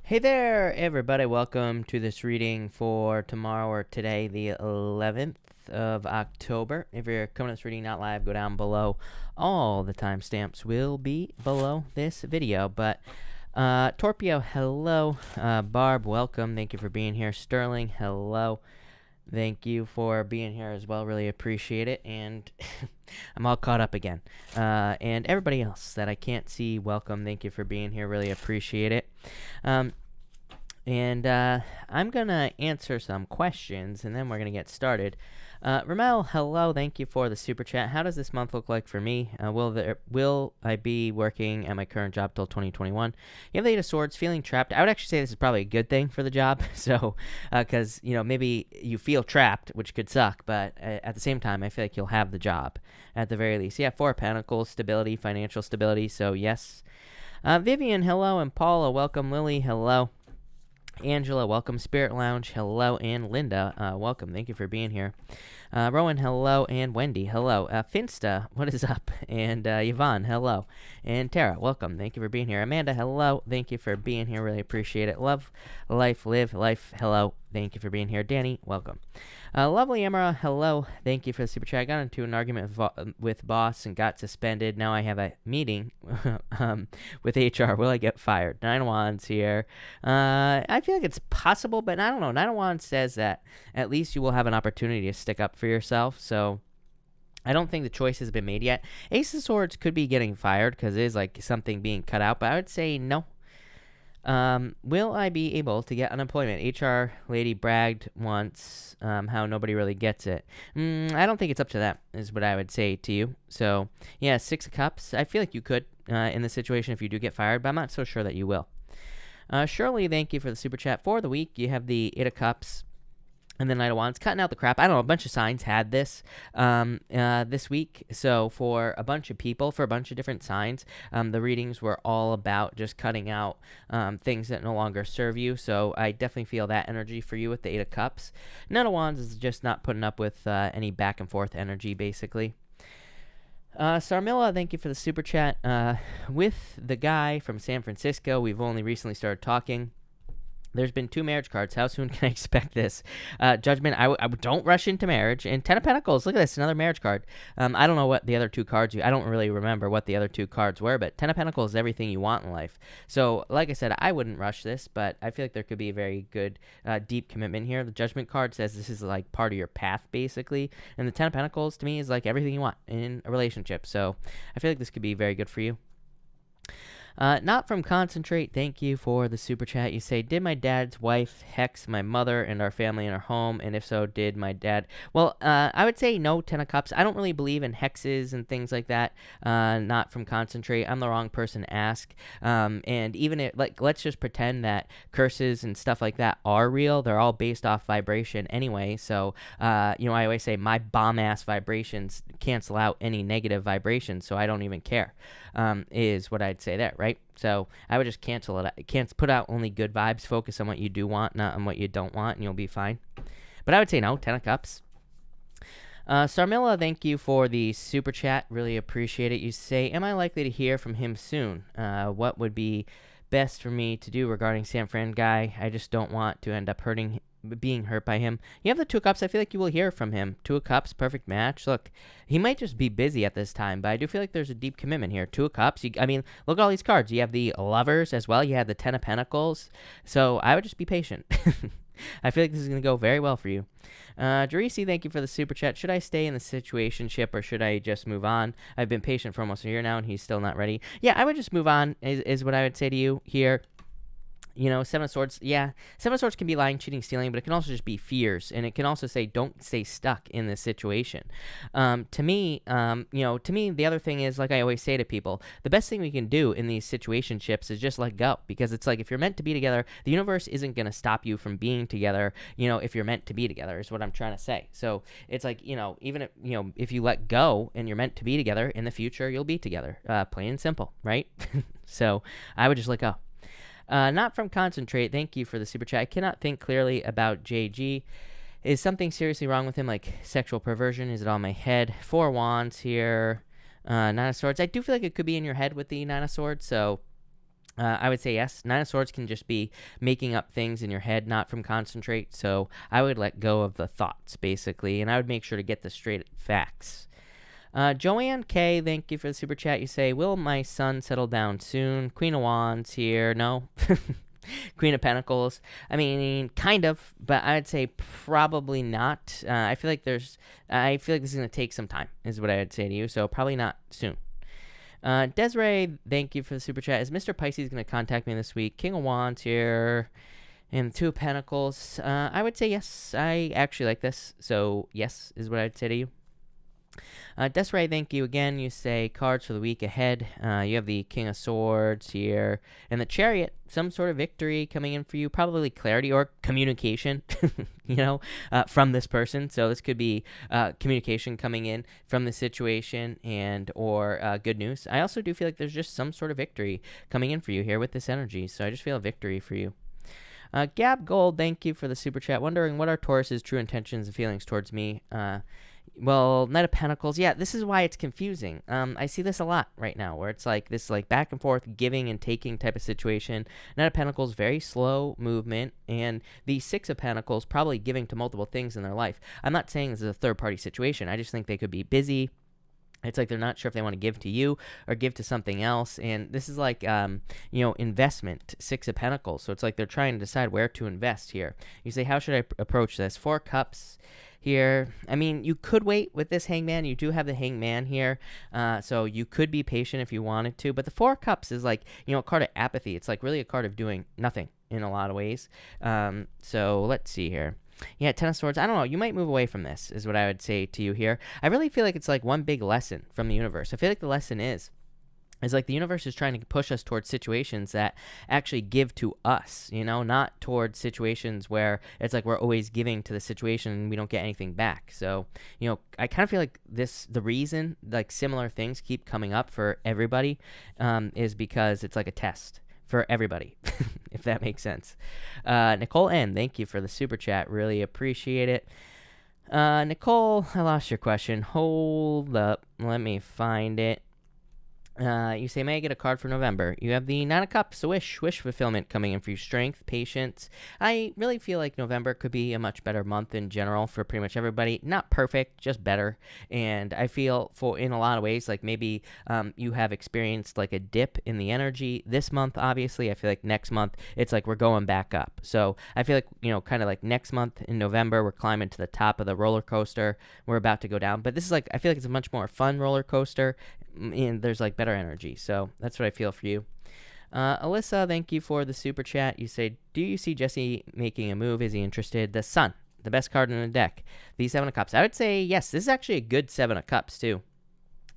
Hey there, everybody. Welcome to this reading for tomorrow or today, the 11th of October. If you're coming to this reading not live, go down below. All the timestamps will be below this video. But Torpio, hello. Barb, welcome. Thank you for being here. Sterling, hello. Thank you for being here as well. Really appreciate it. And I'm all caught up again. And everybody else that I can't see, welcome. Thank you for being here. Really appreciate it. I'm going to answer some questions, and then we're going to get started. Ramel, hello. Thank you for the super chat. How does this month look like for me? Will I be working at my current job till 2021? You have the Eight of Swords, feeling trapped. I would actually say this is probably a good thing for the job. So, because, maybe you feel trapped, which could suck, but at the same time, I feel like you'll have the job at the very least. Yeah, Four of Pentacles, stability, financial stability. So, yes. Vivian, hello. And Paula, welcome. Lily, hello. Angela, welcome. Spirit Lounge, hello. And Linda, welcome. Thank you for being here. Rowan, hello. And Wendy, hello. Finsta, what is up? And Yvonne, hello. And Tara, welcome. Thank you for being here. Amanda, hello. Thank you for being here. Really appreciate it. Love, life, live, life, hello. Thank you for being here. Danny, welcome. Lovely Emma, hello. Thank you for the super chat. I got into an argument with boss and got suspended. Now I have a meeting with HR. Will I get fired? Nine of Wands here. I feel like it's possible, but I don't know. Nine of Wands says that at least you will have an opportunity to stick up for yourself. So I don't think the choice has been made yet. Ace of Swords could be getting fired because it is like something being cut out, but I would say no. Will I be able to get unemployment? HR lady bragged once how nobody really gets it. I don't think it's up to them, is what I would say to you. So, yeah, Six of Cups. I feel like you could in this situation if you do get fired, but I'm not so sure that you will. Shirley, thank you for the super chat. For the week, you have the Eight of Cups and the Knight of Wands, cutting out the crap. I don't know, a bunch of signs had this this week. So for a bunch of people, for a bunch of different signs, the readings were all about just cutting out things that no longer serve you. So I definitely feel that energy for you with the Eight of Cups. Knight of Wands is just not putting up with any back and forth energy, basically. Sarmilla, thank you for the super chat. With the guy from San Francisco, we've only recently started talking. There's been 2 marriage cards. How soon can I expect this? Judgment, I don't rush into marriage. And 10 of Pentacles, look at this, another marriage card. I don't know what the other 2 cards, I don't really remember what the other 2 cards were, but 10 of Pentacles is everything you want in life. So, like I said, I wouldn't rush this, but I feel like there could be a very good, deep commitment here. The Judgment card says this is like part of your path, basically. And the 10 of Pentacles, to me, is like everything you want in a relationship. So, I feel like this could be very good for you. Not from Concentrate, thank you for the super chat. You say, did my dad's wife hex my mother and our family in our home? And if so, did my dad? Well, I would say no, 10 of Cups. I don't really believe in hexes and things like that. Not from Concentrate. I'm the wrong person to ask. And even if, like, let's just pretend that curses and stuff like that are real. They're all based off vibration anyway. So, I always say my bomb-ass vibrations cancel out any negative vibrations, so I don't even care, is what I'd say there, right? So I would just cancel it. Can't put out only good vibes. Focus on what you do want, not on what you don't want, and you'll be fine. But I would say no, 10 of Cups. Sarmilla, thank you for the super chat. Really appreciate it. You say, am I likely to hear from him soon? What would be best for me to do regarding San Fran guy? I just don't want to end up being hurt by him. You have the 2 of Cups. I feel like you will hear from him. 2 of Cups, perfect match. Look, he might just be busy at this time, but I do feel like there's a deep commitment here. 2 of Cups. Look at all these cards. You have the Lovers as well. You have the 10 of Pentacles. So I would just be patient. I feel like this is going to go very well for you. Jerisi, thank you for the super chat. Should I stay in the situationship or should I just move on? I've been patient for almost a year now and he's still not ready. Yeah, I would just move on is what I would say to you here. Seven of Swords, yeah. Seven of Swords can be lying, cheating, stealing, but it can also just be fears. And it can also say, don't stay stuck in this situation. To me, the other thing is, like I always say to people, the best thing we can do in these situationships is just let go. Because it's like, if you're meant to be together, the universe isn't going to stop you from being together, if you're meant to be together, is what I'm trying to say. So it's like, even if you let go and you're meant to be together, in the future, you'll be together. Plain and simple, right? So I would just let go. Not from Concentrate, thank you for the super chat. I cannot think clearly about JG. Is something seriously wrong with him, like sexual perversion? Is it on my head? 4 Wands here. Nine of Swords. I do feel like it could be in your head with the Nine of Swords, so I would say yes. Nine of Swords can just be making up things in your head, not from concentrate. So I would let go of the thoughts, basically, and I would make sure to get the straight facts. Joanne K, thank you for the super chat. You say, will my son settle down soon? Queen of Wands here. No. Queen of Pentacles. I mean, kind of, but I'd say probably not. I feel like this is going to take some time, is what I would say to you. So probably not soon. Desiree, thank you for the super chat. Is Mr. Pisces going to contact me this week? King of Wands here. And Two of Pentacles. I would say yes. I actually like this. So yes is what I'd say to you. Desiree, thank you again. You say cards for the week ahead. You have the King of Swords here. And the Chariot, some sort of victory coming in for you. Probably clarity or communication, from this person. So this could be communication coming in from the situation and or good news. I also do feel like there's just some sort of victory coming in for you here with this energy. So I just feel a victory for you. Gab Gold, thank you for the super chat. Wondering what are Taurus's true intentions and feelings towards me. Well, Knight of Pentacles, yeah, this is why it's confusing. I see this a lot right now, where it's like this like back and forth giving and taking type of situation. Knight of Pentacles, very slow movement, and the Six of Pentacles probably giving to multiple things in their life. I'm not saying this is a third-party situation. I just think they could be busy. It's like they're not sure if they want to give to you or give to something else. And this is like, investment, Six of Pentacles. So it's like they're trying to decide where to invest here. You say, how should I approach this? Four Cups here. I mean, you could wait with this Hangman. You do have the Hangman here. So you could be patient if you wanted to. But the Four Cups is like, a card of apathy. It's like really a card of doing nothing in a lot of ways. So let's see here. Yeah, Ten of Swords. I don't know. You might move away from this, is what I would say to you here. I really feel like it's like one big lesson from the universe. I feel like the lesson is like the universe is trying to push us towards situations that actually give to us, not towards situations where it's like we're always giving to the situation and we don't get anything back. So, I kind of feel like the reason like similar things keep coming up for everybody is because it's like a test for everybody, if that makes sense. Nicole N, thank you for the super chat. Really appreciate it. Nicole, I lost your question. Hold up. Let me find it. You say, may I get a card for November? You have the Nine of Cups, a wish fulfillment coming in for you. Strength, patience. I really feel like November could be a much better month in general for pretty much everybody. Not perfect, just better. And I feel in a lot of ways, like maybe you have experienced like a dip in the energy this month, obviously. I feel like next month, it's like we're going back up. So I feel like, kind of like next month in November, we're climbing to the top of the roller coaster. We're about to go down. But this is like, I feel like it's a much more fun roller coaster. And there's like better energy. So that's what I feel for you. Alyssa, thank you for the super chat. You say, do you see Jesse making a move? Is he interested? The Sun, the best card in the deck. The Seven of Cups. I would say yes. This is actually a good Seven of Cups too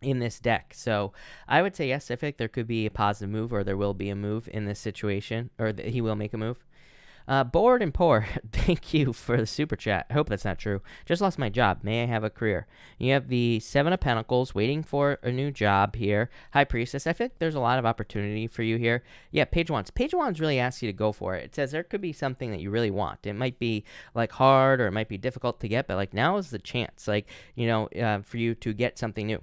in this deck. So I would say yes. I feel like there could be a positive move, or there will be a move in this situation, or he will make a move. Bored and poor, thank you for the super chat. I hope that's not true. Just lost my job. May I have a career? You have the Seven of Pentacles, waiting for a new job here. High Priestess, I feel like there's a lot of opportunity for you here. Yeah, Page of Wands. Page of Wands really asks you to go for it. It says there could be something that you really want. It might be like hard, or it might be difficult to get, but like now is the chance, like, for you to get something new.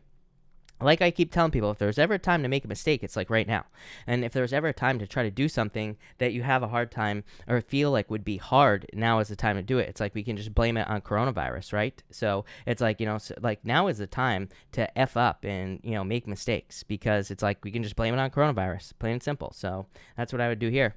Like I keep telling people, if there's ever a time to make a mistake, it's like right now. And if there's ever a time to try to do something that you have a hard time or feel like would be hard, now is the time to do it. It's like we can just blame it on coronavirus, right? So it's like, like now is the time to F up and, make mistakes, because it's like we can just blame it on coronavirus, plain and simple. So that's what I would do here.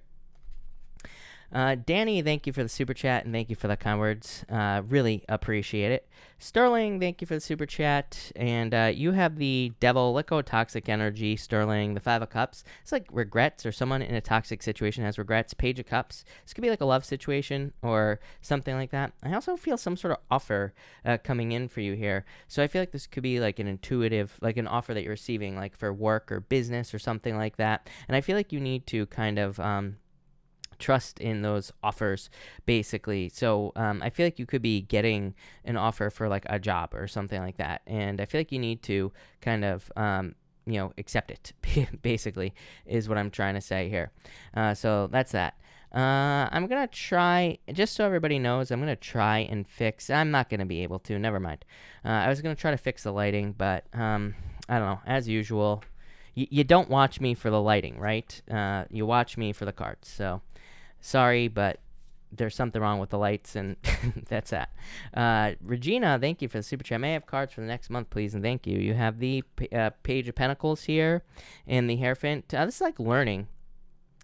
Danny, thank you for the super chat, and thank you for the kind words. Really appreciate it. Sterling, thank you for the super chat. And you have the Devil, let go of toxic energy. Sterling, the Five of Cups. It's like regrets, or someone in a toxic situation has regrets. Page of Cups. This could be like a love situation or something like that. I also feel some sort of offer coming in for you here. So I feel like this could be like an intuitive, like an offer that you're receiving, like for work or business or something like that. And I feel like you need to kind of trust in those offers, basically. So I feel like you could be getting an offer for like a job or something like that, and I feel like you need to kind of accept it, basically, is what I'm trying to say here. So that's that. I'm gonna try, just so everybody knows, I'm gonna try and fix, I'm not gonna be able to, never mind. I was gonna try to fix the lighting, but I don't know, as usual, you don't watch me for the lighting, right? You watch me for the cards. So sorry, but there's something wrong with the lights, and that's that. Regina, thank you for the super chat. May I have cards for the next month, please? And thank you. You have the Page of Pentacles here and the Hierophant. This is like learning.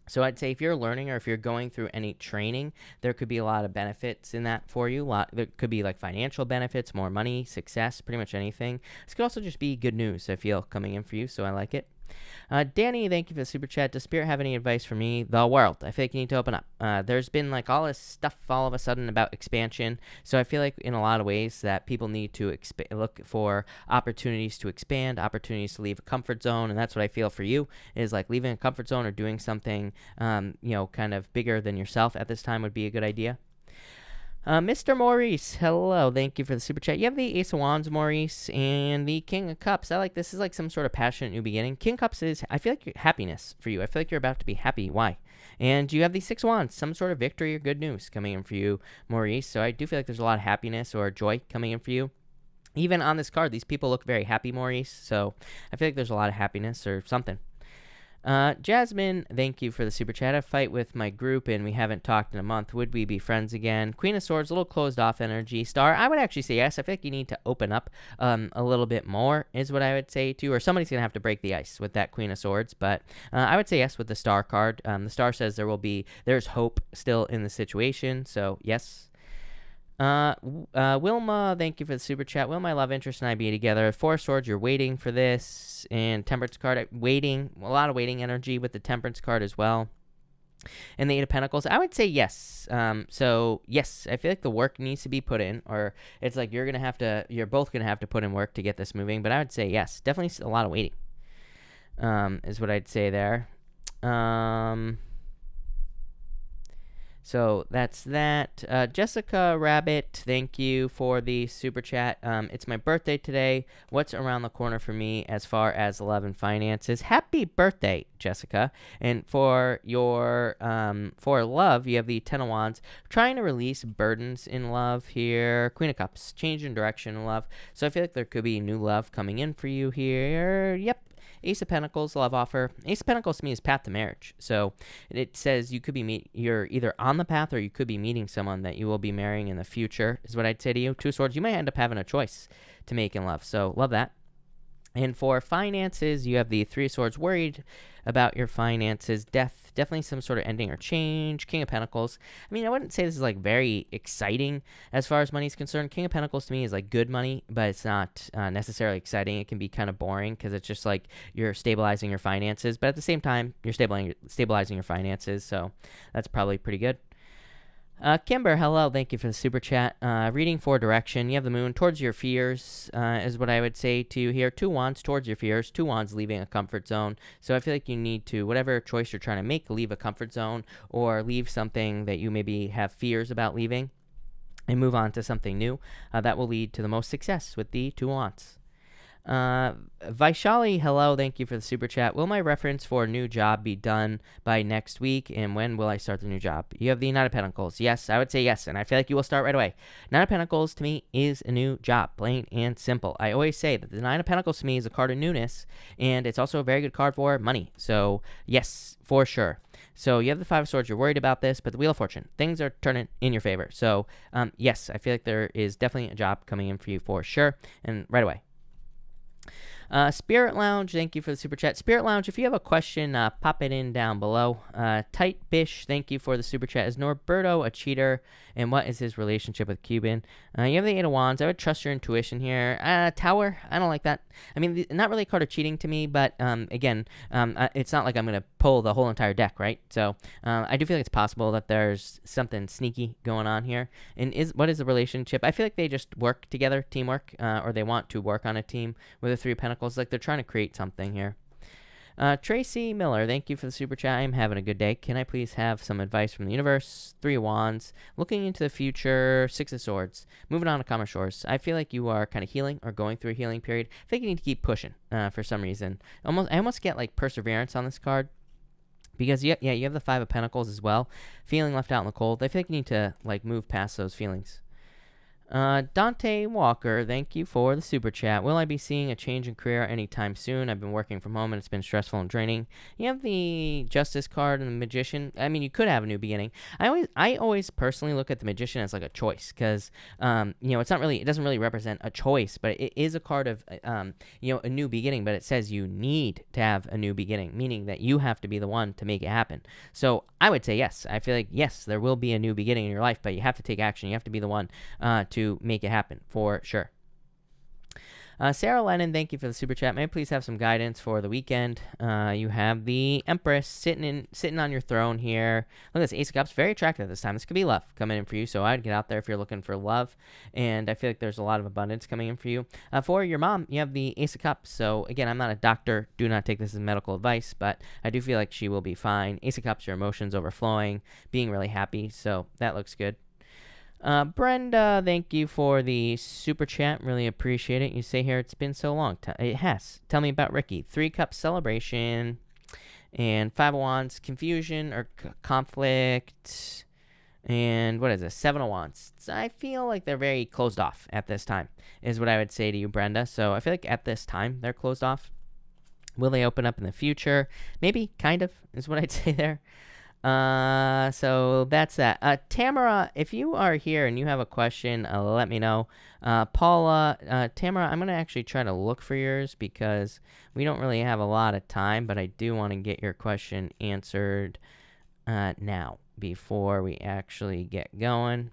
So I'd say if you're learning or if you're going through any training, there could be a lot of benefits in that for you. There could be like financial benefits, more money, success, pretty much anything. This could also just be good news, I feel, coming in for you, so I like it. Danny, thank you for the super chat. Does Spirit have any advice for me? The world. I feel like you need to open up. There's been like all this stuff all of a sudden about expansion. So I feel like in a lot of ways that people need to look for opportunities to expand, opportunities to leave a comfort zone. And that's what I feel for you is like leaving a comfort zone or doing something, kind of bigger than yourself at this time would be a good idea. Mr. Maurice, hello. Thank you for the super chat. You have the Ace of Wands, Maurice, and the King of Cups. I like this. Is like some sort of passionate new beginning. King of Cups is, I feel like happiness for you. I feel like you're about to be happy. Why? And you have the Six of Wands, some sort of victory or good news coming in for you, Maurice. So I do feel like there's a lot of happiness or joy coming in for you. Even on this card, these people look very happy, Maurice. So I feel like there's a lot of happiness or something. Jasmine, thank you for the super chat. I fight with my group and we haven't talked in a month. Would we be friends again? Queen of Swords, a little closed off energy. Star, I would actually say yes. I feel like you need to open up a little bit more is what I would say too. Or somebody's going to have to break the ice with that Queen of Swords. But I would say yes with the Star card. The Star says there's hope still in the situation. So yes. Wilma, thank you for the super chat. Will my love interest and I be together? Four of Swords, you're waiting for this. And Temperance card, waiting. A lot of waiting energy with the Temperance card as well. And the Eight of Pentacles, I would say yes. So yes, I feel like the work needs to be put in, or it's like you're both gonna have to put in work to get this moving. But I would say yes, definitely a lot of waiting. Is what I'd say there. So that's that. Jessica Rabbit, thank you for the super chat. It's my birthday today. What's around the corner for me as far as love and finances? Happy birthday, Jessica. And for your for love, you have the Ten of Wands. Trying to release burdens in love here. Queen of Cups, change in direction in love. So I feel like there could be new love coming in for you here. Yep. Ace of Pentacles, love offer. Ace of Pentacles to me is path to marriage. So it says you could be you're either on the path or you could be meeting someone that you will be marrying in the future is what I'd say to you. Two of Swords, you might end up having a choice to make in love. So love that. And for finances, you have the Three of Swords, worried about your finances, definitely some sort of ending or change. King of Pentacles, I mean, I wouldn't say this is like very exciting as far as money is concerned. King of Pentacles to me is like good money, but it's not necessarily exciting. It can be kind of boring because it's just like you're stabilizing your finances, but at the same time, you're stabilizing your finances, so that's probably pretty good. Kimber, hello. Thank you for the super chat. Reading for direction. You have the moon towards your fears, is what I would say to you here. Two wands towards your fears. Two wands leaving a comfort zone. So I feel like you need to, whatever choice you're trying to make, leave a comfort zone or leave something that you maybe have fears about leaving and move on to something new. That will lead to the most success with the two wands. Vaishali, hello. Thank you for the super chat. Will my reference for a new job be done by next week? And when will I start the new job? You have the Nine of Pentacles. Yes, I would say yes. And I feel like you will start right away. Nine of Pentacles to me is a new job, plain and simple. I always say that the Nine of Pentacles to me is a card of newness, and it's also a very good card for money. So yes, for sure. So you have the Five of Swords. You're worried about this, but the Wheel of Fortune, things are turning in your favor. So yes, I feel like there is definitely a job coming in for you for sure, and right away. Spirit Lounge, thank you for the super chat. Spirit Lounge, if you have a question, pop it in down below. Tight Bish, thank you for the super chat. Is Norberto a cheater, and what is his relationship with Cuban? You have the Eight of Wands. I would trust your intuition here. Tower, I don't like that. I mean, not really a card of cheating to me, but again, it's not like I'm going to pull the whole entire deck, right? So I do feel like it's possible that there's something sneaky going on here. And what is the relationship? I feel like they just work together, teamwork, or they want to work on a team with the Three of Pentacles. Like they're trying to create something here. Tracy Miller, thank you for the super chat. I'm having a good day. Can I please have some advice from the universe? Three of Wands, looking into the future. Six of Swords, moving on to calmer shores. I feel like you are kind of healing or going through a healing period. I think you need to keep pushing for some reason. I almost get like perseverance on this card. Because, you have the Five of Pentacles as well. Feeling left out in the cold. I feel like you need to like move past those feelings. Dante Walker, thank you for the super chat. Will I be seeing a change in career anytime soon? I've been working from home and it's been stressful and draining. You have the Justice card and the Magician. I mean, you could have a new beginning. I always personally look at the Magician as like a choice because, it's not really, it doesn't really represent a choice, but it is a card of, a new beginning. But it says you need to have a new beginning, meaning that you have to be the one to make it happen. So I would say yes. I feel like yes, there will be a new beginning in your life, but you have to take action. You have to be the one to make it happen for sure. Sarah Lennon, thank you for the super chat. May I please have some guidance for the weekend? You have the Empress sitting on your throne here. Look at this, Ace of Cups, very attractive this time. This could be love coming in for you, so I'd get out there if you're looking for love. And I feel like there's a lot of abundance coming in for you. For your mom, you have the Ace of Cups. So again, I'm not a doctor. Do not take this as medical advice, but I do feel like she will be fine. Ace of Cups, your emotions overflowing, being really happy. So that looks good. Brenda, thank you for the super chat. Really appreciate it. You say here, it's been so long. It has. Tell me about Ricky. 3 Cups celebration. And 5 of Wands, confusion or conflict. And what is this? 7 of Wands. So I feel like they're very closed off at this time, is what I would say to you, Brenda. So I feel like at this time, they're closed off. Will they open up in the future? Maybe, kind of, is what I'd say there. So that's that. Tamara, if you are here and you have a question, let me know. Paula, Tamara, I'm going to actually try to look for yours because we don't really have a lot of time, but I do want to get your question answered now before we actually get going.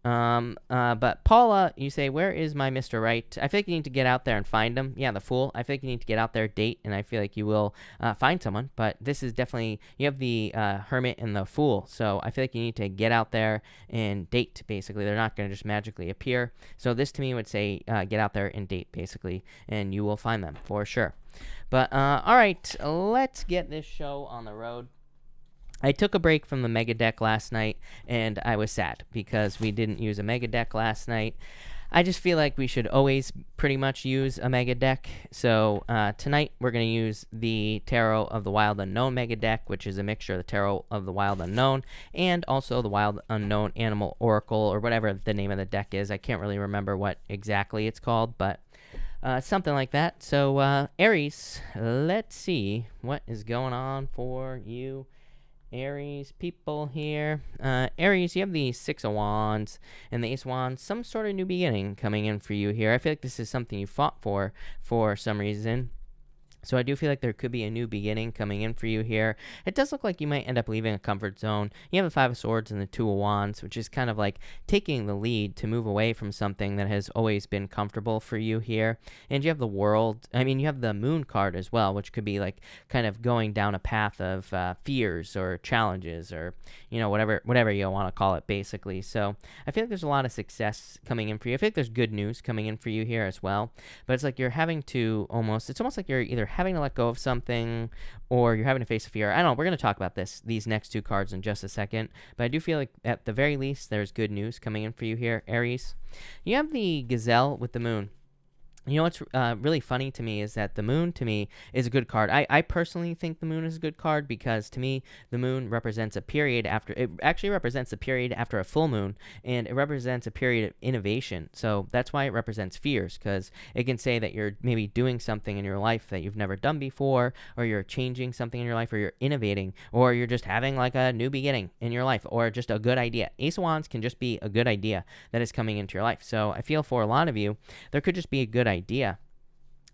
But Paula, you say, where is my Mr. Right? I feel like you need to get out there and find him. Yeah, the Fool. I feel like you need to get out there, date, and I feel like you will find someone. But this is definitely, you have the Hermit and the Fool. So I feel like you need to get out there and date, basically. They're not going to just magically appear. So this to me would say get out there and date, basically, and you will find them for sure. But all right, let's get this show on the road. I took a break from the Mega Deck last night, and I was sad because we didn't use a Mega Deck last night. I just feel like we should always pretty much use a Mega Deck. So tonight we're going to use the Tarot of the Wild Unknown Mega Deck, which is a mixture of the Tarot of the Wild Unknown and also the Wild Unknown Animal Oracle, or whatever the name of the deck is. I can't really remember what exactly it's called, but something like that. So Aries, let's see what is going on for you. Aries people here. Aries, you have the 6 of Wands and the Ace of Wands. Some sort of new beginning coming in for you here. I feel like this is something you fought for some reason. So I do feel like there could be a new beginning coming in for you here. It does look like you might end up leaving a comfort zone. You have the 5 of Swords and the 2 of Wands, which is kind of like taking the lead to move away from something that has always been comfortable for you here. And you have the World. I mean, you have the Moon card as well, which could be like kind of going down a path of fears or challenges or, whatever you want to call it, basically. So I feel like there's a lot of success coming in for you. I feel like there's good news coming in for you here as well. But it's like you're having to it's almost like you're either having to let go of something or you're having to face a fear. I don't know. We're going to talk about these next 2 cards in just a second. But I do feel like at the very least, there's good news coming in for you here, Aries. You have the Gazelle with the Moon. You know what's really funny to me is that the Moon, to me, is a good card. I personally think the Moon is a good card because, to me, the Moon represents a period after... It actually represents a period after a full moon, and it represents a period of innovation. So that's why it represents fears, because it can say that you're maybe doing something in your life that you've never done before, or you're changing something in your life, or you're innovating, or you're just having like a new beginning in your life, or just a good idea. Ace of Wands can just be a good idea that is coming into your life. So I feel for a lot of you, there could just be a good idea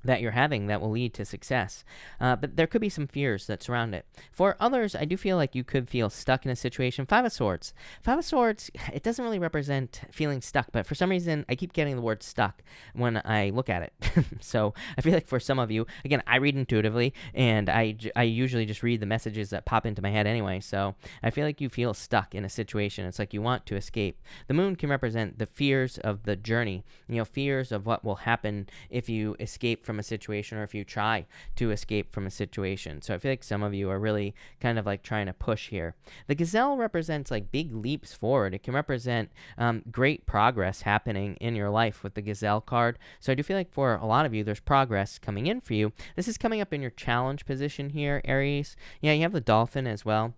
that you're having that will lead to success. But there could be some fears that surround it. For others, I do feel like you could feel stuck in a situation. 5 of Swords. 5 of Swords, it doesn't really represent feeling stuck, but for some reason, I keep getting the word stuck when I look at it. So I feel like for some of you, again, I read intuitively, and I usually just read the messages that pop into my head anyway. So I feel like you feel stuck in a situation. It's like you want to escape. The Moon can represent the fears of the journey, fears of what will happen if you escape from a situation or if you try to escape from a situation. So I feel like some of you are really kind of like trying to push here. The Gazelle represents like big leaps forward. It can represent great progress happening in your life with the Gazelle card. So I do feel like for a lot of you, there's progress coming in for you. This is coming up in your challenge position here, Aries. Yeah, you have the Dolphin as well.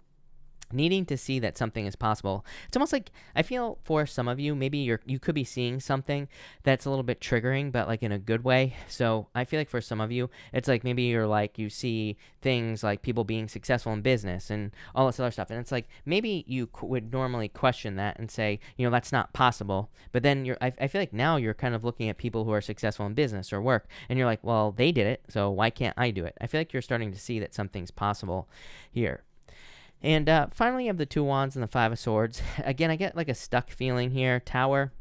needing to see that something is possible. It's almost like I feel for some of you, maybe you could be seeing something that's a little bit triggering, but like in a good way. So I feel like for some of you, it's like maybe you're like you see things like people being successful in business and all this other stuff, and it's like maybe you would normally question that and say, that's not possible. But then I feel like now you're kind of looking at people who are successful in business or work, and you're like, well, they did it, so why can't I do it? I feel like you're starting to see that something's possible here. And finally, you have the Two Wands and the Five of Swords. Again, I get like a stuck feeling here. Tower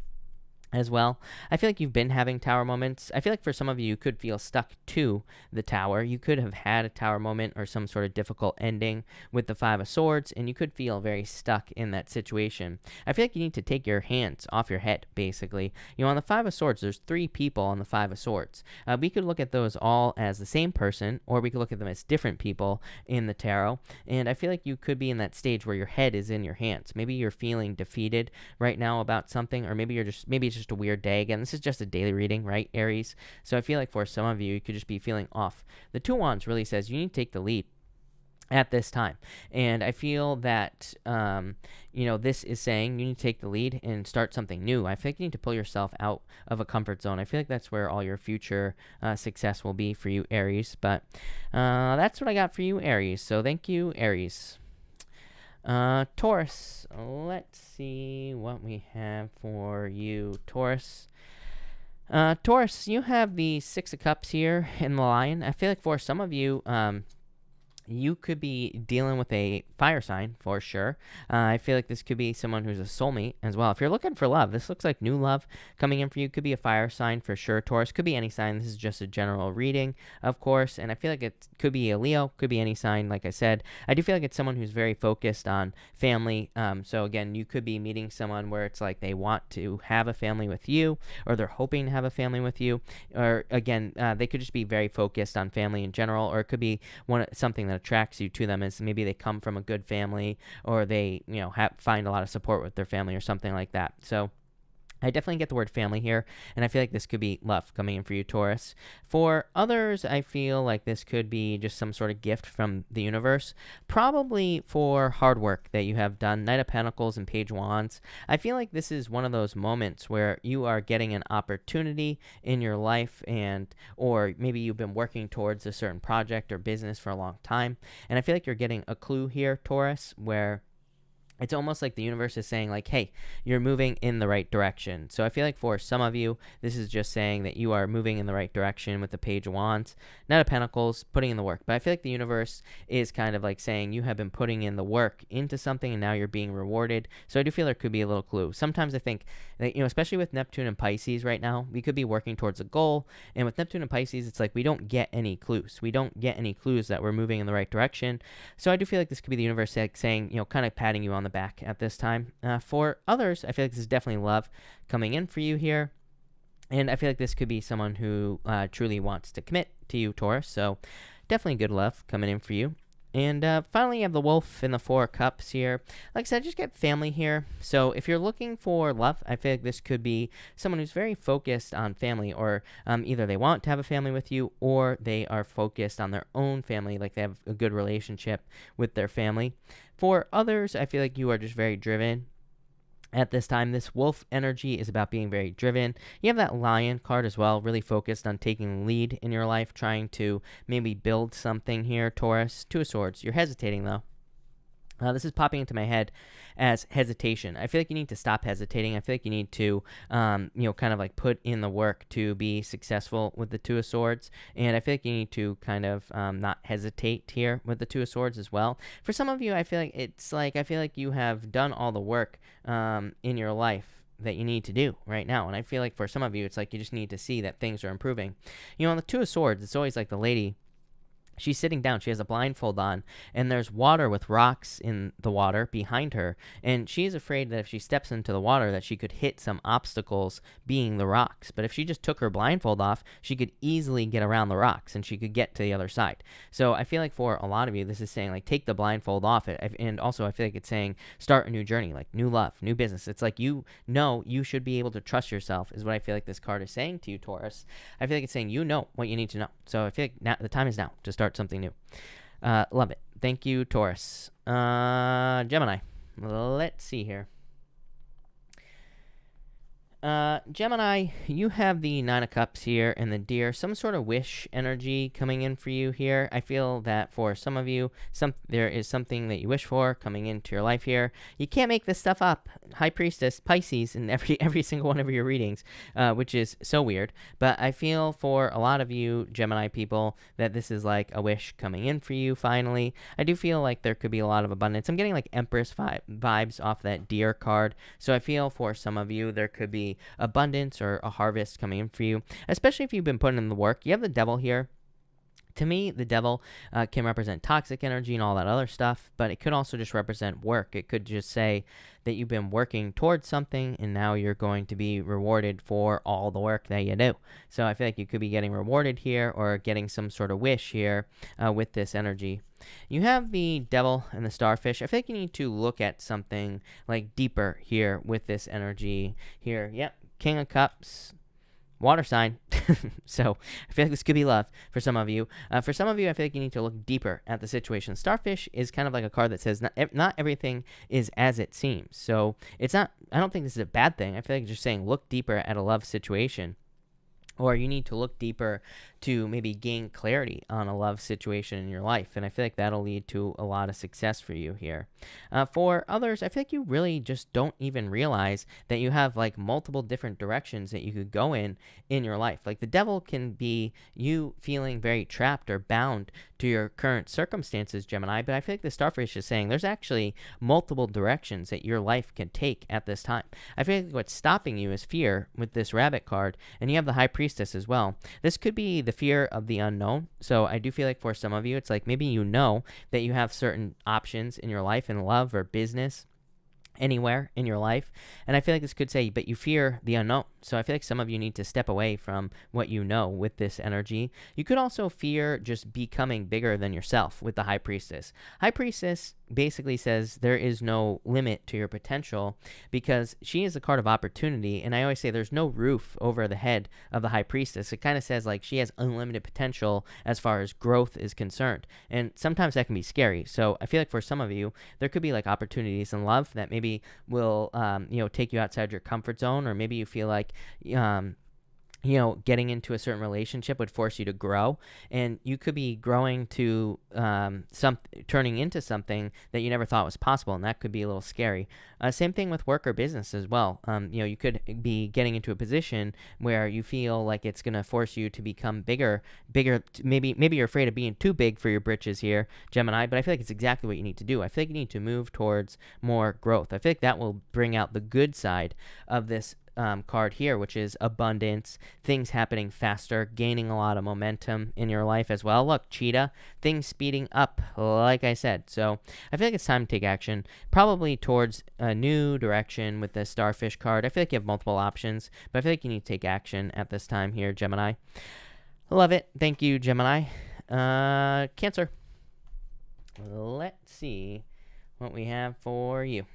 as well. I feel like you've been having tower moments. I feel like for some of you, you could feel stuck to the tower. You could have had a tower moment or some sort of difficult ending with the Five of Swords, and you could feel very stuck in that situation. I feel like you need to take your hands off your head, basically. On the Five of Swords, there's 3 people on the Five of Swords. We could look at those all as the same person, or we could look at them as different people in the tarot, and I feel like you could be in that stage where your head is in your hands. Maybe you're feeling defeated right now about something, or maybe it's just a weird day. Again, this is just a daily reading, right, Aries? So I feel like for some of you, you could just be feeling off. The Two Wands really says you need to take the lead at this time. And I feel that, this is saying you need to take the lead and start something new. I feel like you need to pull yourself out of a comfort zone. I feel like that's where all your future success will be for you, Aries. But that's what I got for you, Aries. So thank you, Aries. Taurus, let's see what we have for you, Taurus. Taurus, you have the Six of Cups here in the Lion. I feel like for some of you, you could be dealing with a fire sign for sure. I feel like this could be someone who's a soulmate as well. If you're looking for love, this looks like new love coming in for you. Could be a fire sign for sure. Taurus, could be any sign. This is just a general reading, of course. And I feel like it could be a Leo, could be any sign, like I said. I do feel like it's someone who's very focused on family. So again, you could be meeting someone where it's like they want to have a family with you, or they're hoping to have a family with you. Or again, they could just be very focused on family in general, or it could be something that attracts you to them is maybe they come from a good family, or they find a lot of support with their family or something like that. So I definitely get the word family here, and I feel like this could be love coming in for you, Taurus. For others, I feel like this could be just some sort of gift from the universe, probably for hard work that you have done. Knight of Pentacles and Page of Wands. I feel like this is one of those moments where you are getting an opportunity in your life, or maybe you've been working towards a certain project or business for a long time, and I feel like you're getting a clue here, Taurus, where it's almost like the universe is saying like, hey, you're moving in the right direction. So I feel like for some of you, this is just saying that you are moving in the right direction with the Page of Wands. Knight of Pentacles, putting in the work. But I feel like the universe is kind of like saying you have been putting in the work into something and now you're being rewarded. So I do feel there could be a little clue. Sometimes I think that, especially with Neptune and Pisces right now, we could be working towards a goal. And with Neptune and Pisces, it's like we don't get any clues. We don't get any clues that we're moving in the right direction. So I do feel like this could be the universe saying, kind of patting you on the back at this time. For others, I feel like this is definitely love coming in for you here. And I feel like this could be someone who truly wants to commit to you, Taurus. So definitely good love coming in for you. And finally, you have the Wolf and the Four Cups here. Like I said, just get family here. So if you're looking for love, I feel like this could be someone who's very focused on family, or either they want to have a family with you, or they are focused on their own family, like they have a good relationship with their family. For others, I feel like you are just very driven. At this time, this wolf energy is about being very driven. You have that lion card as well, really focused on taking the lead in your life, trying to maybe build something here, Taurus. Two of Swords. You're hesitating, though. This is popping into my head as hesitation. I feel like you need to stop hesitating. I feel like you need to, kind of like put in the work to be successful with the Two of Swords. And I feel like you need to kind of not hesitate here with the Two of Swords as well. For some of you, I feel like you have done all the work in your life that you need to do right now. And I feel like for some of you, it's like you just need to see that things are improving. On the Two of Swords, it's always like the lady. She's sitting down. She has a blindfold on, and there's water with rocks in the water behind her, and she's afraid that if she steps into the water that she could hit some obstacles, being the rocks. But if she just took her blindfold off, she could easily get around the rocks, and she could get to the other side. So I feel like for a lot of you, this is saying, like, take the blindfold off it. And also I feel like it's saying start a new journey, like new love, new business. It's like you should be able to trust yourself, is what I feel like this card is saying to you, Taurus. I feel like it's saying what you need to know. So I feel like now the time is now to start something new. Love it. Thank you, Taurus. Gemini. Let's see here. Gemini, you have the Nine of Cups here and the Deer, some sort of wish energy coming in for you here. I feel that for some of you, there is something that you wish for coming into your life here. You can't make this stuff up. High Priestess, Pisces in every single one of your readings, which is so weird. But I feel for a lot of you Gemini people that this is like a wish coming in for you finally. I do feel like there could be a lot of abundance. I'm getting like Empress vibes off that Deer card. So I feel for some of you there could be abundance or a harvest coming in for you, especially if you've been putting in the work. You have the Devil here. To me, the Devil can represent toxic energy and all that other stuff, but it could also just represent work. It could just say that you've been working towards something and now you're going to be rewarded for all the work that you do. So I feel like you could be getting rewarded here or getting some sort of wish here with this energy. You have the Devil and the Starfish. I feel like you need to look at something like deeper here with this energy here. Yep, King of Cups. Water sign. So I feel like this could be love for some of you. For some of you, I feel like you need to look deeper at the situation. Starfish is kind of like a card that says not everything is as it seems. So it's not, I don't think this is a bad thing. I feel like it's just saying look deeper at a love situation. Or you need to look deeper to maybe gain clarity on a love situation in your life. And I feel like that'll lead to a lot of success for you here. For others, I feel like you really just don't even realize that you have like multiple different directions that you could go in your life. Like the Devil can be you feeling very trapped or bound to your current circumstances, Gemini. But I feel like the Starfish is saying there's actually multiple directions that your life can take at this time. I feel like what's stopping you is fear with this Rabbit card. And you have the High Priestess as well. This could be the fear of the unknown. So I do feel like for some of you, it's like maybe you know that you have certain options in your life in love or business, anywhere in your life. And I feel like this could say, but you fear the unknown. So I feel like some of you need to step away from what you know with this energy. You could also fear just becoming bigger than yourself with the High Priestess. High Priestess basically says there is no limit to your potential because she is a card of opportunity. And I always say there's no roof over the head of the High Priestess. It kind of says like she has unlimited potential as far as growth is concerned. And sometimes that can be scary. So I feel like for some of you, there could be like opportunities in love that maybe will, take you outside your comfort zone, or maybe you feel like, getting into a certain relationship would force you to grow, and you could be growing to turning into something that you never thought was possible, and that could be a little scary. Same thing with work or business as well. You could be getting into a position where you feel like it's going to force you to become bigger. Maybe you're afraid of being too big for your britches here, Gemini, but I feel like it's exactly what you need to do. I feel like you need to move towards more growth. I feel like that will bring out the good side of this card here, which is abundance, things happening faster, gaining a lot of momentum in your life as well. Look, Cheetah, things speeding up, like I said. So I feel like it's time to take action, probably towards a new direction with the Starfish card. I feel like you have multiple options, but I feel like you need to take action at this time here, Gemini. Love it. Thank you, Gemini. Cancer. Let's see what we have for you.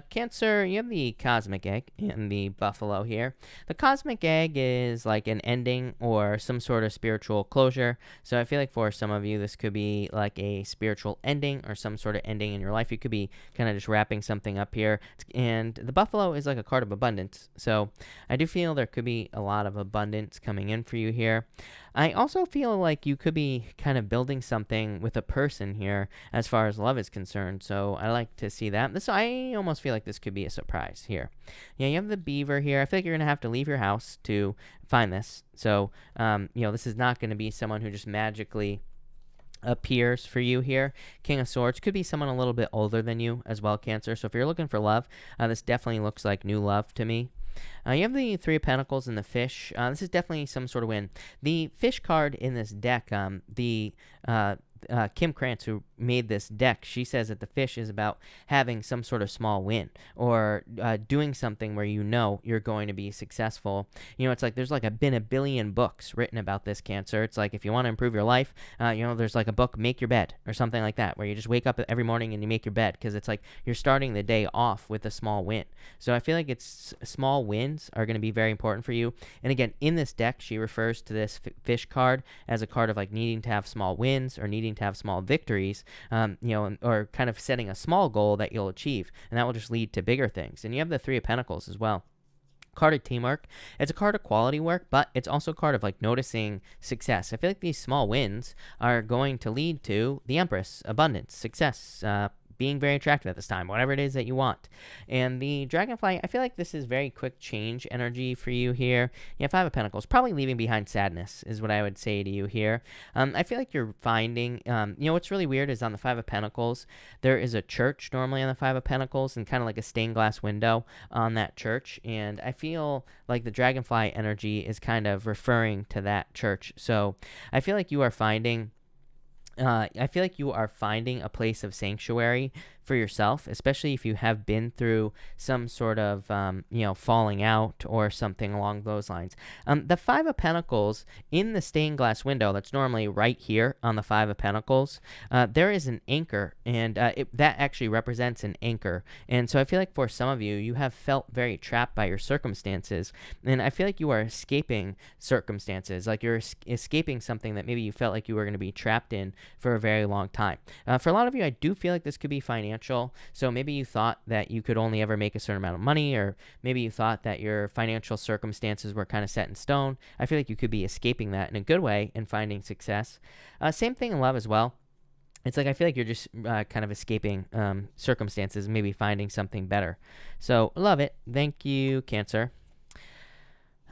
Cancer, you have the Cosmic Egg and the Buffalo here. The Cosmic Egg is like an ending or some sort of spiritual closure. So I feel like for some of you, this could be like a spiritual ending or some sort of ending in your life. You could be kind of just wrapping something up here. And the Buffalo is like a card of abundance. So I do feel there could be a lot of abundance coming in for you here. I also feel like you could be kind of building something with a person here as far as love is concerned. So I like to see that. I almost feel like this could be a surprise here. Yeah, you have the Beaver here. I feel like you're going to have to leave your house to find this. So, this is not going to be someone who just magically appears for you here. King of Swords could be someone a little bit older than you as well, Cancer. So if you're looking for love, this definitely looks like new love to me. You have the Three of Pentacles and the Fish. This is definitely some sort of win. The Fish card in this deck, Kim Krantz, who made this deck, she says that the Fish is about having some sort of small win or doing something where you're going to be successful. It's like there's been a billion books written about this, Cancer. It's like if you want to improve your life, there's like a book, Make Your Bed, or something like that, where you just wake up every morning and you make your bed, because it's like you're starting the day off with a small win. So I feel like it's small wins are going to be very important for you. And again, in this deck, she refers to this Fish card as a card of like needing to have small wins or needing to have small victories, or kind of setting a small goal that you'll achieve, and that will just lead to bigger things. And you have the Three of Pentacles as well. Card of teamwork. It's a card of quality work, but it's also a card of like noticing success. I feel like these small wins are going to lead to the Empress, abundance, success, being very attractive at this time, whatever it is that you want. And the Dragonfly, I feel like this is very quick change energy for you here. You have Five of Pentacles, probably leaving behind sadness is what I would say to you here. I feel like you're finding, what's really weird is on the Five of Pentacles, there is a church normally on the Five of Pentacles and kind of like a stained glass window on that church. And I feel like the Dragonfly energy is kind of referring to that church. So I feel like you are finding a place of sanctuary for yourself, especially if you have been through some sort of, falling out or something along those lines. The Five of Pentacles in the stained glass window that's normally right here on the Five of Pentacles, there is an anchor, and that actually represents an anchor. And so I feel like for some of you, you have felt very trapped by your circumstances, and I feel like you are escaping circumstances, like you're escaping something that maybe you felt like you were going to be trapped in for a very long time. For a lot of you, I do feel like this could be financial. So maybe you thought that you could only ever make a certain amount of money, or maybe you thought that your financial circumstances were kind of set in stone. I feel like you could be escaping that in a good way and finding success. Same thing in love as well. It's like I feel like you're just kind of escaping circumstances and maybe finding something better. So love it. Thank you, Cancer.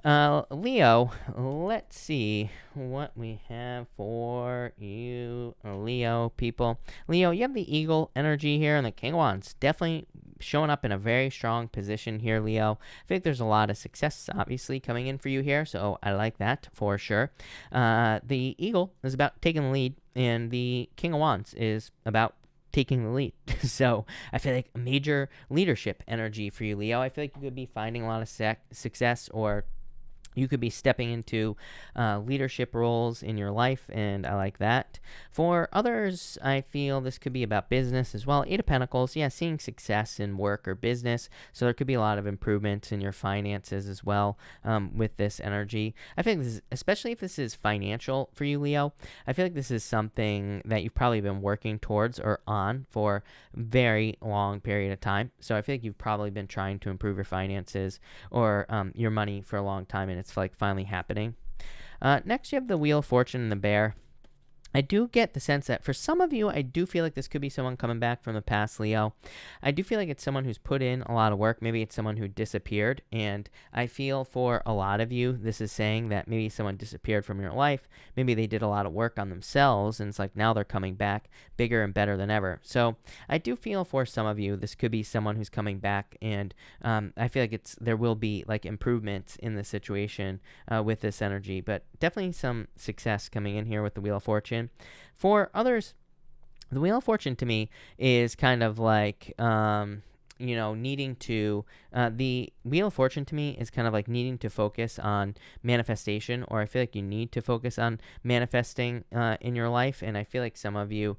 Leo, let's see what we have for you, Leo people. Leo, you have the Eagle energy here and the King of Wands. Definitely showing up in a very strong position here, Leo. I think there's a lot of success, obviously, coming in for you here, so I like that for sure. The Eagle is about taking the lead, and the King of Wands is about taking the lead. So I feel like a major leadership energy for you, Leo. I feel like you could be finding a lot of success, or you could be stepping into leadership roles in your life, and I like that. For others, I feel this could be about business as well. Eight of Pentacles, yeah, seeing success in work or business. So there could be a lot of improvements in your finances as well with this energy. I think this is, especially if this is financial for you, Leo, I feel like this is something that you've probably been working towards or on for a very long period of time. So I feel like you've probably been trying to improve your finances or your money for a long time, and it's like finally happening. Next, you have the Wheel of Fortune and the Bear. I do get the sense that for some of you, I do feel like this could be someone coming back from the past, Leo. I do feel like it's someone who's put in a lot of work. Maybe it's someone who disappeared. And I feel for a lot of you, this is saying that maybe someone disappeared from your life. Maybe they did a lot of work on themselves, and it's like now they're coming back bigger and better than ever. So I do feel for some of you, this could be someone who's coming back. And I feel like there will be like improvements in the situation with this energy. But definitely some success coming in here with the Wheel of Fortune. For others, the Wheel of Fortune to me is kind of like, needing to, the Wheel of Fortune to me is kind of like needing to focus on manifestation, or I feel like you need to focus on manifesting in your life, and I feel like some of you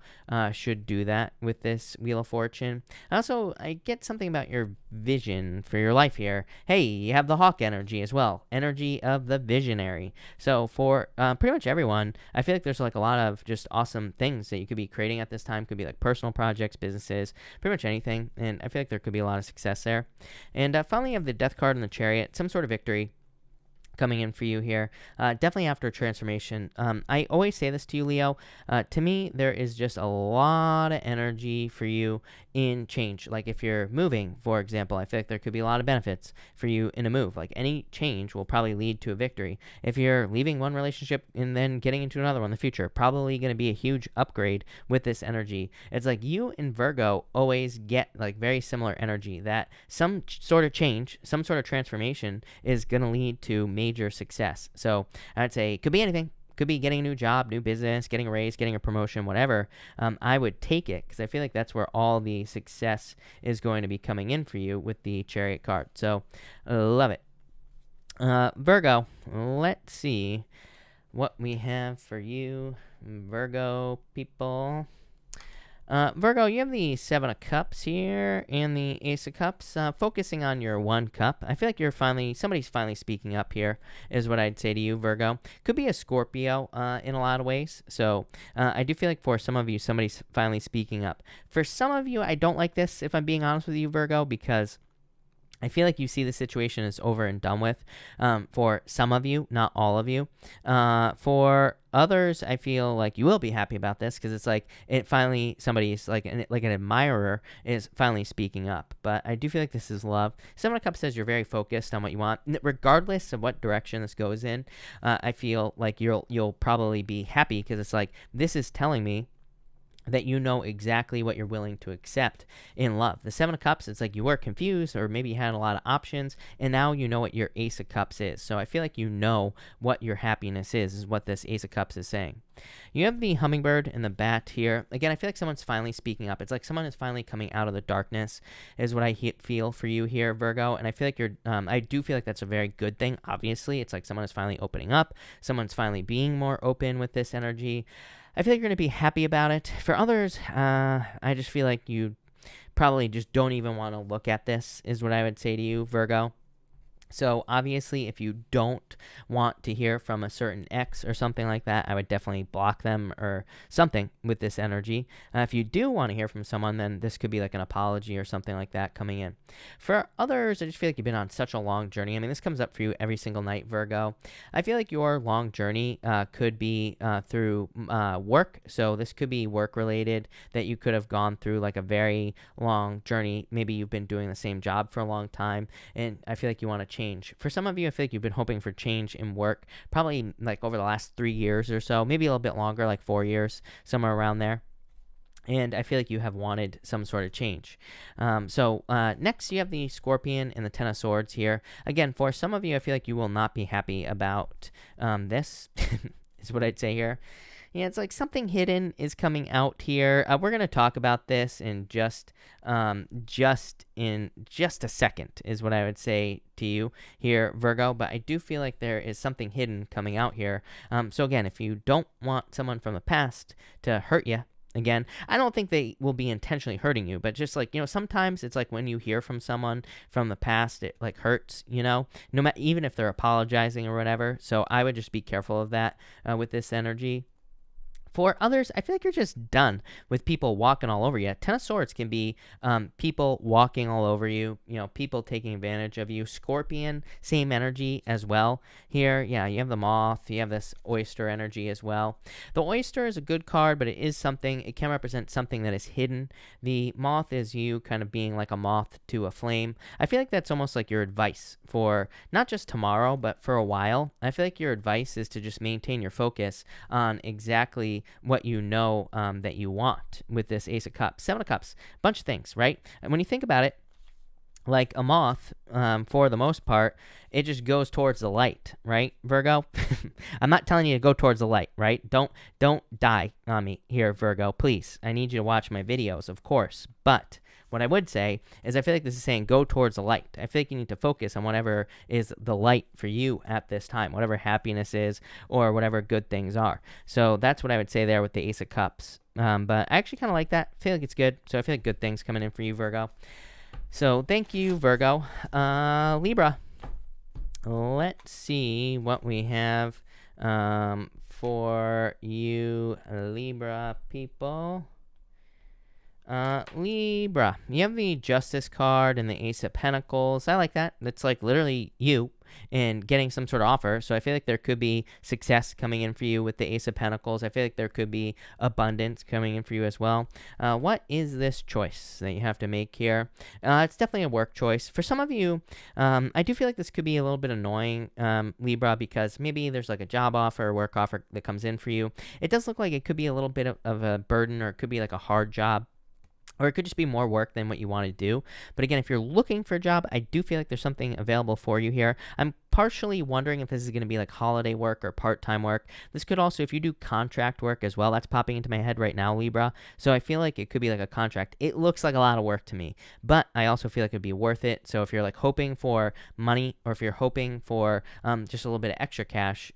should do that with this Wheel of Fortune. Also, I get something about your vision for your life here. Hey, you have the Hawk energy as well, energy of the visionary. So for pretty much everyone, I feel like there's like a lot of just awesome things that you could be creating at this time. Could be like personal projects, businesses, pretty much anything, and I feel like there could be a lot of success there. And finally, you have the Death card and the Chariot, some sort of victory coming in for you here, definitely after a transformation. I always say this to you, Leo. To me, there is just a lot of energy for you in change. Like if you're moving, for example, I feel like there could be a lot of benefits for you in a move. Like any change will probably lead to a victory. If you're leaving one relationship and then getting into another one in the future, probably going to be a huge upgrade with this energy. It's like you and Virgo always get like very similar energy, that some sort of change, some sort of transformation is going to lead to major success. So I'd say it could be anything. Could be getting a new job, new business, getting a raise, getting a promotion, whatever. I would take it because I feel like that's where all the success is going to be coming in for you with the Chariot card. So love it. Virgo, let's see what we have for you, Virgo people. Virgo, you have the Seven of Cups here and the Ace of Cups. Focusing on your one cup, I feel like somebody's finally speaking up here, is what I'd say to you, Virgo. Could be a Scorpio in a lot of ways. So I do feel like for some of you, somebody's finally speaking up. For some of you, I don't like this, if I'm being honest with you, Virgo, because I feel like you see the situation as over and done with for some of you, not all of you. For others, I feel like you will be happy about this because it's like somebody's like an admirer is finally speaking up. But I do feel like this is love. Seven of Cups says you're very focused on what you want, regardless of what direction this goes in. I feel like you'll probably be happy because it's like this is telling me that you know exactly what you're willing to accept in love. The Seven of Cups, it's like you were confused or maybe you had a lot of options, and now you know what your Ace of Cups is. So I feel like you know what your happiness is what this Ace of Cups is saying. You have the hummingbird and the bat here. Again, I feel like someone's finally speaking up. It's like someone is finally coming out of the darkness is what I feel for you here, Virgo. And I feel like I do feel like that's a very good thing. Obviously, it's like someone is finally opening up. Someone's finally being more open with this energy. I feel like you're going to be happy about it. For others, I just feel like you probably just don't even want to look at this, is what I would say to you, Virgo. So obviously, if you don't want to hear from a certain ex or something like that, I would definitely block them or something with this energy. If you do want to hear from someone, then this could be like an apology or something like that coming in. For others, I just feel like you've been on such a long journey. I mean, this comes up for you every single night, Virgo. I feel like your long journey could be through work. So this could be work related, that you could have gone through like a very long journey. Maybe you've been doing the same job for a long time, and I feel like you want to change. For some of you, I feel like you've been hoping for change in work, probably like over the last 3 years or so, maybe a little bit longer, like 4 years, somewhere around there. And I feel like you have wanted some sort of change. Next, you have the Scorpion and the Ten of Swords here. Again, for some of you, I feel like you will not be happy about this, is what I'd say here. Yeah, it's like something hidden is coming out here. We're going to talk about this in just a second, is what I would say to you here, Virgo. But I do feel like there is something hidden coming out here. So again, if you don't want someone from the past to hurt you, again, I don't think they will be intentionally hurting you, but just like, sometimes it's like when you hear from someone from the past, it like hurts, no matter, even if they're apologizing or whatever. So I would just be careful of that with this energy. For others, I feel like you're just done with people walking all over you. Ten of Swords can be people walking all over you, people taking advantage of you. Scorpion, same energy as well here. Yeah, you have the moth. You have this oyster energy as well. The oyster is a good card, but it can represent something that is hidden. The moth is you kind of being like a moth to a flame. I feel like that's almost like your advice for not just tomorrow, but for a while. I feel like your advice is to just maintain your focus on exactly what you know that you want with this Ace of Cups. Seven of Cups, bunch of things, right? And when you think about it, like a moth, for the most part, it just goes towards the light, right, Virgo? I'm not telling you to go towards the light, right? Don't die on me here, Virgo. Please, I need you to watch my videos, of course. But what I would say is I feel like this is saying go towards the light. I feel like you need to focus on whatever is the light for you at this time, whatever happiness is or whatever good things are. So that's what I would say there with the Ace of Cups. But I actually kind of like that. I feel like it's good. So I feel like good things coming in for you, Virgo. So thank you, Virgo. Libra. Let's see what we have for you, Libra people. Libra, you have the Justice card and the Ace of Pentacles. I like that. That's like literally you and getting some sort of offer. So I feel like there could be success coming in for you with the Ace of Pentacles. I feel like there could be abundance coming in for you as well. What is this choice that you have to make here? It's definitely a work choice. For some of you, I do feel like this could be a little bit annoying, Libra, because maybe there's like a job offer or work offer that comes in for you. It does look like it could be a little bit of a burden, or it could be like a hard job. Or it could just be more work than what you want to do. But again, if you're looking for a job, I do feel like there's something available for you here. I'm partially wondering if this is going to be like holiday work or part-time work. This could also, if you do contract work as well, that's popping into my head right now, Libra. So I feel like it could be like a contract. It looks like a lot of work to me, but I also feel like it'd be worth it. So if you're like hoping for money, or if you're hoping for just a little bit of extra cash,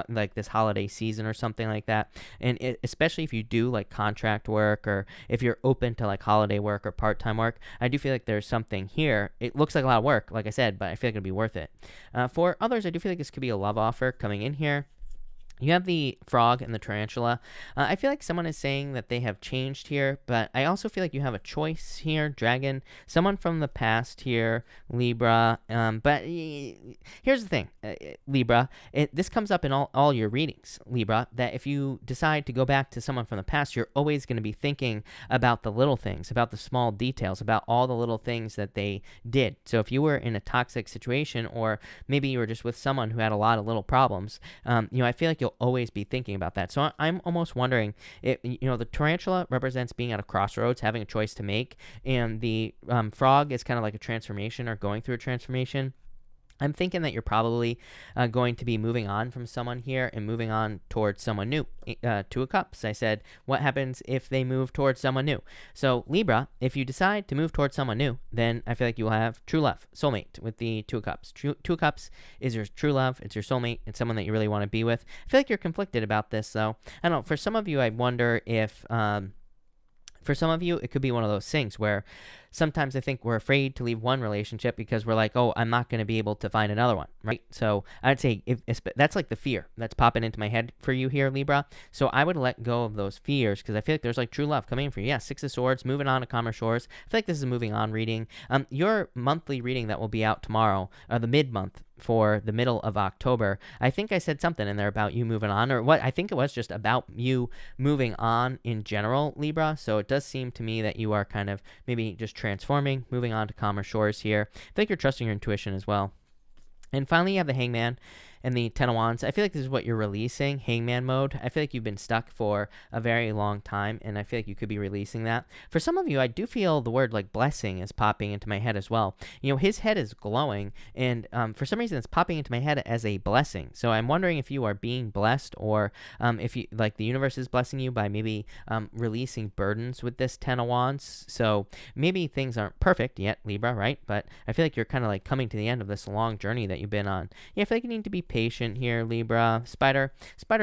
like this holiday season or something like that, and especially if you do like contract work, or if you're open to like holiday work or part-time work, I do feel like there's something here. It looks like a lot of work, like I said, but I feel like it'd be worth it. For others, I do feel like this could be a love offer coming in here. You have the frog and the tarantula. I feel like someone is saying that they have changed here, but I also feel like you have a choice here, dragon. Someone from the past here, Libra. But here's the thing, Libra. This comes up in all your readings, Libra, that if you decide to go back to someone from the past, you're always going to be thinking about the little things, about the small details, about all the little things that they did. So if you were in a toxic situation, or maybe you were just with someone who had a lot of little problems, I feel like you'll always be thinking about that. So I'm almost wondering, the tarantula represents being at a crossroads, having a choice to make, and the frog is kind of like a transformation, or going through a transformation. I'm thinking that you're probably going to be moving on from someone here and moving on towards someone new. Two of Cups. I said, what happens if they move towards someone new? So Libra, if you decide to move towards someone new, then I feel like you will have true love, soulmate with the Two of Cups. Two of Cups is your true love. It's your soulmate. It's someone that you really want to be with. I feel like you're conflicted about this, though. I don't know. For some of you, I wonder if... For some of you, it could be one of those things where sometimes I think we're afraid to leave one relationship because we're like, oh, I'm not going to be able to find another one, right? So I'd say that's like the fear that's popping into my head for you here, Libra. So I would let go of those fears, because I feel like there's like true love coming in for you. Yeah, Six of Swords, moving on to calmer shores. I feel like this is a moving on reading. Your monthly reading that will be out tomorrow, the mid-month, for the middle of October, I think I said something in there about you moving on, or what I think it was just about you moving on in general, Libra. So it does seem to me that you are kind of maybe just transforming, moving on to calmer shores here. I think you're trusting your intuition as well. And finally, you have the Hangman and the Ten of Wands. I feel like this is what you're releasing, Hangman mode. I feel like you've been stuck for a very long time, and I feel like you could be releasing that. For some of you, I do feel the word like blessing is popping into my head as well. His head is glowing, and for some reason, it's popping into my head as a blessing. So I'm wondering if you are being blessed, or if you like the universe is blessing you by maybe releasing burdens with this Ten of Wands. So maybe things aren't perfect yet, Libra, right? But I feel like you're kind of like coming to the end of this long journey that you've been on. Yeah, I feel like you need to be patient here, Libra. Spider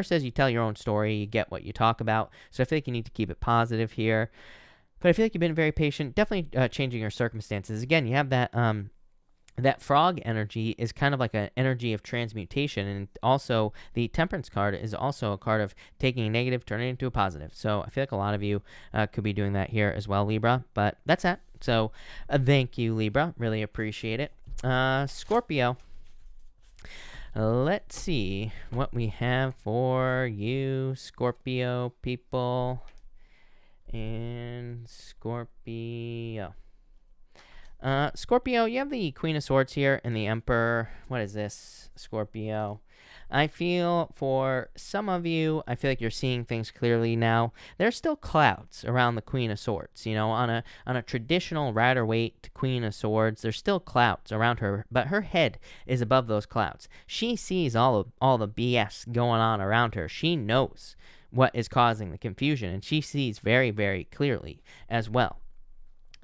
says you tell your own story, you get what you talk about. So I feel like you need to keep it positive here. But I feel like you've been very patient, definitely changing your circumstances. Again, you have that frog energy is kind of like an energy of transmutation, and also the Temperance card is also a card of taking a negative, turning it into a positive. So I feel like a lot of you could be doing that here as well, Libra. But that's that. So thank you, Libra. Really appreciate it. Scorpio. Let's see what we have for you, Scorpio people. And Scorpio. Scorpio, you have the Queen of Swords here and the Emperor. What is this, Scorpio? I feel for some of you, I feel like you're seeing things clearly now. There's still clouds around the Queen of Swords. On a traditional Rider-Waite Queen of Swords, there's still clouds around her, but her head is above those clouds. She sees all the BS going on around her. She knows what is causing the confusion, and she sees very, very clearly as well.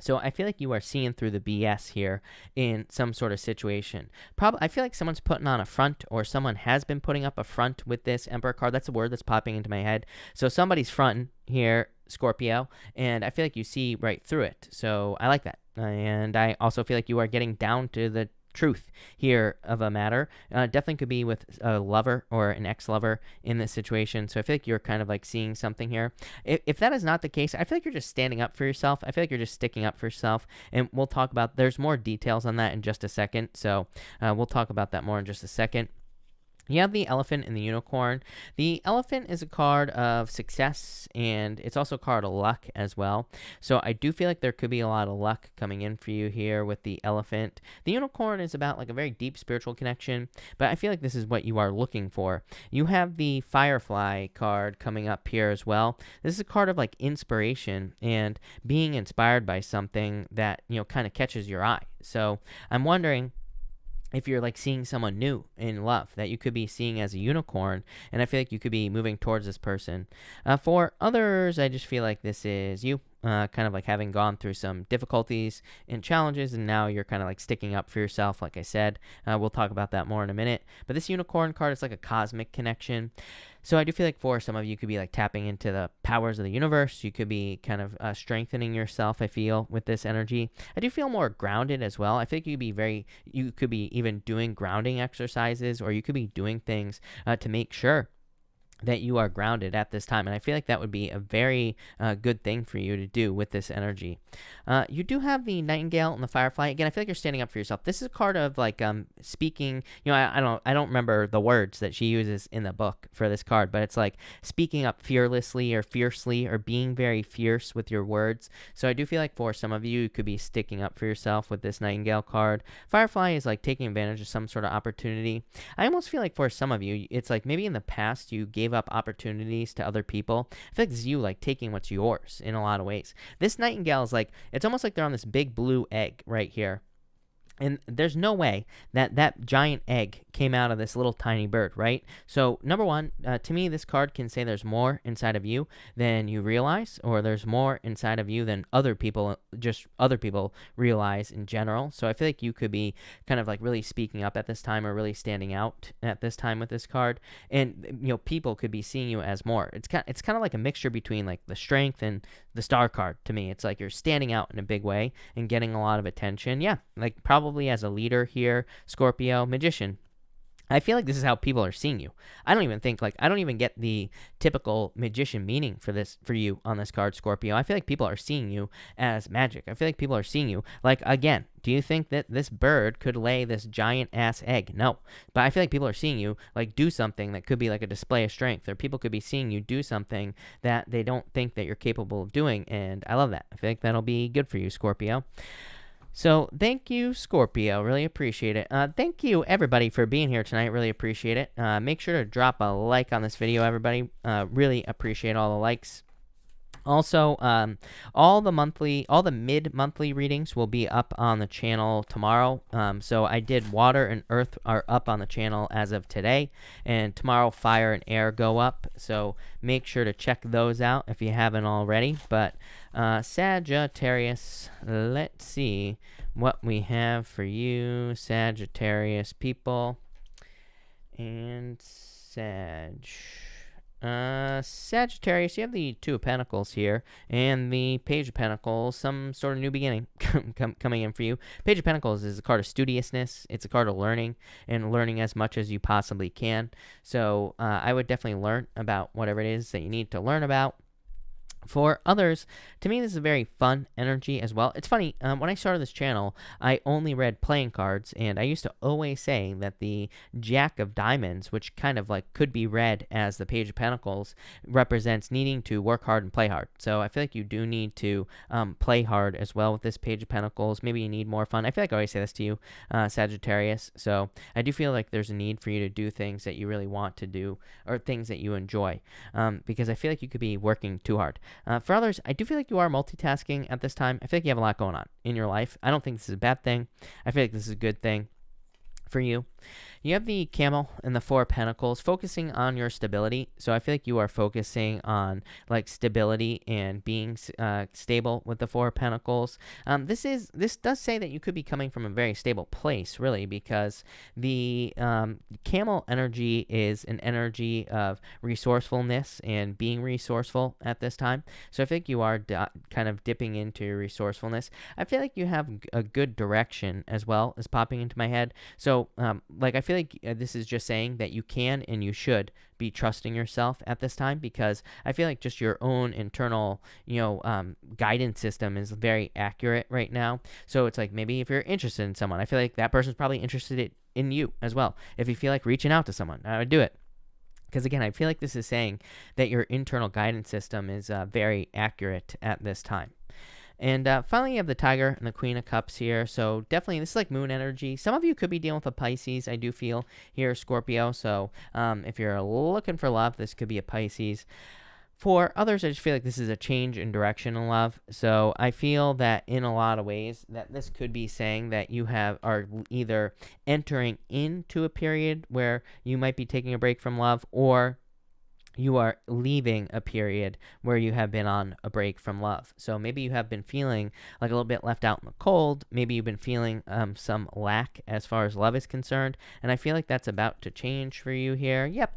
So I feel like you are seeing through the BS here in some sort of situation. I feel like someone's putting on a front, or someone has been putting up a front with this Emperor card. That's a word that's popping into my head. So somebody's fronting here, Scorpio, and I feel like you see right through it. So I like that. And I also feel like you are getting down to the truth here of a matter. Definitely could be with a lover or an ex-lover in this situation. So I feel like you're kind of like seeing something here. If that is not the case, I feel like you're just standing up for yourself. I feel like you're just sticking up for yourself. And we'll talk about, there's more details on that in just a second. So we'll talk about that more in just a second. You have the Elephant and the Unicorn. The Elephant is a card of success, and it's also a card of luck as well. So I do feel like there could be a lot of luck coming in for you here with the Elephant. The Unicorn is about like a very deep spiritual connection, but I feel like this is what you are looking for. You have the Firefly card coming up here as well. This is a card of like inspiration and being inspired by something that, kind of catches your eye. So I'm wondering if you're like seeing someone new in love that you could be seeing as a unicorn, and I feel like you could be moving towards this person. For others, I just feel like this is you, kind of like having gone through some difficulties and challenges, and now you're kind of like sticking up for yourself. Like I said, we'll talk about that more in a minute. But this unicorn card is like a cosmic connection. So I do feel like for some of you could be like tapping into the powers of the universe. You could be kind of strengthening yourself, I feel, with this energy. I do feel more grounded as well. I think you could be even doing grounding exercises, or you could be doing things to make sure that you are grounded at this time. And I feel like that would be a very good thing for you to do with this energy. You do have the Nightingale and the Firefly. Again, I feel like you're standing up for yourself. This is a card of like speaking, I don't remember the words that she uses in the book for this card, but it's like speaking up fearlessly or fiercely, or being very fierce with your words. So I do feel like for some of you, you could be sticking up for yourself with this Nightingale card. Firefly is like taking advantage of some sort of opportunity. I almost feel like for some of you, it's like maybe in the past you gave up opportunities to other people. I feel like this is you like taking what's yours in a lot of ways. This Nightingale is like, it's almost like they're on this big blue egg right here. And there's no way that that giant egg came out of this little tiny bird, right? So number one, to me, this card can say there's more inside of you than you realize, or there's more inside of you than other people realize in general. So I feel like you could be kind of like really speaking up at this time, or really standing out at this time with this card. And, people could be seeing you as more. It's kind of like a mixture between like the Strength and the Star card to me. It's like you're standing out in a big way and getting a lot of attention. Yeah, like probably as a leader here, Scorpio. Magician. I feel like this is how people are seeing you. I don't even get the typical magician meaning for you on this card, Scorpio. I feel like people are seeing you as magic. I feel like people are seeing you like, again, do you think that this bird could lay this giant ass egg? No. But I feel like people are seeing you like do something that could be like a display of strength, or people could be seeing you do something that they don't think that you're capable of doing. And I love that. I feel like that'll be good for you, Scorpio. So thank you, Scorpio. Really appreciate it. Thank you, everybody, for being here tonight. Really appreciate it. Make sure to drop a like on this video, everybody. Really appreciate all the likes. Also, all the mid-monthly readings will be up on the channel tomorrow. So I did Water and Earth are up on the channel as of today, and tomorrow Fire and Air go up. So make sure to check those out if you haven't already. But Sagittarius, let's see what we have for you, Sagittarius people. And Sagittarius, you have the Two of Pentacles here, and the Page of Pentacles, some sort of new beginning coming in for you. Page of Pentacles is a card of studiousness. It's a card of learning, and learning as much as you possibly can. So I would definitely learn about whatever it is that you need to learn about. For others, to me, this is a very fun energy as well. It's funny, when I started this channel, I only read playing cards, and I used to always say that the Jack of Diamonds, which kind of like could be read as the Page of Pentacles, represents needing to work hard and play hard. So I feel like you do need to play hard as well with this Page of Pentacles. Maybe you need more fun. I feel like I always say this to you, Sagittarius. So I do feel like there's a need for you to do things that you really want to do, or things that you enjoy, because I feel like you could be working too hard. For others, I do feel like you are multitasking at this time. I feel like you have a lot going on in your life. I don't think this is a bad thing. I feel like this is a good thing for you. You have the Camel and the Four of Pentacles, focusing on your stability. So I feel like you are focusing on like stability and being stable with the Four of Pentacles. This does say that you could be coming from a very stable place, really, because the Camel energy is an energy of resourcefulness and being resourceful at this time. So I think you are kind of dipping into your resourcefulness. I feel like you have a good direction as well as popping into my head. So I feel like this is just saying that you can and you should be trusting yourself at this time, because I feel like just your own internal, guidance system is very accurate right now. So it's like, maybe if you're interested in someone, I feel like that person's probably interested in you as well. If you feel like reaching out to someone, I would do it. Because again, I feel like this is saying that your internal guidance system is very accurate at this time. And finally, you have the Tiger and the Queen of Cups here. So definitely, this is like moon energy. Some of you could be dealing with a Pisces, I do feel, here, Scorpio. So if you're looking for love, this could be a Pisces. For others, I just feel like this is a change in direction in love. So I feel that in a lot of ways that this could be saying that you are either entering into a period where you might be taking a break from love, or you are leaving a period where you have been on a break from love. So maybe you have been feeling like a little bit left out in the cold. Maybe you've been feeling some lack as far as love is concerned. And I feel like that's about to change for you here. Yep.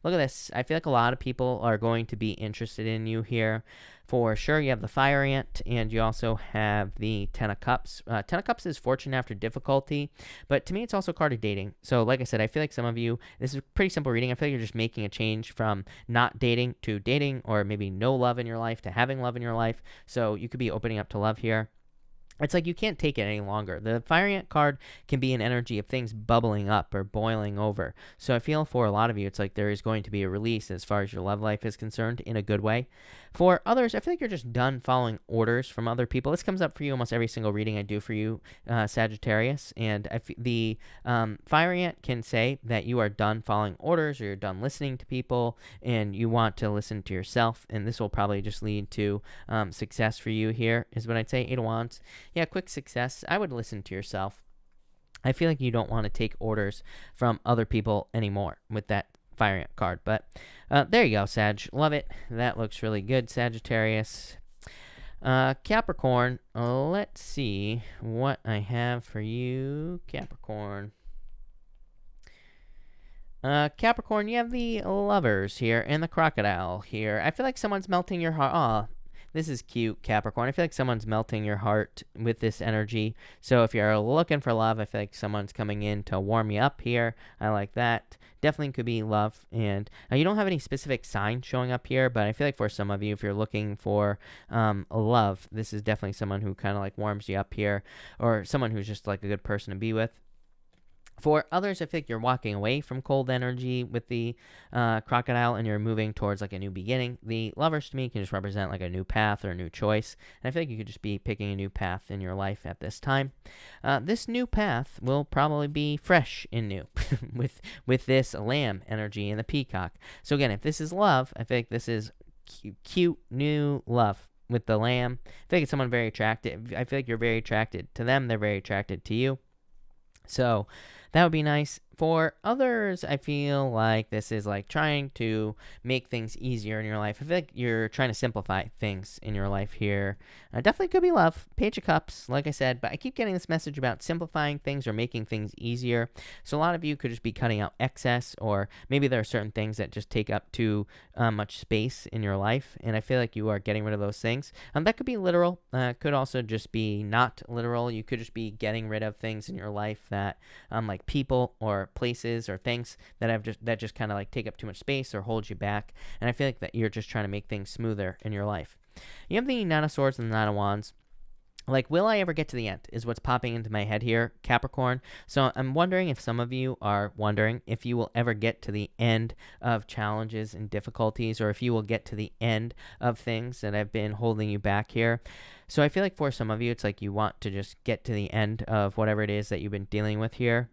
Look at this. I feel like a lot of people are going to be interested in you here. For sure, you have the Fire Ant, and you also have the Ten of Cups. Ten of Cups is fortune after difficulty, but to me, it's also a card of dating. So, like I said, I feel like some of you, this is a pretty simple reading. I feel like you're just making a change from not dating to dating, or maybe no love in your life to having love in your life. So, you could be opening up to love here. It's like you can't take it any longer. The Fire Ant card can be an energy of things bubbling up or boiling over. So I feel for a lot of you, it's like there is going to be a release as far as your love life is concerned in a good way. For others, I feel like you're just done following orders from other people. This comes up for you almost every single reading I do for you, Sagittarius. And the Fire Ant can say that you are done following orders, or you're done listening to people, and you want to listen to yourself. And this will probably just lead to success for you here, is what I'd say. Eight of Wands. Yeah, quick success. I would listen to yourself. I feel like you don't want to take orders from other people anymore with that Fire Ant card. But there you go, Sag. Love it. That looks really good, Sagittarius. Capricorn. Let's see what I have for you, Capricorn. Capricorn, you have the Lovers here and the Crocodile here. I feel like someone's melting your heart. Aw, this is cute, Capricorn. I feel like someone's melting your heart with this energy. So if you're looking for love, I feel like someone's coming in to warm you up here. I like that. Definitely could be love. And you don't have any specific sign showing up here, but I feel like for some of you, if you're looking for love, this is definitely someone who kind of like warms you up here, or someone who's just like a good person to be with. For others, I think you're walking away from cold energy with the crocodile, and you're moving towards like a new beginning. The Lovers to me can just represent like a new path or a new choice. And I feel like you could just be picking a new path in your life at this time. This new path will probably be fresh and new with this Lamb energy and the Peacock. So again, if this is love, I think this is cute new love with the Lamb. I feel like it's someone very attractive. I feel like you're very attracted to them. They're very attracted to you. So that would be nice. For others, I feel like this is like trying to make things easier in your life. I feel like you're trying to simplify things in your life here. Definitely could be love. Page of Cups, like I said, but I keep getting this message about simplifying things or making things easier. So a lot of you could just be cutting out excess, or maybe there are certain things that just take up too much space in your life, and I feel like you are getting rid of those things. That could be literal. Could also just be not literal. You could just be getting rid of things in your life that, like people or places or things that just kind of like take up too much space or hold you back. And I feel like that you're just trying to make things smoother in your life. You have the Nine of Swords and the Nine of Wands. Like, will I ever get to the end is what's popping into my head here, Capricorn. So I'm wondering if some of you are wondering if you will ever get to the end of challenges and difficulties, or if you will get to the end of things that have been holding you back here. So I feel like for some of you, it's like you want to just get to the end of whatever it is that you've been dealing with here.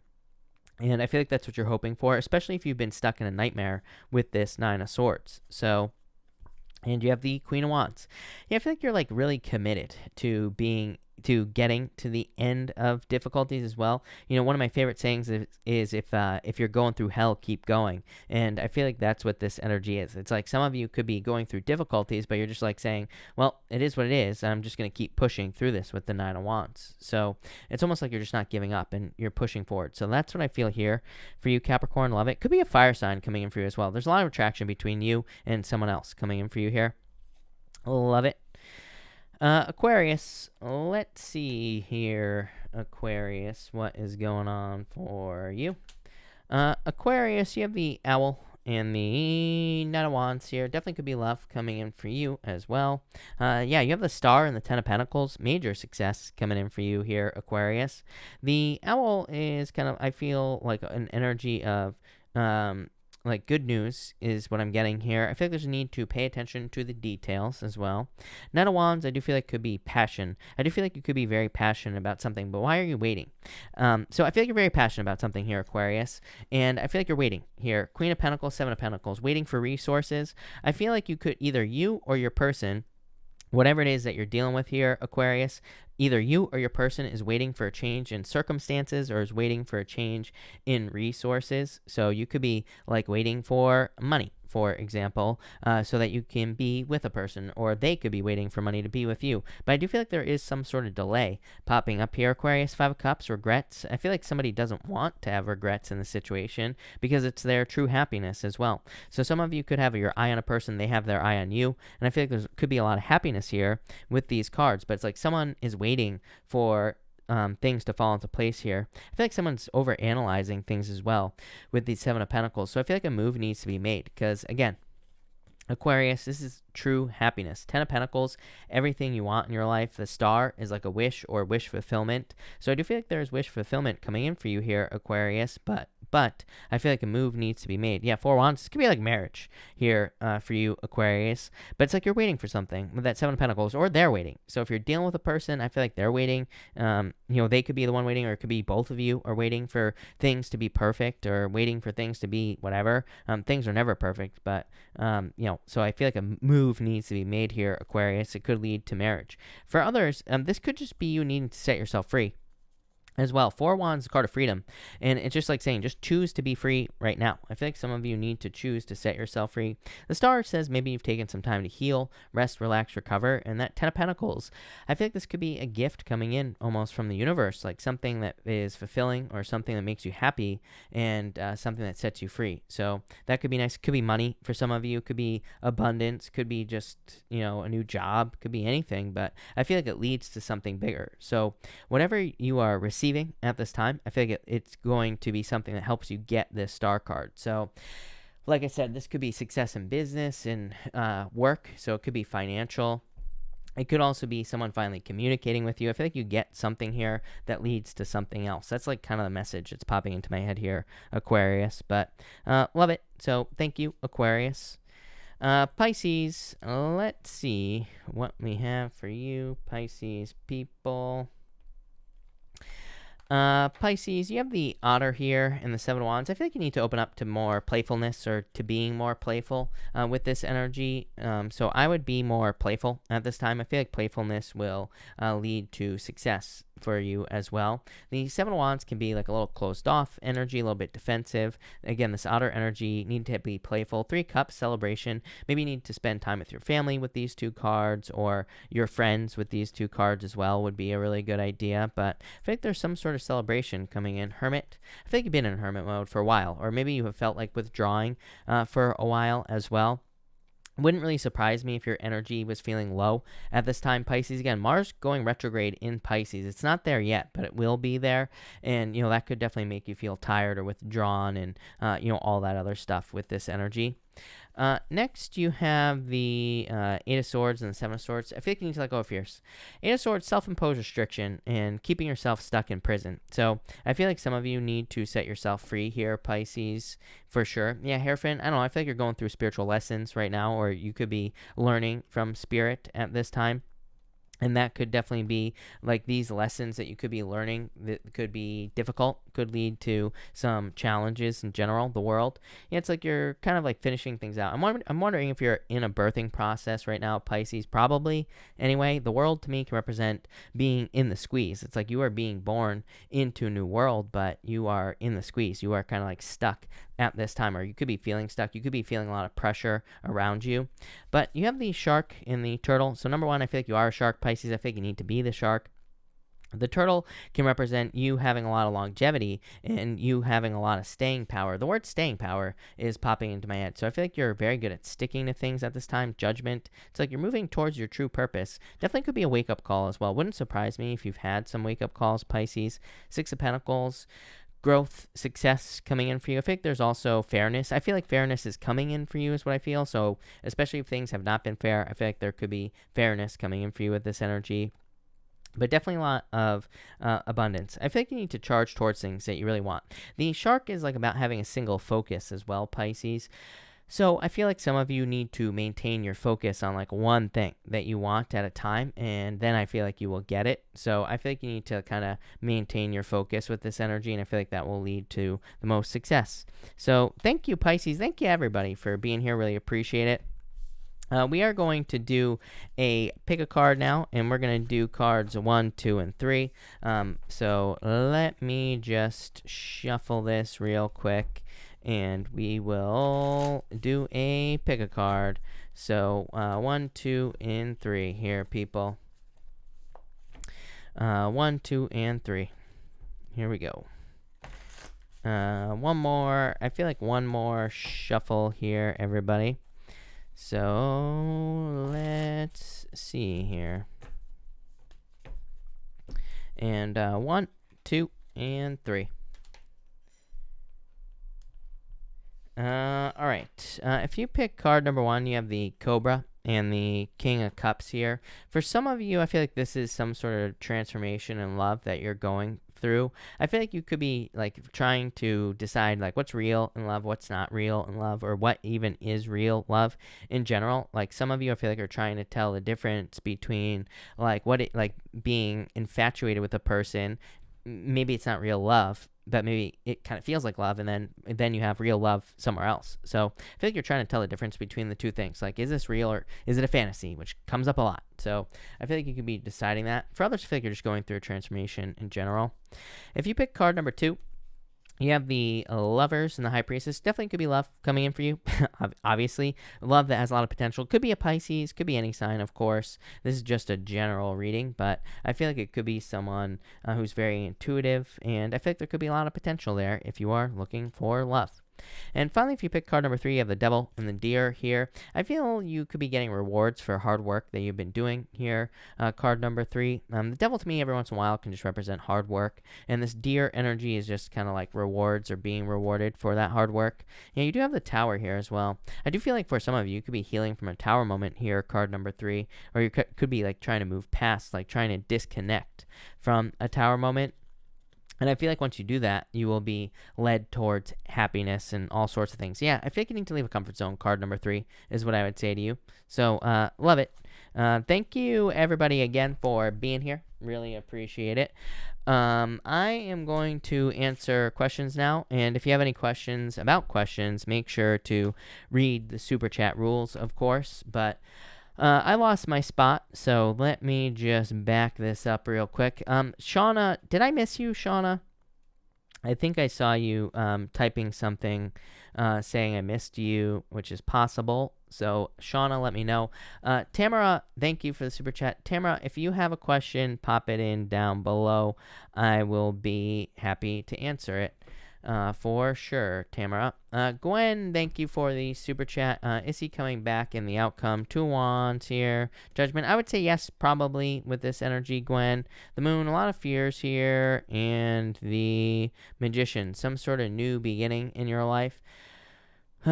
And I feel like that's what you're hoping for, especially if you've been stuck in a nightmare with this Nine of Swords. So, and you have the Queen of Wands. Yeah, I feel like you're like really committed to getting to the end of difficulties as well. You know, one of my favorite sayings is if you're going through hell, keep going. And I feel like that's what this energy is. It's like some of you could be going through difficulties, but you're just like saying, well, it is what it is. I'm just going to keep pushing through this with the Nine of Wands. So it's almost like you're just not giving up and you're pushing forward. So that's what I feel here for you, Capricorn. Love it. Could be a fire sign coming in for you as well. There's a lot of attraction between you and someone else coming in for you here. Love it. Aquarius, let's see here, Aquarius, what is going on for you? Aquarius, you have the Owl and the Knight of Wands here. Definitely could be love coming in for you as well. Yeah, you have the Star and the Ten of Pentacles. Major success coming in for you here, Aquarius. The Owl is kind of, I feel like an energy of like good news is what I'm getting here. I feel like there's a need to pay attention to the details as well. Knight of Wands, I do feel like could be passion. I do feel like you could be very passionate about something, but why are you waiting? So I feel like you're very passionate about something here, Aquarius, and I feel like you're waiting here. Queen of Pentacles, Seven of Pentacles, waiting for resources. I feel like you could, either you or your person, whatever it is that you're dealing with here, Aquarius, either you or your person is waiting for a change in circumstances or is waiting for a change in resources. So you could be like waiting for money, for example, so that you can be with a person, or they could be waiting for money to be with you. But I do feel like there is some sort of delay popping up here, Aquarius. Five of Cups, regrets. I feel like somebody doesn't want to have regrets in the situation because it's their true happiness as well. So some of you could have your eye on a person, they have their eye on you, and I feel like there could be a lot of happiness here with these cards, but it's like someone is waiting for things to fall into place here. I feel like someone's over analyzing things as well with the Seven of Pentacles. So I feel like a move needs to be made because, again, Aquarius, this is true happiness. Ten of Pentacles, everything you want in your life. The Star is like a wish or wish fulfillment. So I do feel like there's wish fulfillment coming in for you here, Aquarius, but I feel like a move needs to be made. Yeah, Four of Wands, this could be like marriage here for you, Aquarius, but it's like you're waiting for something with that Seven of Pentacles, or they're waiting. So if you're dealing with a person, I feel like they're waiting. They could be the one waiting, or it could be both of you are waiting for things to be perfect, or waiting for things to be whatever. Things are never perfect, but so I feel like a move needs to be made here, Aquarius. It could lead to marriage. For others, this could just be you needing to set yourself free as well. Four of Wands, the card of freedom, and it's just like saying, just choose to be free right now. I feel like some of you need to choose to set yourself free. The Star says maybe you've taken some time to heal, rest, relax, recover, and that Ten of Pentacles, I feel like this could be a gift coming in almost from the universe, like something that is fulfilling or something that makes you happy, and something that sets you free. So that could be nice. It could be money for some of you, it could be abundance, could be just a new job, could be anything, but I feel like it leads to something bigger. So whatever you are receiving at this time, I feel like it's going to be something that helps you get this Star card. So like I said, this could be success in business and work, so it could be financial. It could also be someone finally communicating with you. I feel like you get something here that leads to something else. That's like kind of the message that's popping into my head here, Aquarius, but love it. So thank you, Aquarius. Pisces, let's see what we have for you, Pisces people. Pisces, you have the Otter here and the Seven of Wands. I feel like you need to open up to more playfulness, or to being more playful with this energy. So I would be more playful at this time. I feel like playfulness will lead to success for you as well. The Seven of Wands can be like a little closed off energy, a little bit defensive. Again, this Otter energy, need to be playful. Three of Cups, celebration. Maybe you need to spend time with your family with these two cards, or your friends with these two cards as well would be a really good idea. But I feel like there's some sort of celebration coming in. Hermit, I feel like you've been in hermit mode for a while, or maybe you have felt like withdrawing for a while as well. Wouldn't really surprise me if your energy was feeling low at this time, Pisces. Again, Mars going retrograde in Pisces. It's not there yet, but it will be there. And, that could definitely make you feel tired or withdrawn, and, all that other stuff with this energy. Next, you have the Eight of Swords and the Seven of Swords. I feel like you need to let go of fears. Eight of Swords, self-imposed restriction and keeping yourself stuck in prison. So I feel like some of you need to set yourself free here, Pisces, for sure. Yeah, Hierophant, I don't know. I feel like you're going through spiritual lessons right now, or you could be learning from spirit at this time. And that could definitely be like these lessons that you could be learning that could be difficult, could lead to some challenges in general, the world. Yeah, it's like you're kind of like finishing things out. I'm wondering if you're in a birthing process right now, Pisces, probably. Anyway, the world to me can represent being in the squeeze. It's like you are being born into a new world, but you are in the squeeze. You are kind of like stuck at this time, or you could be feeling stuck. You could be feeling a lot of pressure around you. But you have the Shark and the Turtle. So number one, I feel like you are a shark, Pisces. I think you need to be the shark. The turtle can represent you having a lot of longevity and you having a lot of staying power. The word staying power is popping into my head. So I feel like you're very good at sticking to things at this time. Judgment. It's like you're moving towards your true purpose. Definitely could be a wake-up call as well. Wouldn't surprise me if you've had some wake-up calls, Pisces. Six of Pentacles. Growth, success coming in for you. I think there's also fairness. I feel like fairness is coming in for you is what I feel. So especially if things have not been fair, I feel like there could be fairness coming in for you with this energy. but definitely a lot of abundance. I feel like you need to charge towards things that you really want. The shark is like about having a single focus as well, Pisces. So I feel like some of you need to maintain your focus on like one thing that you want at a time, and then I feel like you will get it. So I feel like you need to kind of maintain your focus with this energy, and I feel like that will lead to the most success. So thank you, Pisces. Thank you, everybody, for being here. Really appreciate it. We are going to do a pick a card now, and we're going to do cards 1, 2, and 3. So let me just shuffle this real quick, and we will do a pick a card. So 1, 2, and 3 here, people. 1, 2, and 3. Here we go. One more. I feel like one more shuffle here, everybody. So let's see here. And 1, 2, and 3. All right. If you pick card number 1, you have the Cobra and the King of Cups here. For some of you, I feel like this is some sort of transformation in love that you're going through. I feel like you could be like trying to decide like what's real in love, what's not real in love, or what even is real love in general. Like some of you, I feel like, are trying to tell the difference between like what it like being infatuated with a person. Maybe it's not real love, but maybe it kind of feels like love, and then you have real love somewhere else. So I feel like you're trying to tell the difference between the two things. Like, is this real or is it a fantasy, which comes up a lot. So I feel like you could be deciding that. For others, I feel like you're just going through a transformation in general. If you pick card number 2, you have the Lovers and the High Priestess. Definitely could be love coming in for you. Obviously, love that has a lot of potential. Could be a Pisces, could be any sign, of course. This is just a general reading, but I feel like it could be someone who's very intuitive, and I feel like there could be a lot of potential there if you are looking for love. And finally, if you pick card number 3, you have the Devil and the Deer here. I feel you could be getting rewards for hard work that you've been doing here. Card number 3. The Devil, to me, every once in a while can just represent hard work. And this Deer energy is just kind of like rewards or being rewarded for that hard work. Yeah, you do have the Tower here as well. I do feel like for some of you, you could be healing from a Tower moment here, card number 3. Or you could be like trying to move past, like trying to disconnect from a Tower moment. And I feel like once you do that, you will be led towards happiness and all sorts of things. Yeah, I feel like you need to leave a comfort zone. Card number 3 is what I would say to you. So, love it. Thank you, everybody, again, for being here. Really appreciate it. I am going to answer questions now. And if you have any questions about questions, make sure to read the Super Chat rules, of course. But I lost my spot, so let me just back this up real quick. Shauna, did I miss you, Shauna? I think I saw you typing something saying I missed you, which is possible. So, Shauna, let me know. Tamara, thank you for the super chat. Tamara, if you have a question, pop it in down below. I will be happy to answer it. For sure, Tamara. Gwen, thank you for the super chat. Is he coming back in the outcome? 2 wands here. Judgment, I would say yes, probably, with this energy, Gwen. The moon, a lot of fears here. And the magician, some sort of new beginning in your life. So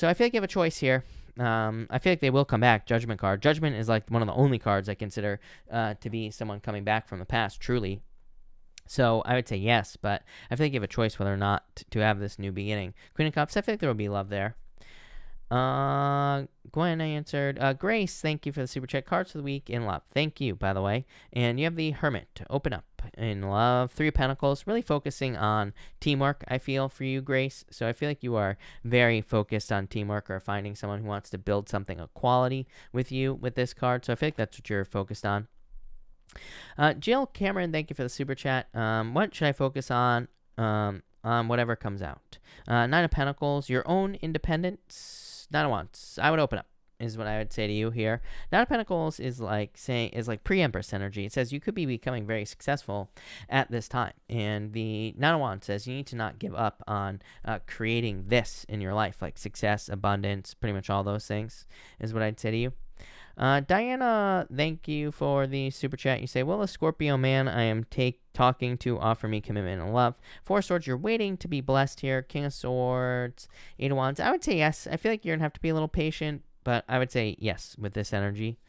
I feel like you have a choice here. I feel like they will come back. Judgment card. Judgment is like one of the only cards I consider to be someone coming back from the past, truly. So I would say yes, but I feel like you have a choice whether or not to have this new beginning. Queen of Cups, I feel like there will be love there. Gwen, I answered. Grace, thank you for the super chat. Cards for the week in love. Thank you, by the way. And you have the Hermit. Open up in love. 3 of Pentacles. Really focusing on teamwork, I feel, for you, Grace. So I feel like you are very focused on teamwork or finding someone who wants to build something of quality with you with this card. So I feel like that's what you're focused on. Jill Cameron, thank you for the super chat. What should I focus on whatever comes out? 9 of Pentacles, your own independence. 9 of Wands, I would open up, is what I would say to you here. 9 of Pentacles is like pre-Empress energy. It says you could be becoming very successful at this time. And the 9 of Wands says you need to not give up on creating this in your life, like success, abundance, pretty much all those things is what I'd say to you. Diana, thank you for the super chat. You say, will a Scorpio man I am talking to offer me commitment and love? 4 of Swords, you're waiting to be blessed here. King of Swords, 8 of Wands. I would say yes. I feel like you're going to have to be a little patient, but I would say yes with this energy.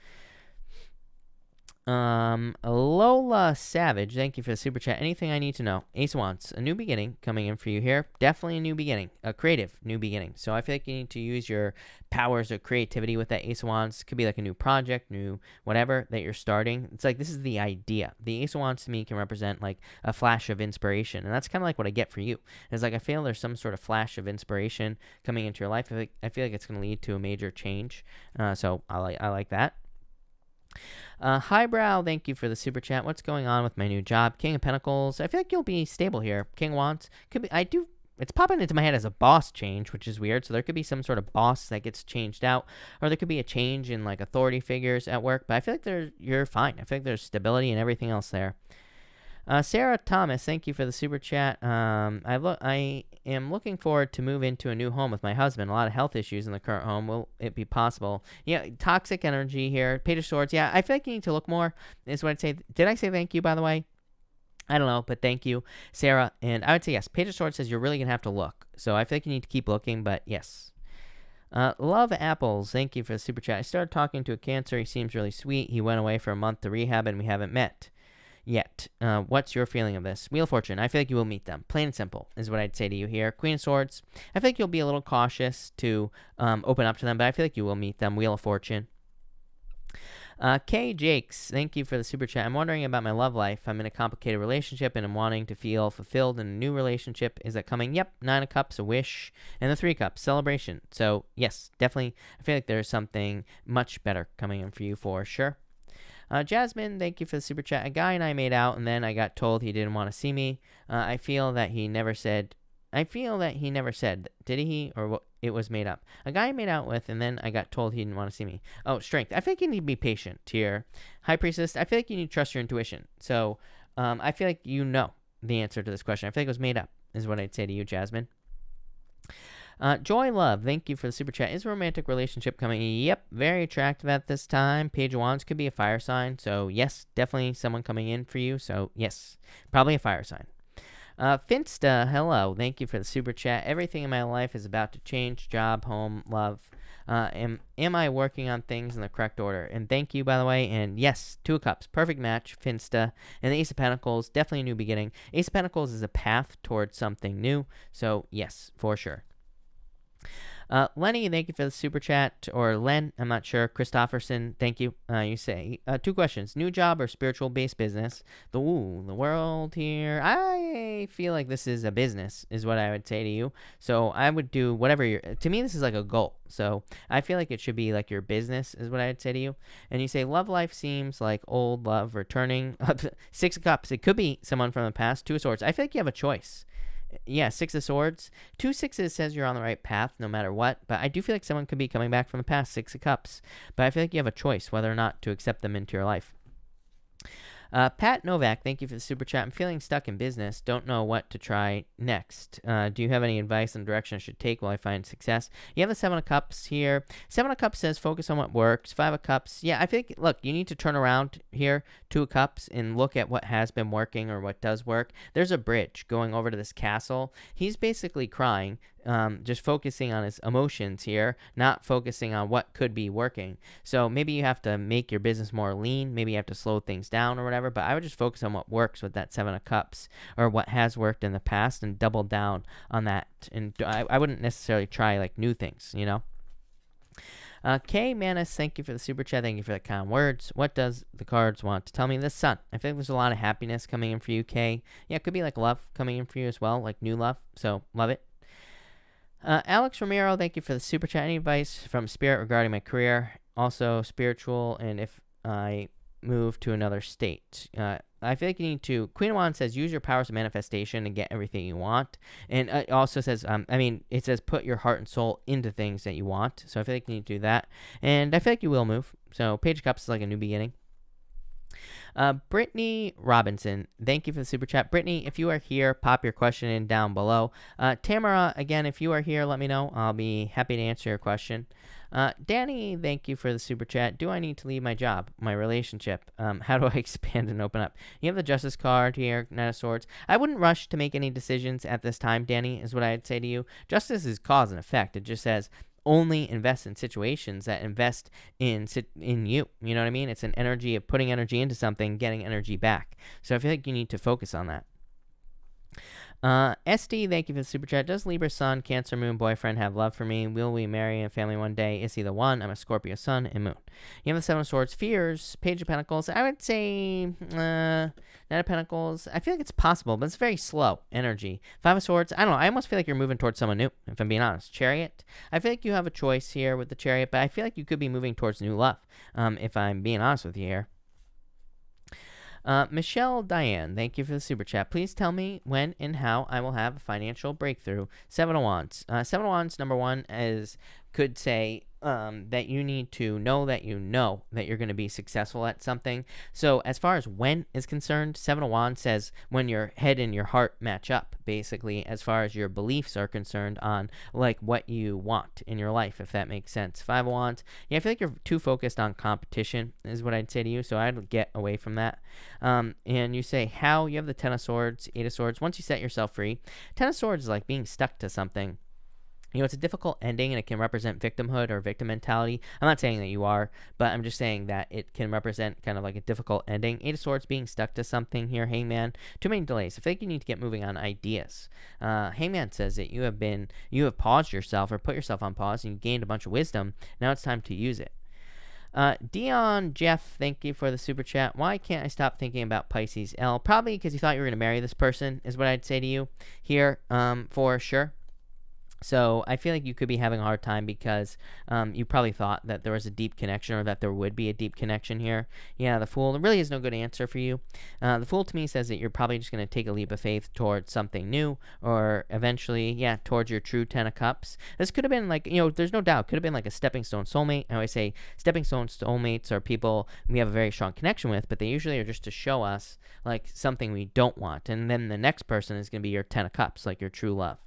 Lola Savage, thank you for the super chat. Anything I need to know? Ace of Wands, a new beginning coming in for you here. Definitely a new beginning, a creative new beginning. So I feel like you need to use your powers of creativity with that Ace of Wands. Could be like a new project, new whatever that you're starting. It's like this is the idea. The Ace of Wands to me can represent like a flash of inspiration, and that's kind of like what I get for you. It's like I feel there's some sort of flash of inspiration coming into your life. I feel like it's going to lead to a major change. So I like that. Highbrow, thank you for the super chat. What's going on with my new job? King of Pentacles. I feel like you'll be stable here. King of Wands. Could be. It's popping into my head as a boss change, which is weird. So there could be some sort of boss that gets changed out, or there could be a change in like authority figures at work. But I feel like you're fine. I feel like there's stability and everything else there. Sarah Thomas, thank you for the super chat. I am looking forward to move into a new home with my husband. A lot of health issues in the current home. Will it be possible? Yeah, toxic energy here. Page of Swords. Yeah, I feel like you need to look more. Is what I'd say. Did I say thank you, by the way? I don't know, but thank you, Sarah. And I would say yes. Page of Swords says you're really gonna have to look. So I feel like you need to keep looking. But yes. Love Apples, thank you for the super chat. I started talking to a Cancer. He seems really sweet. He went away for a month to rehab, and we haven't met yet. What's your feeling of this? Wheel of Fortune, I feel like you will meet them. Plain and simple is what I'd say to you here. Queen of Swords, I feel like you'll be a little cautious to open up to them, but I feel like you will meet them. Wheel of Fortune. Kay Jakes, thank you for the super chat. I'm wondering about my love life. I'm in a complicated relationship and I'm wanting to feel fulfilled in a new relationship. Is that coming? Yep. 9 of Cups, a wish, and the 3 Cups, celebration. So yes, definitely. I feel like there's something much better coming in for you for sure. Jasmine, thank you for the super chat. A guy and I made out, and then I got told he didn't want to see me. I feel that he never said. Did he? Or what? It was made up. A guy I made out with, and then I got told he didn't want to see me. Oh, strength. I feel like you need to be patient here. High Priestess, I feel like you need to trust your intuition. So I feel like you know the answer to this question. I feel like it was made up, is what I'd say to you, Jasmine. Joy Love, thank you for the super chat. Is a romantic relationship coming? Yep, very attractive at this time. Page of Wands could be a fire sign. So, yes, definitely someone coming in for you. So, yes, probably a fire sign. Finsta, hello. Thank you for the super chat. Everything in my life is about to change. Job, home, love. Am I working on things in the correct order? And thank you, by the way. And yes, 2 of Cups. Perfect match, Finsta. And the Ace of Pentacles, definitely a new beginning. Ace of Pentacles is a path towards something new. So, yes, for sure. Lenny, thank you for the super chat. Or Len, I'm not sure. Christofferson, thank you. You say 2 questions: new job or spiritual-based business? The world here. I feel like this is a business, is what I would say to you. So I would do whatever to me, this is like a goal. So I feel like it should be like your business, is what I'd say to you. And you say love life seems like old love returning. 6 of Cups. It could be someone from the past. 2 of Swords. I feel like you have a choice. Yeah, 6 of Swords. 2 6s says you're on the right path no matter what, but I do feel like someone could be coming back from the past. 6 of Cups. But I feel like you have a choice whether or not to accept them into your life. Pat Novak, thank you for the super chat. I'm feeling stuck in business. Don't know what to try next. Do you have any advice on direction I should take while I find success? You have the 7 of Cups here. 7 of Cups says focus on what works. 5 of Cups. Yeah, I think, look, you need to turn around here. 2 of Cups and look at what has been working or what does work. There's a bridge going over to this castle. He's basically crying. Just focusing on his emotions here, not focusing on what could be working. So maybe you have to make your business more lean. Maybe you have to slow things down or whatever. But I would just focus on what works with that 7 of Cups, or what has worked in the past, and double down on that. And I wouldn't necessarily try like new things, you know. Kay Manis, thank you for the super chat. Thank you for the kind words. What does the cards want to tell me? The Sun. I think there's a lot of happiness coming in for you, Kay. Yeah, it could be like love coming in for you as well, like new love. So love it. Alex Romero, thank you for the super chat. Any advice from Spirit regarding my career? Also spiritual, and if I move to another state. I feel like you need to. Queen of Wands says use your powers of manifestation and get everything you want. And it also says, it says put your heart and soul into things that you want. So I feel like you need to do that. And I feel like you will move. So Page of Cups is like a new beginning. Brittany Robinson, thank you for the super chat. Brittany, if you are here, pop your question in down below. Tamara, again, if you are here, let me know. I'll be happy to answer your question. Danny, thank you for the super chat. Do I need to leave my job, my relationship? How do I expand and open up? You have the Justice card here, Knight of Swords. I wouldn't rush to make any decisions at this time, Danny, is what I'd say to you. Justice is cause and effect. It just says, only invest in situations that invest in you. You know what I mean? It's an energy of putting energy into something, getting energy back. So I feel like you need to focus on that. SD, thank you for the super chat. Does Libra sun, Cancer moon, boyfriend have love for me? Will we marry a family one day? Is he the one? I'm a Scorpio sun and moon. You have the Seven of Swords, fears, Page of Pentacles. I would say Knight of Pentacles. I feel like it's possible, but it's very slow energy. Five of Swords. I don't know. I almost feel like you're moving towards someone new, if I'm being honest. Chariot. I feel like you have a choice here with the Chariot, but I feel like you could be moving towards new love, if I'm being honest with you here. Michelle Diane, thank you for the super chat. Please tell me when and how I will have a financial breakthrough. Seven of Wands. Seven of Wands, number one, could say that you need to know that you're going to be successful at something. So as far as when is concerned, Seven of Wands says when your head and your heart match up, basically, as far as your beliefs are concerned on like what you want in your life, if that makes sense. Five of Wands, yeah, I feel like you're too focused on competition is what I'd say to you, so I'd get away from that. And you say how, you have the Ten of Swords, Eight of Swords. Once you set yourself free, Ten of Swords is like being stuck to something. You know, it's a difficult ending, and it can represent victimhood or victim mentality. I'm not saying that you are, but I'm just saying that it can represent kind of like a difficult ending. Eight of Swords, being stuck to something here. Hangman, too many delays. I think you need to get moving on ideas. Hangman says that you have paused yourself or put yourself on pause, and you gained a bunch of wisdom. Now it's time to use it. Dion Jeff, thank you for the super chat. Why can't I stop thinking about Pisces L? Probably because you thought you were going to marry this person, is what I'd say to you here, for sure. So I feel like you could be having a hard time because you probably thought that there was a deep connection or that there would be a deep connection here. Yeah, the Fool, there really is no good answer for you. The Fool to me says that you're probably just going to take a leap of faith towards something new or eventually, towards your true Ten of Cups. This could have been like, there's no doubt, could have been like a stepping stone soulmate. I always say stepping stone soulmates are people we have a very strong connection with, but they usually are just to show us like something we don't want. And then the next person is going to be your Ten of Cups, like your true love.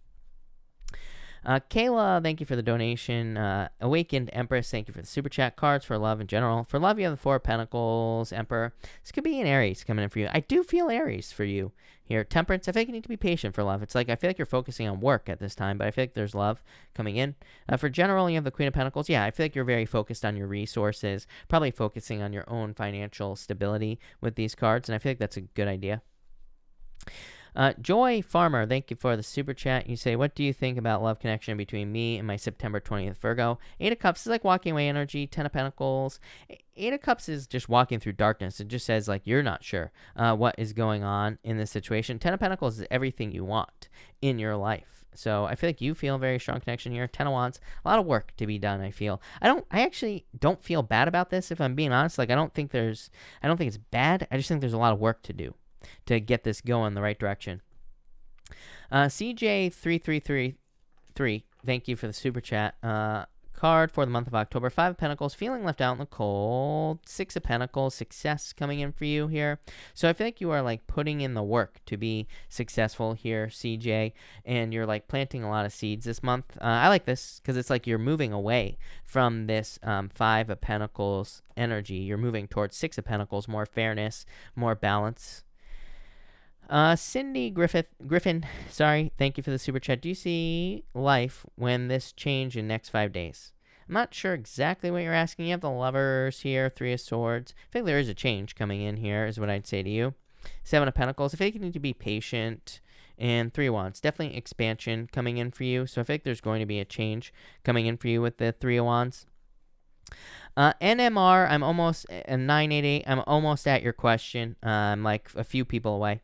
Kayla, thank you for the donation. Awakened Empress, thank you for the super chat. Cards for love in general. For love, you have the Four of Pentacles, Emperor. This could be an Aries coming in for you. I do feel Aries for you here. Temperance, I feel like you need to be patient for love. It's like I feel like you're focusing on work at this time, but I feel like there's love coming in. For general, you have the Queen of Pentacles. Yeah, I feel like you're very focused on your resources, probably focusing on your own financial stability with these cards, and I feel like that's a good idea. Joy Farmer, thank you for the super chat. You say, what do you think about love connection between me and my September 20th Virgo? Eight of Cups is like walking away energy. Ten of Pentacles. Eight of Cups is just walking through darkness. It just says like you're not sure what is going on in this situation. Ten of Pentacles is everything you want in your life. So I feel like you feel a very strong connection here. Ten of Wands, a lot of work to be done, I feel. I actually don't feel bad about this, if I'm being honest. Like I don't think it's bad. I just think there's a lot of work to do to get this going the right direction. CJ3333, thank you for the super chat. Card for the month of October. Five of Pentacles, feeling left out in the cold. Six of Pentacles, success coming in for you here. So I feel like you are like putting in the work to be successful here, CJ, and you're like planting a lot of seeds this month. I like this because it's like you're moving away from this Five of Pentacles energy. You're moving towards Six of Pentacles, more fairness, more balance. Cindy Griffin, sorry, thank you for the super chat. Do you see life when this change in next 5 days? I'm not sure exactly what you're asking. You have the Lovers here, Three of Swords. I think there is a change coming in here, is what I'd say to you. Seven of Pentacles. I think you need to be patient. And Three of Wands, definitely expansion coming in for you. So I think there's going to be a change coming in for you with the Three of Wands. NMR, I'm almost 988. I'm almost at your question. I'm like a few people away.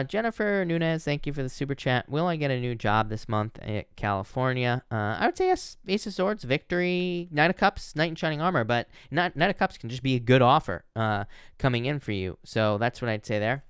Jennifer Nunez, thank you for the super chat. Will I get a new job this month at California? I would say yes. Ace of Swords, victory, Knight of Cups, Knight in Shining Armor, but Knight of Cups can just be a good offer coming in for you. So that's what I'd say there.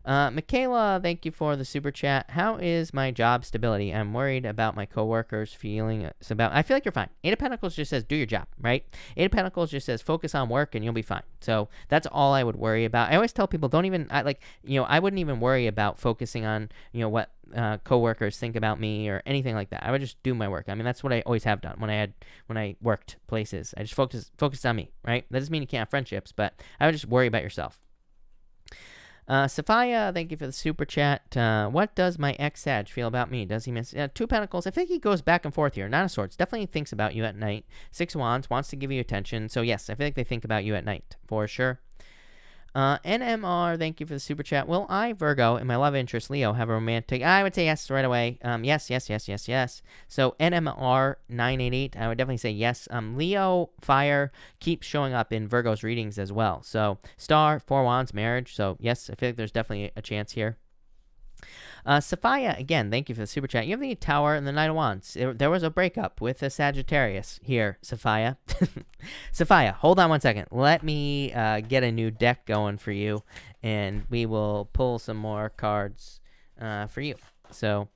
Michaela, thank you for the super chat. How is my job stability? I'm worried about my coworkers feeling about. I feel like you're fine. Eight of Pentacles just says do your job, right? Eight of Pentacles just says focus on work and you'll be fine. So that's all I would worry about. I always tell people I wouldn't even worry about focusing on what coworkers think about me or anything like that. I would just do my work. I mean, that's what I always have done when I worked places. I just focused on me, right? That doesn't mean you can't have friendships, but I would just worry about yourself. Sophia, thank you for the super chat. What does my ex-Sag feel about me? Does he miss... Two Pentacles. I think he goes back and forth here. Nine of Swords. Definitely thinks about you at night. Six of Wands. Wants to give you attention. So, yes, I feel like they think about you at night. For sure. NMR, thank you for the super chat. Will I, Virgo, and my love interest, Leo, have a romantic... I would say yes right away. Yes. So, NMR 988, I would definitely say yes. Leo, fire, keeps showing up in Virgo's readings as well. So, Star, Four Wands, marriage. So, yes, I feel like there's definitely a chance here. Sophia, again, thank you for the super chat. You have the Tower and the Knight of Wands. There was a breakup with a Sagittarius here, Sophia. Sophia, hold on one second. Let me get a new deck going for you, and we will pull some more cards for you. So,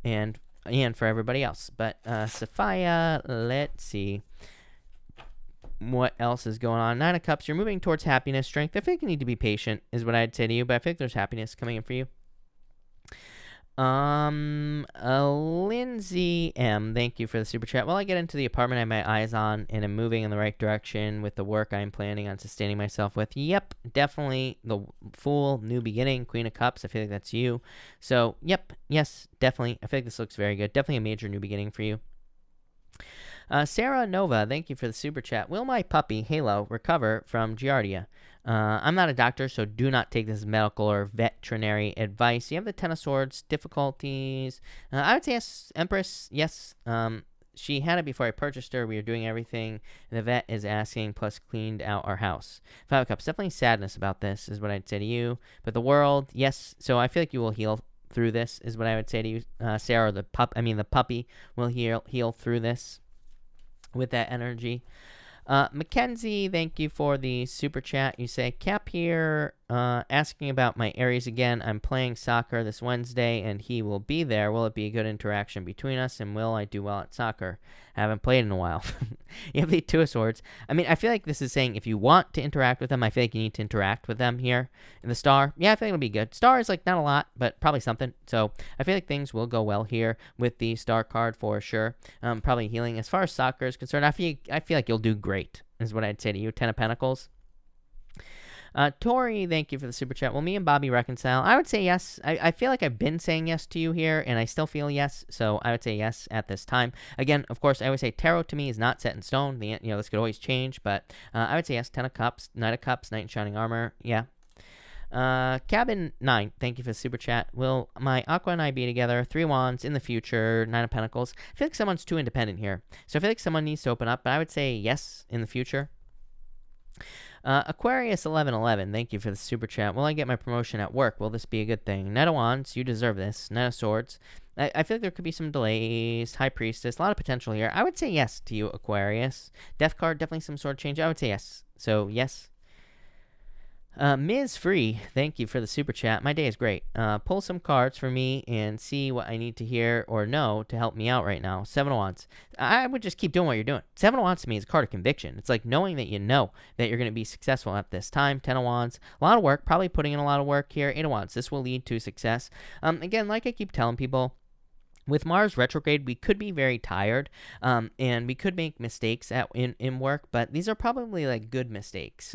and for everybody else. But Sophia, let's see what else is going on. Nine of Cups, you're moving towards happiness, strength. I think you need to be patient, is what I'd say to you, but I think there's happiness coming in for you. Lindsay M, thank you for the super chat. Well, I get into the apartment I have my eyes on and am moving in the right direction with the work I'm planning on sustaining myself with. Yep, definitely the Fool, new beginning, Queen of Cups. I feel like that's you. So, yep, yes, definitely. I feel like this looks very good. Definitely a major new beginning for you. Sarah Nova, thank you for the super chat. Will my puppy, Halo, recover from Giardia? I'm not a doctor, so do not take this as medical or veterinary advice. You have the Ten of Swords, difficulties. I would say yes, Empress, yes. She had it before I purchased her. We were doing everything. The vet is asking, plus cleaned out our house. Five of Cups, definitely sadness about this is what I'd say to you. But the world, yes. So I feel like you will heal through this is what I would say to you, Sarah. The puppy will heal through this with that energy. Mackenzie, thank you for the super chat. You say, Cap here, asking about my Aries again. I'm playing soccer this Wednesday, and he will be there. Will it be a good interaction between us, and will I do well at soccer? I haven't played in a while. You have the Two of Swords. I mean, I feel like this is saying if you want to interact with them, I feel like you need to interact with them here. In the Star, yeah, I feel like it'll be good. Star is like not a lot, but probably something. So I feel like things will go well here with the Star card for sure. Probably healing. As far as soccer is concerned, I feel like you'll do great, is what I'd say to you. Ten of Pentacles. Tori, thank you for the super chat. Will me and Bobby reconcile? I would say yes. I feel like I've been saying yes to you here, and I still feel yes. So I would say yes at this time. Again, of course, I always say tarot to me is not set in stone. This could always change, but I would say yes. Ten of Cups, Knight of Cups, Knight in Shining Armor. Yeah. Cabin 9, thank you for the super chat. Will my Aqua and I be together? Three Wands in the future, Nine of Pentacles. I feel like someone's too independent here. So I feel like someone needs to open up, but I would say yes in the future. Aquarius 1111, thank you for the super chat. Will I get my promotion at work? Will this be a good thing? Knight of Wands, you deserve this. Knight of Swords. I feel like there could be some delays. High Priestess, a lot of potential here. I would say yes to you, Aquarius. Death card, definitely some sort of change. I would say yes. So, yes. Ms. Free, thank you for the super chat. My day is great. Pull some cards for me and see what I need to hear or know to help me out right now. Seven of Wands. I would just keep doing what you're doing. Seven of Wands to me is a card of conviction. It's like knowing that you know that you're going to be successful at this time. Ten of Wands. A lot of work. Probably putting in a lot of work here. Eight of Wands. This will lead to success. Again, like I keep telling people, with Mars retrograde, we could be very tired, and we could make mistakes in work, but these are probably like good mistakes.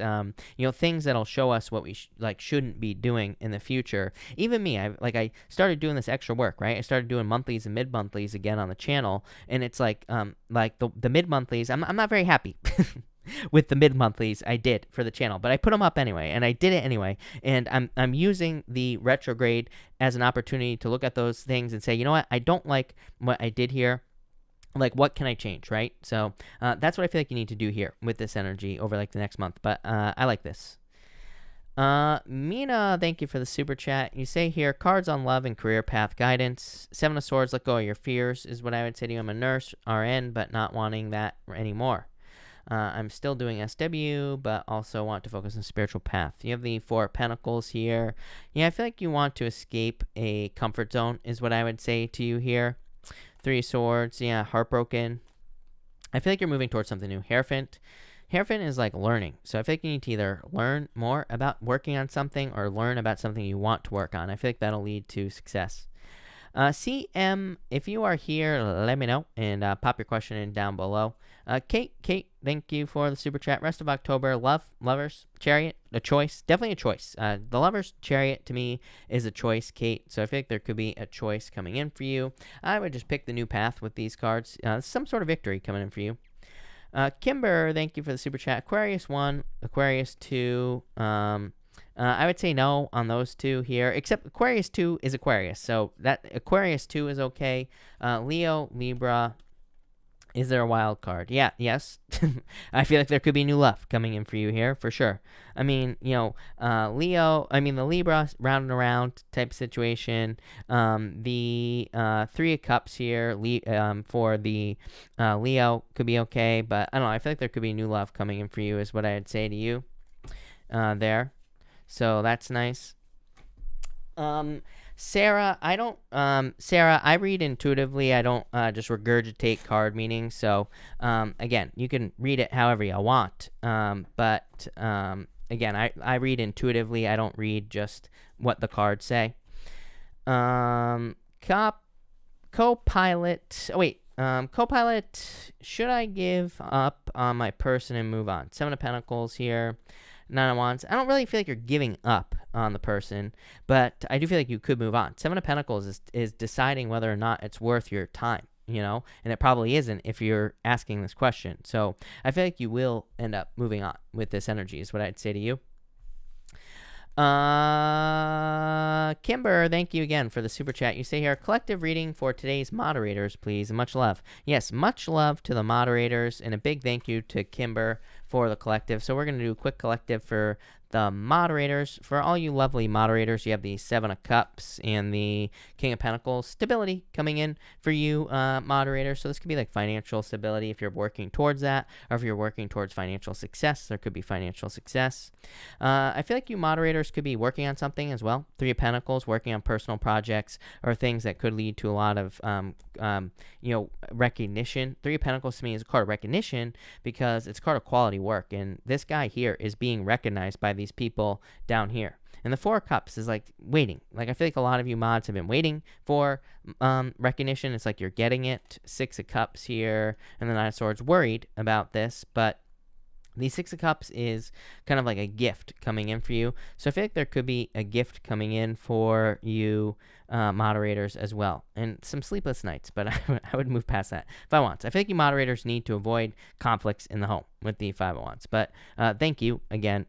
Things that'll show us what we shouldn't be doing in the future. Even me, I started doing this extra work, right? I started doing monthlies and mid-monthlies again on the channel, and it's like the mid-monthlies, I'm not very happy. With the mid-monthlies I did for the channel, but I put them up anyway, and I did it anyway, and I'm using the retrograde as an opportunity to look at those things and say, you know what, I don't like what I did here. Like, what can I change, right? So that's what I feel like you need to do here with this energy over like the next month, but I like this. Mina, thank you for the super chat. You say here, cards on love and career path guidance. Seven of Swords, let go of your fears is what I would say to you. I'm a nurse, RN, but not wanting that anymore. I'm still doing SW, but also want to focus on spiritual path. You have the Four of Pentacles here. Yeah, I feel like you want to escape a comfort zone is what I would say to you here. Three of Swords, yeah, heartbroken. I feel like you're moving towards something new. Hierophant. Hierophant is like learning. So I feel like you need to either learn more about working on something or learn about something you want to work on. I feel like that'll lead to success. CM, if you are here, let me know and pop your question in down below. Kate, thank you for the super chat. Rest of October, lovers, chariot, a choice, definitely a choice. The lovers, chariot to me is a choice, Kate. So I think there could be a choice coming in for you. I would just pick the new path with these cards. Some sort of victory coming in for you. Kimber, thank you for the super chat. Aquarius 1, Aquarius 2. I would say no on those two here, except Aquarius 2 is Aquarius. So that Aquarius 2 is okay. Leo, Libra. Is there a wild card? Yeah, yes. I feel like there could be new love coming in for you here, for sure. I mean, the Libra round and around type situation. The Three of Cups here for the Leo could be okay, but I don't know. I feel like there could be new love coming in for you is what I'd say to you there. So that's nice. Sarah, I read intuitively. I don't just regurgitate card meanings. So, again, you can read it however you want. But again, I read intuitively. I don't read just what the cards say. Co-pilot. Co-pilot, should I give up on my person and move on? 7 of Pentacles here. 9 of Wands. I don't really feel like you're giving up on the person, but I do feel like you could move on. 7 of Pentacles is deciding whether or not it's worth your time, and it probably isn't if you're asking this question. So I feel like you will end up moving on with this energy is what I'd say to you. Kimber, thank you again for the super chat. You say here, collective reading for today's moderators, please. Much love. Yes, much love to the moderators, and a big thank you to Kimber for the collective. So we're going to do a quick collective for the moderators. For all you lovely moderators, you have the 7 of Cups and the King of Pentacles. Stability coming in for you, moderators. So this could be like financial stability if you're working towards that, or if you're working towards financial success, there could be financial success. I feel like you moderators could be working on something as well. 3 of Pentacles, working on personal projects or things that could lead to a lot of, recognition. 3 of Pentacles to me is a card of recognition because it's a card of quality work. And this guy here is being recognized by these people down here. And the 4 of Cups is like waiting. Like I feel like a lot of you mods have been waiting for recognition. It's like you're getting it. 6 of Cups here. And the 9 of Swords worried about this. But the 6 of Cups is kind of like a gift coming in for you. So I feel like there could be a gift coming in for you moderators as well. And some sleepless nights, but I would move past that. 5 of Wands. I feel like you moderators need to avoid conflicts in the home with the 5 of Wands. But thank you again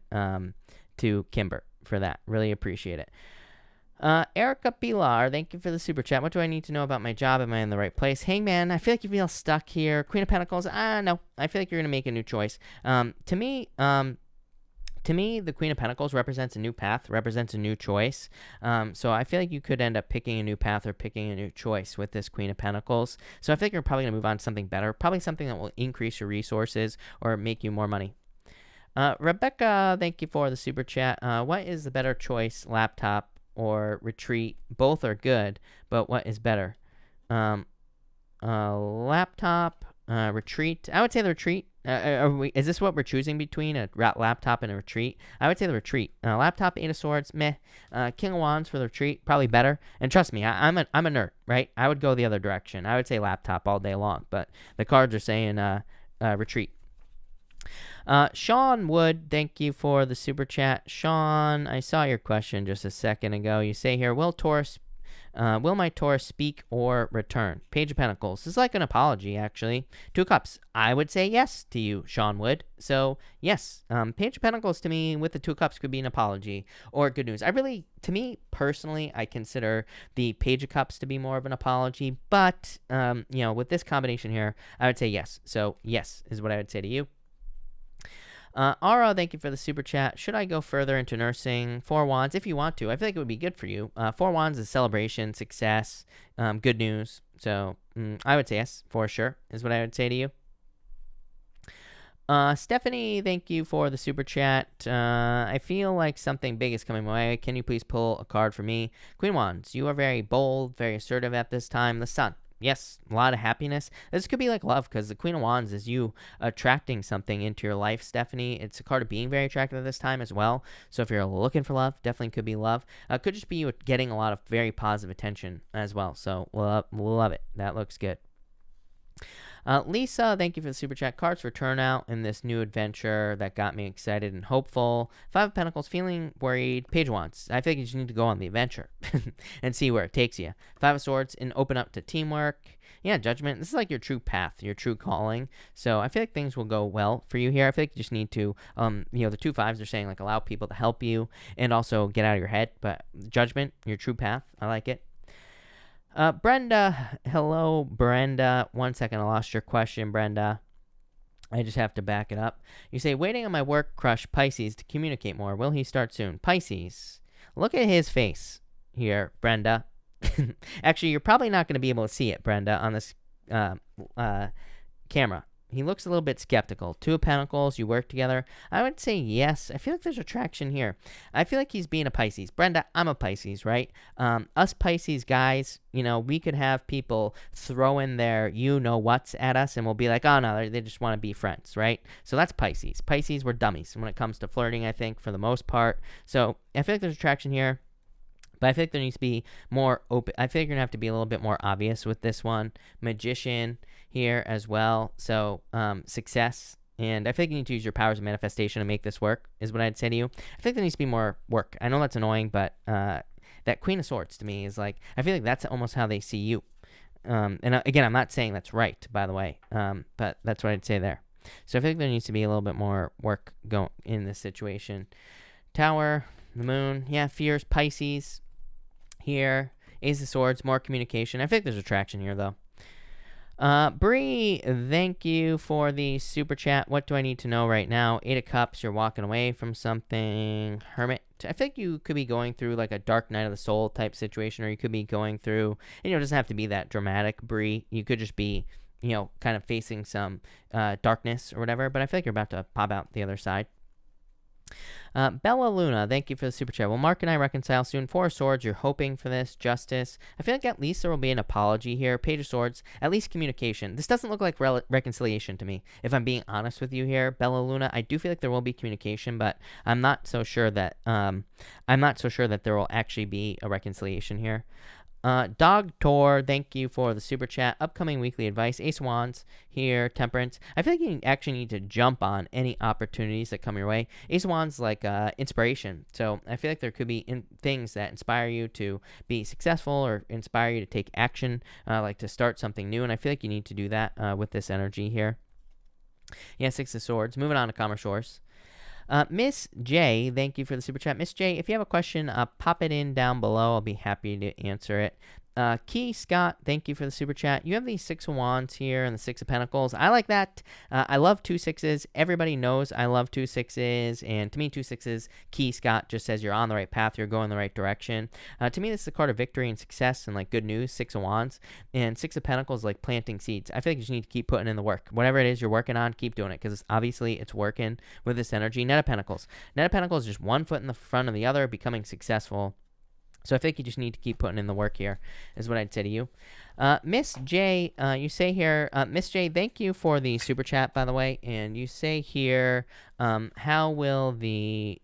to Kimber for that. Really appreciate it. Erica Pilar, thank you for the super chat. What do I need to know about my job? Am I in the right place? Hangman, I feel like you feel stuck here. Queen of Pentacles, no. I feel like you're going to make a new choice. To me, the Queen of Pentacles represents a new path, represents a new choice. So I feel like you could end up picking a new path or picking a new choice with this Queen of Pentacles. So I feel like you're probably going to move on to something better, probably something that will increase your resources or make you more money. Rebecca, thank you for the super chat. What is the better choice, laptop or retreat? Both are good, but what is better? Laptop, retreat. I would say the retreat. Is this what we're choosing between a laptop and a retreat? I would say the retreat. Laptop, 8 of Swords, meh. King of Wands for the retreat, probably better. And trust me, I'm a nerd, right? I would go the other direction. I would say laptop all day long, but the cards are saying retreat. Sean Wood, thank you for the super chat. Sean, I saw your question just a second ago. You say here, will my Taurus speak or return? Page of Pentacles. This is like an apology, actually. 2 of Cups. I would say yes to you, Sean Wood. So, yes. Page of Pentacles to me with the 2 of Cups could be an apology or good news. To me, personally, I consider the Page of Cups to be more of an apology. But, with this combination here, I would say yes. So, yes is what I would say to you. Ara, thank you for the super chat. Should I go further into nursing? 4 Wands, if you want to. I feel like it would be good for you. 4 Wands is celebration, success, good news. So I would say yes, for sure, is what I would say to you. Stephanie, thank you for the super chat. I feel like something big is coming my way. Can you please pull a card for me? Queen Wands, you are very bold, very assertive at this time. The Sun. Yes, a lot of happiness. This could be like love because the Queen of Wands is you attracting something into your life, Stephanie. It's a card of being very attractive at this time as well. So if you're looking for love, definitely could be love. Could just be you getting a lot of very positive attention as well. So we'll love it. That looks good. Lisa, thank you for the super chat. Cards for turnout in this new adventure that got me excited and hopeful. Five of Pentacles, feeling worried. Page of Wands, I think you just need to go on the adventure and see where it takes you. Five of Swords, and open up to teamwork. Yeah, Judgment. This is like your true path, your true calling. So I feel like things will go well for you here. I feel like you just need to, the two fives are saying like allow people to help you and also get out of your head. But Judgment, your true path. I like it. Brenda, hello, Brenda. 1 second, I lost your question, Brenda. I just have to back it up. You say, waiting on my work crush Pisces to communicate more. Will he start soon? Pisces, look at his face here, Brenda. Actually, you're probably not going to be able to see it, Brenda, on this camera. He looks a little bit skeptical. Two of Pentacles, you work together. I would say yes. I feel like there's attraction here. I feel like he's being a Pisces. Brenda, I'm a Pisces, right? Us Pisces guys, we could have people throw in their you-know-whats at us, and we'll be like, oh, no, they just want to be friends, right? So that's Pisces. Pisces, we're dummies when it comes to flirting, I think, for the most part. So I feel like there's attraction here. But I feel like there needs to be more open. I feel like you're going to have to be a little bit more obvious with this one. Magician here as well. So success. And I feel like you need to use your powers of manifestation to make this work is what I'd say to you. I think there needs to be more work. I know that's annoying, but that Queen of Swords to me is like, I feel like that's almost how they see you. And again, I'm not saying that's right, by the way. But that's what I'd say there. So I feel like there needs to be a little bit more work going in this situation. Tower, the Moon. Yeah, fears, Pisces. Here, Ace of Swords, more communication. I think there's attraction here, though. Bree, thank you for the super chat. What do I need to know right now? Eight of Cups, you're walking away from something. Hermit, I think you could be going through like a dark night of the soul type situation, or you could be going through, it doesn't have to be that dramatic, Bree. You could just be, kind of facing some darkness or whatever, but I feel like you're about to pop out the other side. Bella Luna, thank you for the super chat. Will Mark and I reconcile soon? Four of Swords, you're hoping for this. Justice, I feel like at least there will be an apology here. Page of Swords, at least communication. This doesn't look like reconciliation to me, if I'm being honest with you here, Bella Luna. I do feel like there will be communication, but I'm not so sure that there will actually be a reconciliation here. Dog Tor, thank you for the super chat. Upcoming weekly advice. Ace of Wands here. Temperance, I feel like you actually need to jump on any opportunities that come your way. Ace of Wands, like inspiration. So I feel like there could be things that inspire you to be successful or inspire you to take action, like to start something new. And I feel like you need to do that with this energy here. Yeah, Six of Swords. Moving on to Calmer Shores. Miss J, thank you for the super chat. Miss J, if you have a question, pop it in down below. I'll be happy to answer it. Key Scott, thank you for the super chat. You have the Six of Wands here and the Six of Pentacles. I like that. I love 2 6s. Everybody knows I love 2 6s. And to me, 2 6s, Key Scott just says you're on the right path. You're going the right direction. To me, this is a card of victory and success and like good news. 6 of Wands. And 6 of Pentacles, like planting seeds. I feel like you just need to keep putting in the work. Whatever it is you're working on, keep doing it. Because obviously it's working with this energy. Knight of Pentacles. Knight of Pentacles is just one foot in the front of the other, becoming successful. So I think you just need to keep putting in the work here, is what I'd say to you. Miss J, you say here, Miss J, thank you for the super chat, by the way. And you say here, how will the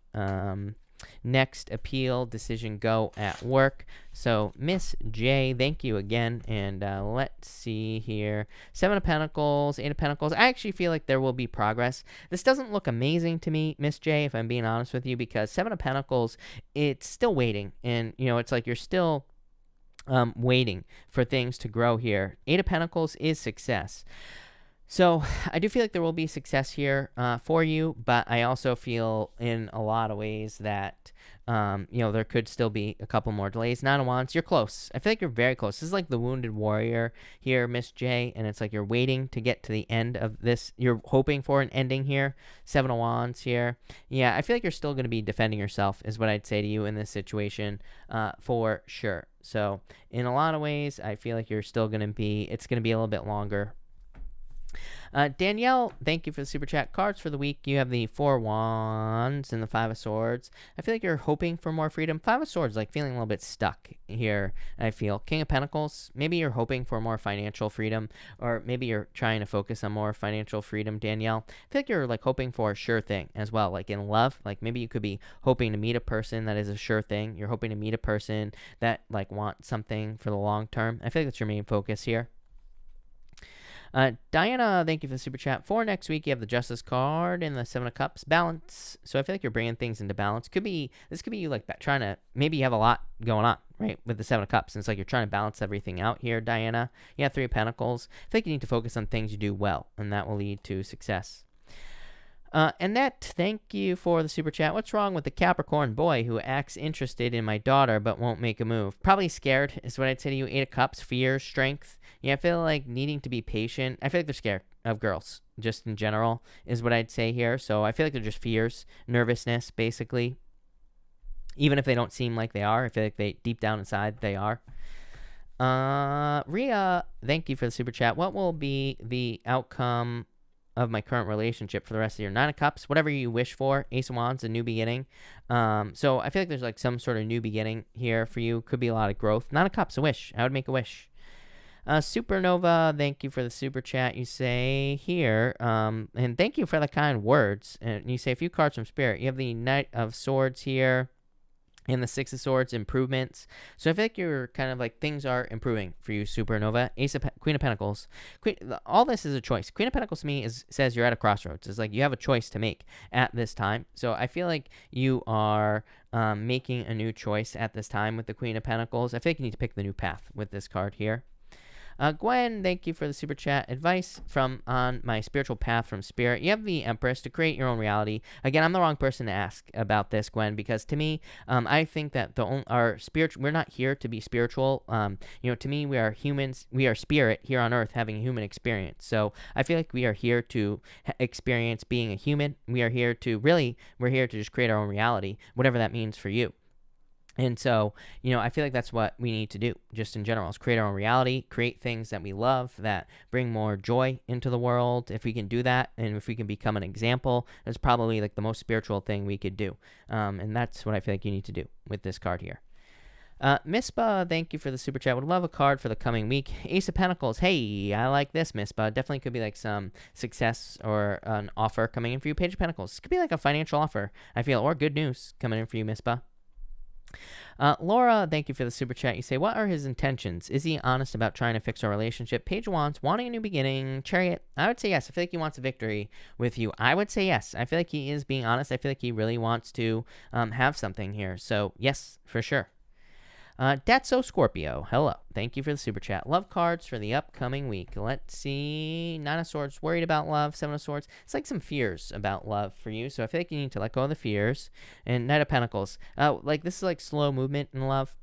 next appeal decision go at work? So Miss J, thank you again. And let's see here. 7 of Pentacles, 8 of Pentacles. I actually feel like there will be progress. This doesn't look amazing to me, Miss J, if I'm being honest with you, because 7 of Pentacles, it's still waiting. And, it's like you're still waiting for things to grow here. 8 of Pentacles is success. So I do feel like there will be success here for you, but I also feel in a lot of ways that, there could still be a couple more delays. 9 of Wands, you're close. I feel like you're very close. This is like the wounded warrior here, Miss J, and it's like you're waiting to get to the end of this. You're hoping for an ending here. 7 of Wands here. Yeah, I feel like you're still going to be defending yourself is what I'd say to you in this situation for sure. So in a lot of ways, I feel like you're still going to be, it's going to be a little bit longer. Danielle, thank you for the super chat. Cards for the week. You have the 4 of Wands and the 5 of Swords. I feel like you're hoping for more freedom. 5 of Swords, like feeling a little bit stuck here, I feel. King of Pentacles, maybe you're hoping for more financial freedom, or maybe you're trying to focus on more financial freedom, Danielle. I feel like you're like hoping for a sure thing as well, like in love. Like maybe you could be hoping to meet a person that is a sure thing. You're hoping to meet a person that like wants something for the long term. I feel like that's your main focus here. Diana, thank you for the super chat. For next week, you have the Justice card and the Seven of Cups. Balance. So I feel like you're bringing things into balance. This could be you like trying to, maybe you have a lot going on, right, with the Seven of Cups. And it's like you're trying to balance everything out here, Diana. Yeah, Three of Pentacles. I feel like you need to focus on things you do well, and that will lead to success. Annette, thank you for the super chat. What's wrong with the Capricorn boy who acts interested in my daughter but won't make a move? Probably scared is what I'd say to you. Eight of Cups, fear, strength. Yeah, I feel like needing to be patient. I feel like they're scared of girls, just in general, is what I'd say here. So I feel like they're just fears, nervousness, basically. Even if they don't seem like they are, I feel like they deep down inside they are. Rhea, thank you for the super chat. What will be the outcome of my current relationship for the rest of the year? Nine of Cups, whatever you wish for. Ace of Wands, a new beginning. So I feel like there's like some sort of new beginning here for you. Could be a lot of growth. Nine of Cups, a wish. I would make a wish. Supernova, thank you for the super chat. You say here, and thank you for the kind words. And you say a few cards from Spirit. You have the Knight of Swords here. And the Six of Swords, improvements. So I feel like you're kind of like things are improving for you, Supernova. Queen of Pentacles. All this is a choice. Queen of Pentacles to me says you're at a crossroads. It's like you have a choice to make at this time. So I feel like you are making a new choice at this time with the Queen of Pentacles. I feel like you need to pick the new path with this card here. Gwen, thank you for the super chat. Advice from on my spiritual path from Spirit. You have the Empress to create your own reality. Again, I'm the wrong person to ask about this, Gwen, because to me, I think that we're not here to be spiritual. To me, we are humans. We are spirit here on Earth having a human experience. So I feel like we are here to experience being a human. We're here to just create our own reality, whatever that means for you. And so, I feel like that's what we need to do, just in general, is create our own reality, create things that we love, that bring more joy into the world. If we can do that, and if we can become an example, that's probably like the most spiritual thing we could do. And that's what I feel like you need to do with this card here. Mispa, thank you for the super chat. Would love a card for the coming week. Ace of Pentacles. Hey, I like this, Mispa. Definitely could be like some success or an offer coming in for you. Page of Pentacles. Could be like a financial offer, I feel, or good news coming in for you, Mispa. Laura, thank you for the super chat. You say, what are his intentions? Is he honest about trying to fix our relationship? Page of Wands, wanting a new beginning. Chariot, I would say yes. I feel like he wants a victory with you. I would say yes. I feel like he is being honest. I feel like he really wants to have something here. So yes, for sure. That's so Scorpio. Hello. Thank you for the super chat. Love cards for the upcoming week. Let's see. Nine of Swords, worried about love. Seven of Swords. It's like some fears about love for you. So I feel like you need to let go of the fears. And Knight of Pentacles. This is like slow movement in love.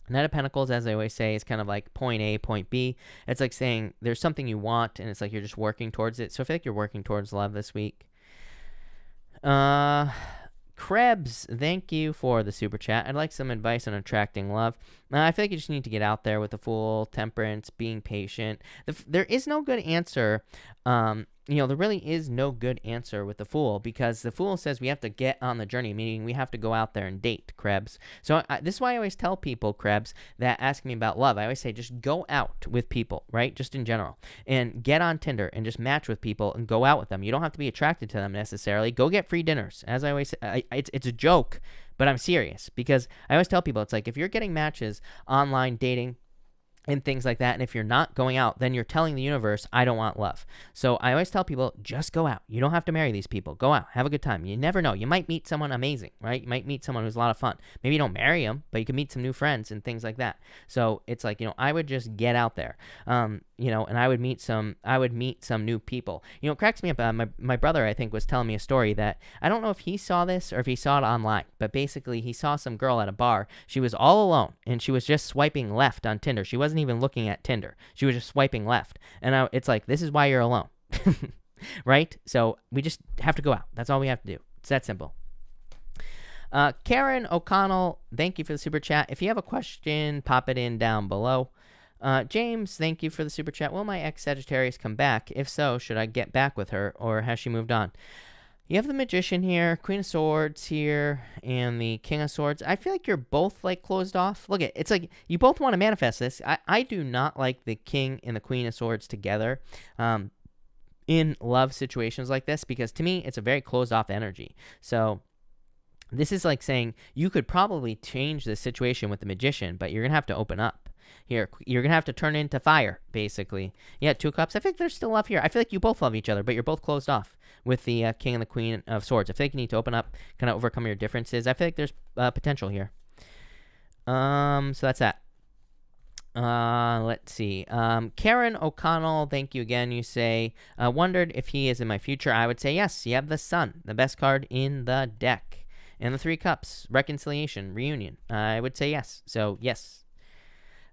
Knight of Pentacles, as I always say, is kind of like point A, point B. It's like saying there's something you want, and it's like you're just working towards it. So I feel like you're working towards love this week. Krebs, thank you for the super chat. I'd like some advice on attracting love. I feel like you just need to get out there with the Fool, Temperance, being patient. There is no good answer. There really is no good answer with the Fool, because the Fool says we have to get on the journey, meaning we have to go out there and date, Krebs. So this is why I always tell people, Krebs, that ask me about love. I always say just go out with people, right? Just in general. And get on Tinder and just match with people and go out with them. You don't have to be attracted to them necessarily. Go get free dinners. As I always say, it's a joke, but I'm serious, because I always tell people, it's like if you're getting matches online, dating, and things like that, and if you're not going out, then you're telling the universe, I don't want love. So I always tell people, just go out. You don't have to marry these people. Go out. Have a good time. You never know. You might meet someone amazing, right? You might meet someone who's a lot of fun. Maybe you don't marry them, but you can meet some new friends and things like that. So it's like, I would just get out there, and I would meet some new people. It cracks me up. My brother, I think, was telling me a story that I don't know if he saw this or if he saw it online, but basically he saw some girl at a bar. She was all alone, and she was just swiping left on Tinder. She wasn't even looking at Tinder. She was just swiping left. And it's like, this is why you're alone, right? So we just have to go out. That's all we have to do. It's that simple. Karen O'Connell, thank you for the super chat. If you have a question, pop it in down below. James, thank you for the super chat. Will my ex Sagittarius come back? If so, should I get back with her, or has she moved on? You have the Magician here, Queen of Swords here, and the King of Swords. I feel like you're both like closed off. Look, it's like you both want to manifest this. I do not like the King and the Queen of Swords together in love situations like this, because to me, it's a very closed off energy. So this is like saying you could probably change the situation with the Magician, but you're going to have to open up. here. You're going to have to turn into fire, basically. Yeah, 2 cups. I think there's still love here. I feel like you both love each other, but you're both closed off with the King and the Queen of Swords. I feel like you need to open up, kind of overcome your differences. I feel like there's potential here. So that's that. Let's see. Karen O'Connell, thank you again. You say, wondered if he is in my future. I would say yes. You have the Sun, the best card in the deck. And the 3 cups, reconciliation, reunion. I would say yes. So, yes.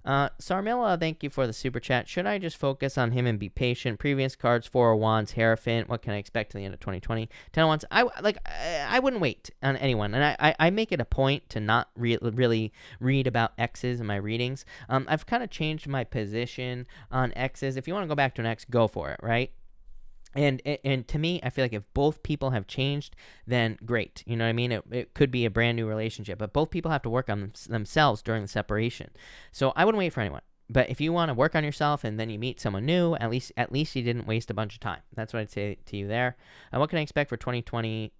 Sarmilla, thank you for the super chat. Should I just focus on him and be patient? Previous cards, 4 of Wands, Hierophant. What can I expect to the end of 2020? 10 of Wands. I wouldn't wait on anyone. And I make it a point to not really read about exes in my readings. I've kind of changed my position on exes. If you want to go back to an ex, go for it, right? And to me, I feel like if both people have changed, then great. You know what I mean? It could be a brand new relationship, but both people have to work on themselves during the separation. So I wouldn't wait for anyone. But if you want to work on yourself and then you meet someone new, at least you didn't waste a bunch of time. That's what I'd say to you there. What can I expect for 2020?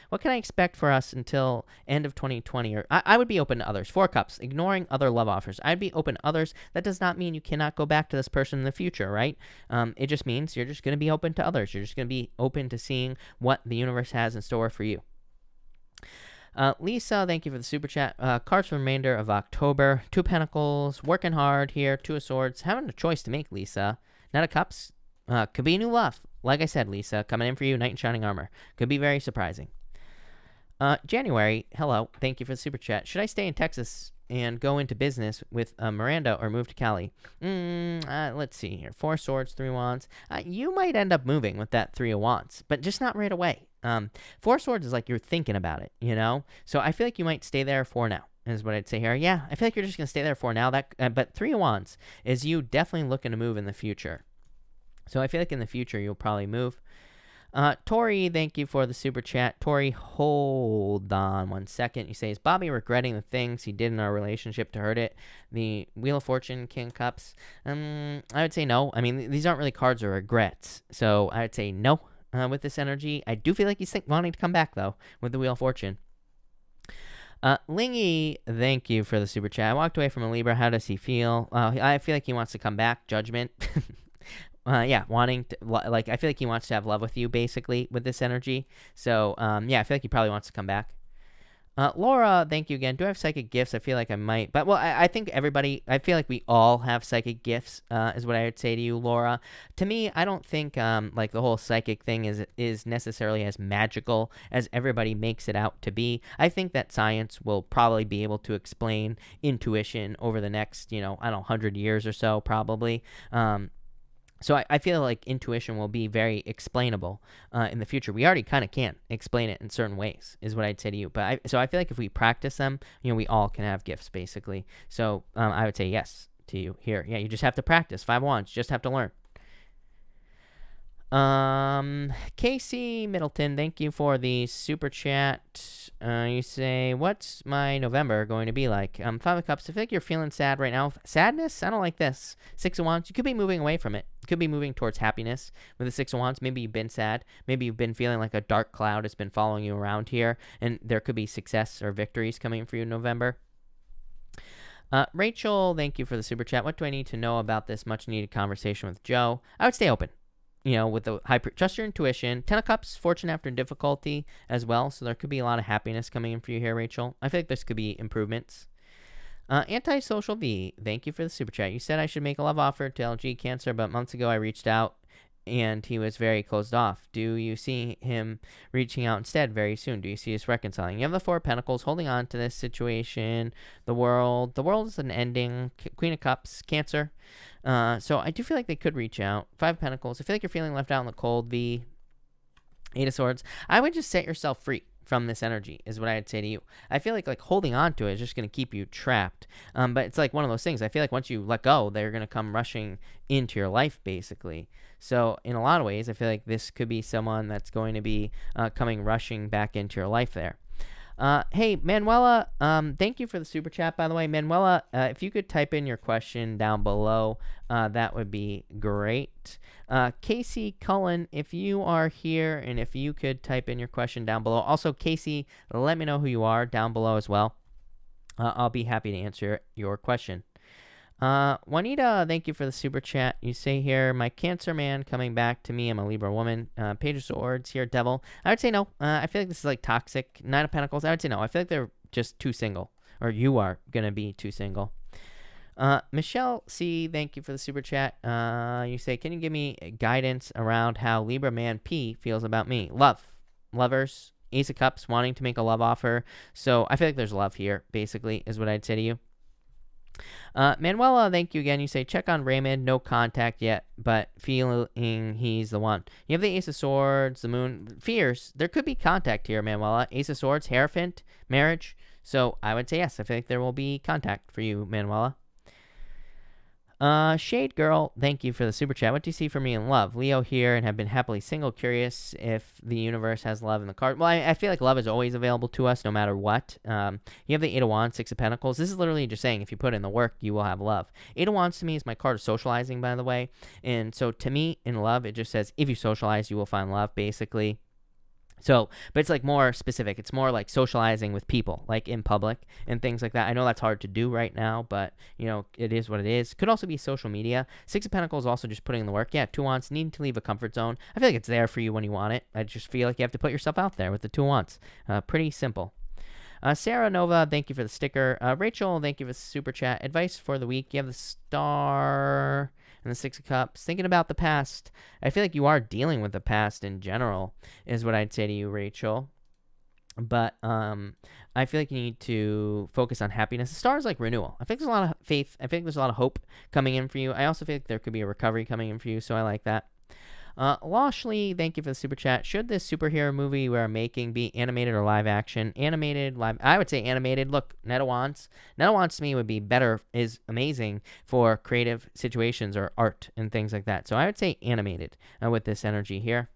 What can I expect for us until end of 2020? Or I would be open to others. 4 cups, ignoring other love offers. I'd be open to others. That does not mean you cannot go back to this person in the future, right? It just means you're just going to be open to others. You're just going to be open to seeing what the universe has in store for you. Lisa, thank you for the super chat. Cards for the remainder of October. 2 Pentacles, working hard here. 2 of Swords, having a choice to make, Lisa. Knight of Cups, could be new love. Like I said, Lisa, coming in for you, Knight in Shining Armor. Could be very surprising. January, hello, thank you for the super chat. Should I stay in Texas and go into business with Miranda or move to Cali? Let's see here. 4 Swords, 3 Wands. You might end up moving with that 3 of Wands, but just not right away. 4 Swords is like you're thinking about it, you know? So I feel like you might stay there for now, is what I'd say here. Yeah, I feel like you're just going to stay there for now. But 3 of Wands is you definitely looking to move in the future. So I feel like in the future you'll probably move. Tori, thank you for the super chat. Tori, hold on 1 second. You say, is Bobby regretting the things he did in our relationship to hurt it? The Wheel of Fortune, King of Cups. I would say no. I mean, these aren't really cards of regrets. So I would say no with this energy. I do feel like he's wanting to come back, though, with the Wheel of Fortune. Lingy, thank you for the super chat. I walked away from a Libra. How does he feel? I feel like he wants to come back. Judgment. Yeah, wanting to, like, I feel like he wants to have love with you, basically, with this energy. So, yeah, I feel like he probably wants to come back. Laura, thank you again. Do I have psychic gifts? I feel like I might. But, well, I think everybody, I feel like we all have psychic gifts, is what I would say to you, Laura. To me, I don't think, like, the whole psychic thing is necessarily as magical as everybody makes it out to be. I think that science will probably be able to explain intuition over the next, I don't know, 100 years or so, probably. So I feel like intuition will be very explainable in the future. We already kind of can explain it in certain ways, is what I'd say to you. But I feel like if we practice them, we all can have gifts, basically. So I would say yes to you here. Yeah, you just have to practice. 5 Wands, just have to learn. Casey Middleton, thank you for the super chat. You say, what's my November going to be like? 5 of Cups, I feel like you're feeling sad right now. Sadness? I don't like this. 6 of Wands, you could be moving away from it. You could be moving towards happiness with the 6 of Wands. Maybe you've been sad. Maybe you've been feeling like a dark cloud has been following you around here, and there could be success or victories coming for you in November. Rachel, thank you for the super chat. What do I need to know about this much needed conversation with Joe? I would stay open. With the trust your intuition. 10 of Cups, fortune after difficulty as well. So there could be a lot of happiness coming in for you here, Rachel. I feel like this could be improvements. Antisocial V, thank you for the super chat. You said I should make a love offer to LG Cancer, but months ago I reached out and he was very closed off. Do you see him reaching out instead very soon? Do you see us reconciling? You have the 4 of Pentacles holding on to this situation. The world is an ending. Queen of Cups, Cancer. So I do feel like they could reach out. 5 of Pentacles. I feel like you're feeling left out in the cold. V. 8 of Swords. I would just set yourself free from this energy is what I'd say to you. I feel like holding on to it is just going to keep you trapped. But it's like one of those things. I feel like once you let go, they're going to come rushing into your life, basically. So in a lot of ways, I feel like this could be someone that's going to be coming rushing back into your life there. Hey, Manuela, thank you for the super chat, by the way. Manuela, if you could type in your question down below, that would be great. Casey Cullen, if you are here and if you could type in your question down below. Also, Casey, let me know who you are down below as well. I'll be happy to answer your question. Juanita, thank you for the super chat. You say here, my Cancer man coming back to me. I'm a Libra woman. Page of Swords here, Devil. I would say no. I feel like this is like toxic. Nine of Pentacles. I would say no. I feel like they're just too single, or you are gonna be too single. Michelle C, thank you for the super chat. You say, can you give me guidance around how Libra man P feels about me? Lovers, Ace of Cups, wanting to make a love offer. So I feel like there's love here, basically, is what I'd say to you. Manuela, thank you again. You say, check on Raymond, no contact yet, but feeling he's the one. You have the Ace of Swords, the Moon, fears. There could be contact here, Manuela. Ace of Swords, Hierophant, marriage. So I would say yes. I think there will be contact for you, Manuela. Shade Girl, thank you for the super chat. What do you see for me in love? Leo here and have been happily single. Curious if the universe has love in the card. Well, I feel like love is always available to us no matter what. You have the Eight of Wands, Six of Pentacles. This is literally just saying if you put in the work, you will have love. Eight of Wands to me is my card of socializing, by the way. And so to me, in love, it just says if you socialize, you will find love, basically. So, but it's like more specific. It's more like socializing with people, like in public and things like that. I know that's hard to do right now, but you know, it is what it is. Could also be social media. Six of Pentacles also just putting in the work. Yeah, Two of Wands, needing to leave a comfort zone. I feel like it's there for you when you want it. I just feel like you have to put yourself out there with the Two of Wands. Pretty simple. Sarah Nova, thank you for the sticker. Rachel, thank you for the super chat. Advice for the week. You have the Star and the Six of Cups. Thinking about the past. I feel like you are dealing with the past in general, is what I'd say to you, Rachel. But I feel like you need to focus on happiness. The Star is like renewal. I think there's a lot of faith. I think there's a lot of hope coming in for you. I also feel like there could be a recovery coming in for you, so I like that. Lashley, thank you for the super chat. Should this superhero movie we're making be animated or live action? Animated, live. I would say animated. Look, Net of Wands. Net of Wands to me would be better, is amazing for creative situations or art and things like that. So I would say animated with this energy here.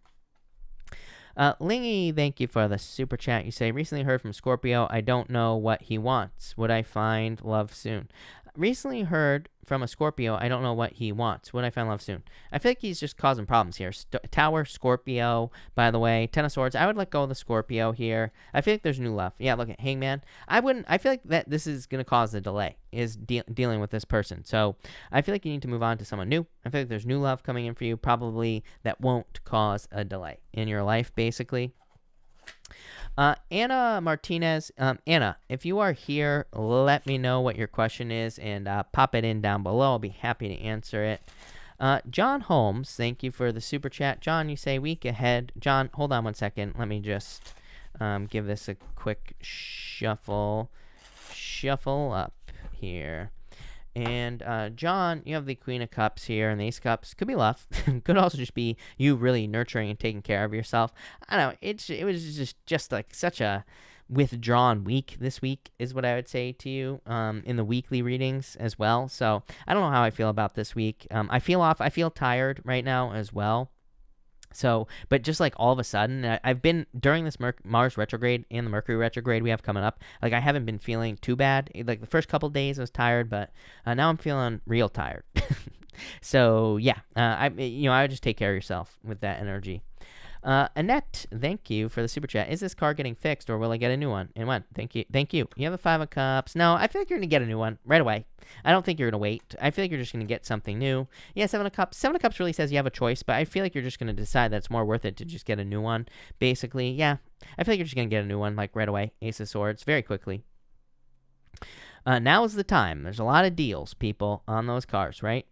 Lingy, thank you for the super chat. You say, recently heard from Scorpio. I don't know what he wants. Would I find love soon? Recently heard from a Scorpio. I don't know what he wants. Would I find love soon? I feel like he's just causing problems here. Tower, Scorpio, by the way. Ten of Swords. I would let go of the Scorpio here. I feel like there's new love. Yeah, look at Hangman. I feel like that this is going to cause a delay, is dealing with this person. So I feel like you need to move on to someone new. I feel like there's new love coming in for you, probably that won't cause a delay in your life, basically. Anna Martinez. Anna, if you are here, let me know what your question is and pop it in down below. I'll be happy to answer it. John Holmes, thank you for the super chat. John, you say week ahead. John, hold on one second. Let me just give this a quick shuffle up here. And John, you have the Queen of Cups here and the Ace of Cups. Could be love. Could also just be you really nurturing and taking care of yourself. I don't know. It was just like such a withdrawn week this week is what I would say to you in the weekly readings as well. So I don't know how I feel about this week. I feel off. I feel tired right now as well. So, but just like all of a sudden, I've been during this Mars retrograde and the Mercury retrograde we have coming up. Like I haven't been feeling too bad. Like the first couple of days I was tired, but now I'm feeling real tired. So yeah, I would just take care of yourself with that energy. Annette, thank you for the super chat. Is this card getting fixed or will I get a new one? And when? Thank you. You have a Five of Cups. No, I feel like you're going to get a new one right away. I don't think you're going to wait. I feel like you're just going to get something new. Yeah, Seven of Cups. Seven of Cups really says you have a choice, but I feel like you're just going to decide that it's more worth it to just get a new one. Basically, yeah. I feel like you're just going to get a new one like right away. Ace of Swords, very quickly. Now is the time. There's a lot of deals, people, on those cars, right?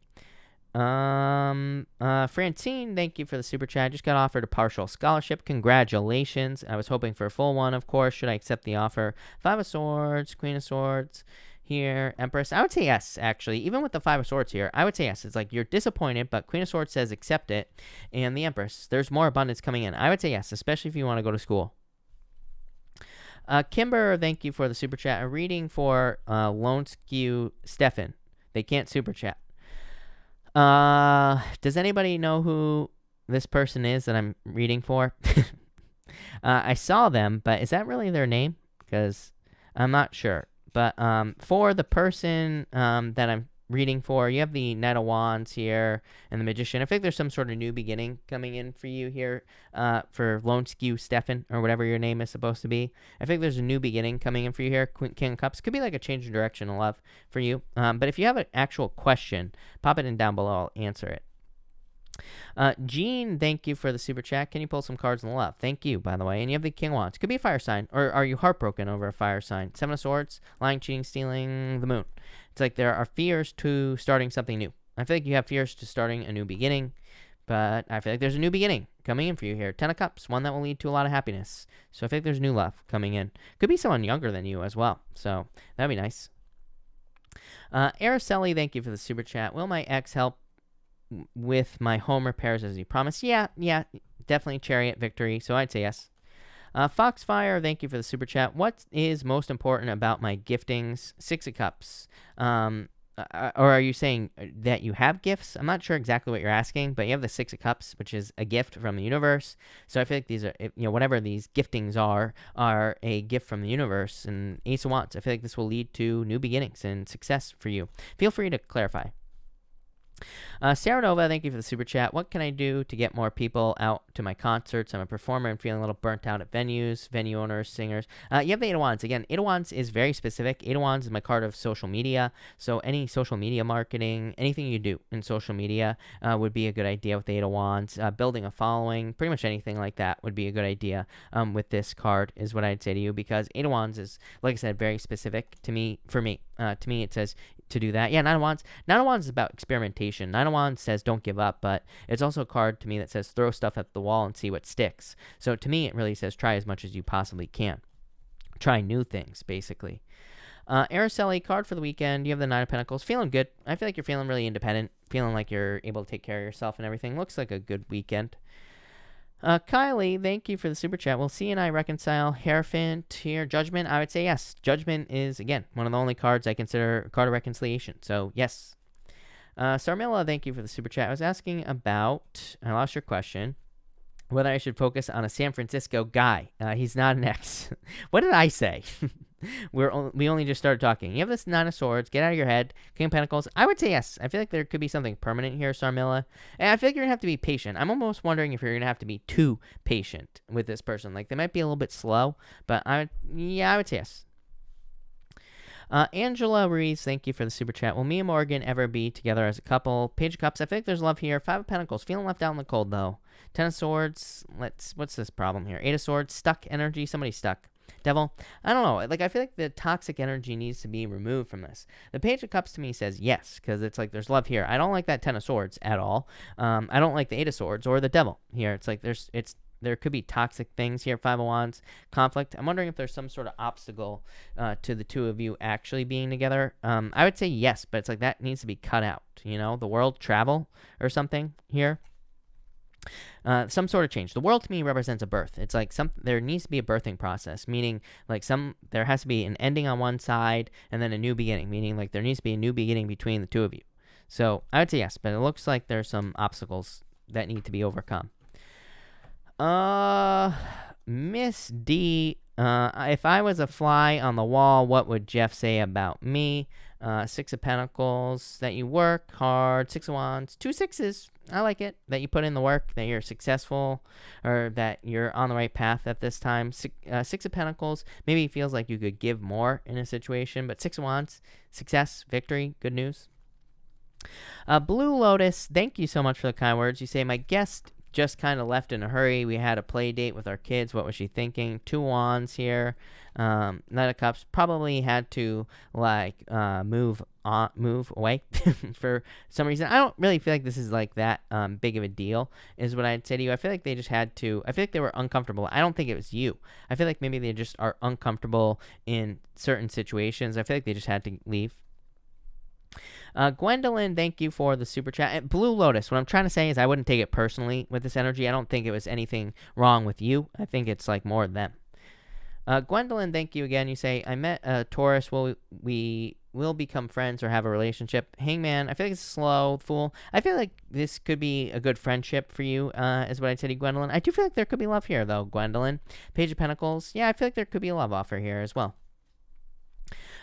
Francine, thank you for the super chat. I just got offered a partial scholarship. Congratulations. I was hoping for a full one, of course. Should I accept the offer? Five of Swords, Queen of Swords here, Empress. I would say yes, actually. Even with the Five of Swords here, I would say yes. It's like you're disappointed, but Queen of Swords says accept it. And the Empress, there's more abundance coming in. I would say yes, especially if you want to go to school. Kimber, thank you for the super chat. A reading for Lone Skew Stefan. They can't super chat. Does anybody know who this person is that I'm reading for? I saw them, but is that really their name? Because I'm not sure. But for the person that I'm reading for. You have the Knight of Wands here and the Magician. I think there's some sort of new beginning coming in for you here for Lone Skew Stefan, or whatever your name is supposed to be. I think there's a new beginning coming in for you here. King of Cups. Could be like a change of direction in love for you. But if you have an actual question, pop it in down below. I'll answer it. Jean, thank you for the super chat. Can you pull some cards in the love? Thank you, by the way. And you have the King of Wands. Could be a fire sign. Or are you heartbroken over a fire sign? Seven of Swords, lying, cheating, stealing, the moon. It's like there are fears to starting something new. I feel like you have fears to starting a new beginning, but I feel like there's a new beginning coming in for you here. Ten of Cups, one that will lead to a lot of happiness. So I think there's new love coming in. Could be someone younger than you as well. So that'd be nice. Araceli, thank you for the super chat. Will my ex help with my home repairs as he promised? Yeah, definitely Chariot victory. So I'd say yes. Foxfire, thank you for the super chat. What is most important about my giftings? Six of Cups. Or are you saying that you have gifts? I'm not sure exactly what you're asking, but you have the Six of Cups, which is a gift from the universe. So I feel like these are, whatever these giftings are a gift from the universe. And Ace of Wands, I feel like this will lead to new beginnings and success for you. Feel free to clarify. Sarah Nova, thank you for the super chat. What can I do to get more people out to my concerts? I'm a performer and feeling a little burnt out at venues, venue owners, singers. You have the Eight of Wands. Again, Eight of Wands is very specific. Eight of Wands is my card of social media. So any social media marketing, anything you do in social media would be a good idea with the Eight of Wands. Building a following, pretty much anything like that would be a good idea with this card is what I'd say to you, because Eight of Wands is, like I said, very specific to me. For me, to me, it says to do that. Yeah, Nine of Wands. Nine of Wands is about experimentation. Nine of Wands says don't give up, but it's also a card to me that says throw stuff at the wall and see what sticks. So to me, it really says try as much as you possibly can. Try new things, basically. Araceli, card for the weekend. You have the Nine of Pentacles. Feeling good. I feel like you're feeling really independent. Feeling like you're able to take care of yourself and everything. Looks like a good weekend. Kylie, thank you for the super chat. Will C and I reconcile? Hierophant here. Judgment, I would say yes. Judgment is, again, one of the only cards I consider a card of reconciliation. So, yes. Sarmilla, thank you for the super chat. I was asking about, I lost your question, whether I should focus on a San Francisco guy. He's not an ex. What did I say? We only just started talking. You have this Nine of Swords. Get out of your head. King of Pentacles. I would say yes. I feel like there could be something permanent here, Sarmilla. And I feel like you're going to have to be patient. I'm almost wondering if you're going to have to be too patient with this person. Like, they might be a little bit slow, but I would say yes. Angela Ruiz, thank you for the super chat. Will me and Morgan ever be together as a couple? Page of Cups, I think there's love here. Five of Pentacles, feeling left out in the cold, though. Ten of Swords, what's this problem here? Eight of Swords, stuck energy, somebody's stuck. Devil, I don't know. Like, I feel like the toxic energy needs to be removed from this. The Page of Cups to me says yes, because it's like there's love here. I don't like that Ten of Swords at all. I don't like the Eight of Swords or the Devil here. It's like there could be toxic things here. Five of Wands, conflict. I'm wondering if there's some sort of obstacle to the two of you actually being together. I would say yes, but it's like that needs to be cut out. The world, travel or something here. Some sort of change. The world to me represents a birth. It's like there needs to be a birthing process, meaning like there has to be an ending on one side and then a new beginning, meaning like there needs to be a new beginning between the two of you. So I would say yes, but it looks like there's some obstacles that need to be overcome. Miss D, if I was a fly on the wall, what would Jeff say about me? Six of Pentacles, that you work hard. Six of Wands, two sixes. I like it. That you put in the work, that you're successful, or that you're on the right path at this time. Six of Pentacles, maybe it feels like you could give more in a situation, but Six of Wands, success, victory, good news. Blue Lotus, thank you so much for the kind words. You say, my guest just kind of left in a hurry. We had a play date with our kids. What was she thinking? Two Wands here. Knight of Cups, probably had to move away for some reason. I don't really feel like this is like that big of a deal, is what I'd say to you. I feel like they just had to. I feel like they were uncomfortable. I don't think it was you. I feel like maybe they just are uncomfortable in certain situations. I feel like they just had to leave. Gwendolyn, thank you for the super chat. And Blue Lotus, what I'm trying to say is I wouldn't take it personally with this energy. I don't think it was anything wrong with you. I think it's like more them. Gwendolyn, thank you again. You say, I met a Taurus. We will become friends or have a relationship. Hangman, I feel like it's slow. Fool, I feel like this could be a good friendship for you, is what I said to Gwendolyn. I do feel like there could be love here, though, Gwendolyn. Page of Pentacles, yeah, I feel like there could be a love offer here as well.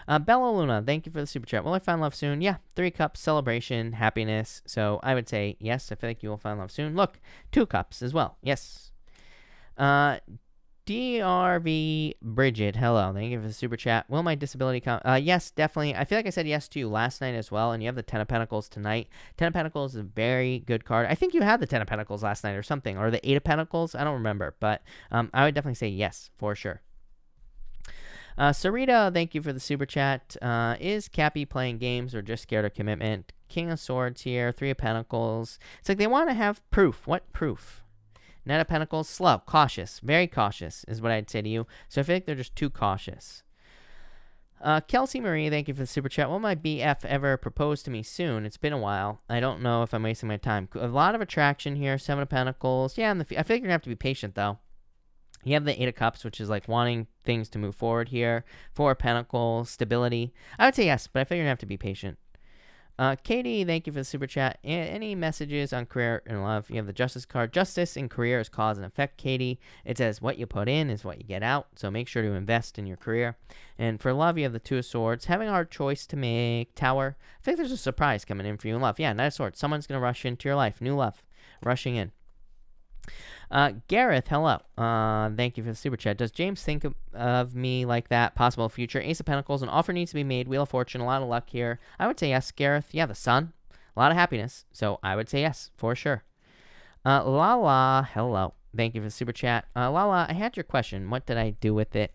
Bella Luna, thank you for the super chat. Will I find love soon? Yeah, 3 cups, celebration, happiness. So I would say yes, I feel like you will find love soon. Look, 2 cups as well. Yes. DRV Bridget, hello. Thank you for the super chat. Will my disability come? Yes, definitely. I feel like I said yes to you last night as well, and you have the 10 of Pentacles tonight. 10 of Pentacles is a very good card. I think you had the 10 of Pentacles last night or something, or the 8 of Pentacles. I don't remember, but I would definitely say yes, for sure. Sarita, thank you for the super chat. Is Cappy playing games or just scared of commitment? King of Swords here, 3 of Pentacles. It's like they want to have proof. What proof? Knight of Pentacles, slow, cautious, very cautious is what I'd say to you. So I feel like they're just too cautious. Kelsey Marie, thank you for the super chat. Will my BF ever propose to me soon? It's been a while. I don't know if I'm wasting my time. A lot of attraction here, 7 of Pentacles. Yeah, I feel like you're going to have to be patient, though. You have the 8 of Cups, which is like wanting things to move forward here. 4 of Pentacles, stability. I would say yes, but I feel you're going to have to be patient. Katie, thank you for the super chat. Any messages on career and love? You have the Justice card. Justice in career is cause and effect, Katie. It says what you put in is what you get out, so make sure to invest in your career. And for love, you have the 2 of Swords. Having a hard choice to make, Tower. I think there's a surprise coming in for you in love. Yeah, Knight of Swords. Someone's going to rush into your life. New love. Rushing in. Gareth, hello. Thank you for the super chat. Does James think of me like that? Possible future. Ace of Pentacles. An offer needs to be made. Wheel of Fortune. A lot of luck here. I would say yes, Gareth. Yeah, the sun. A lot of happiness. So I would say yes, for sure. Lala, hello. Thank you for the super chat. Lala, I had your question. What did I do with it?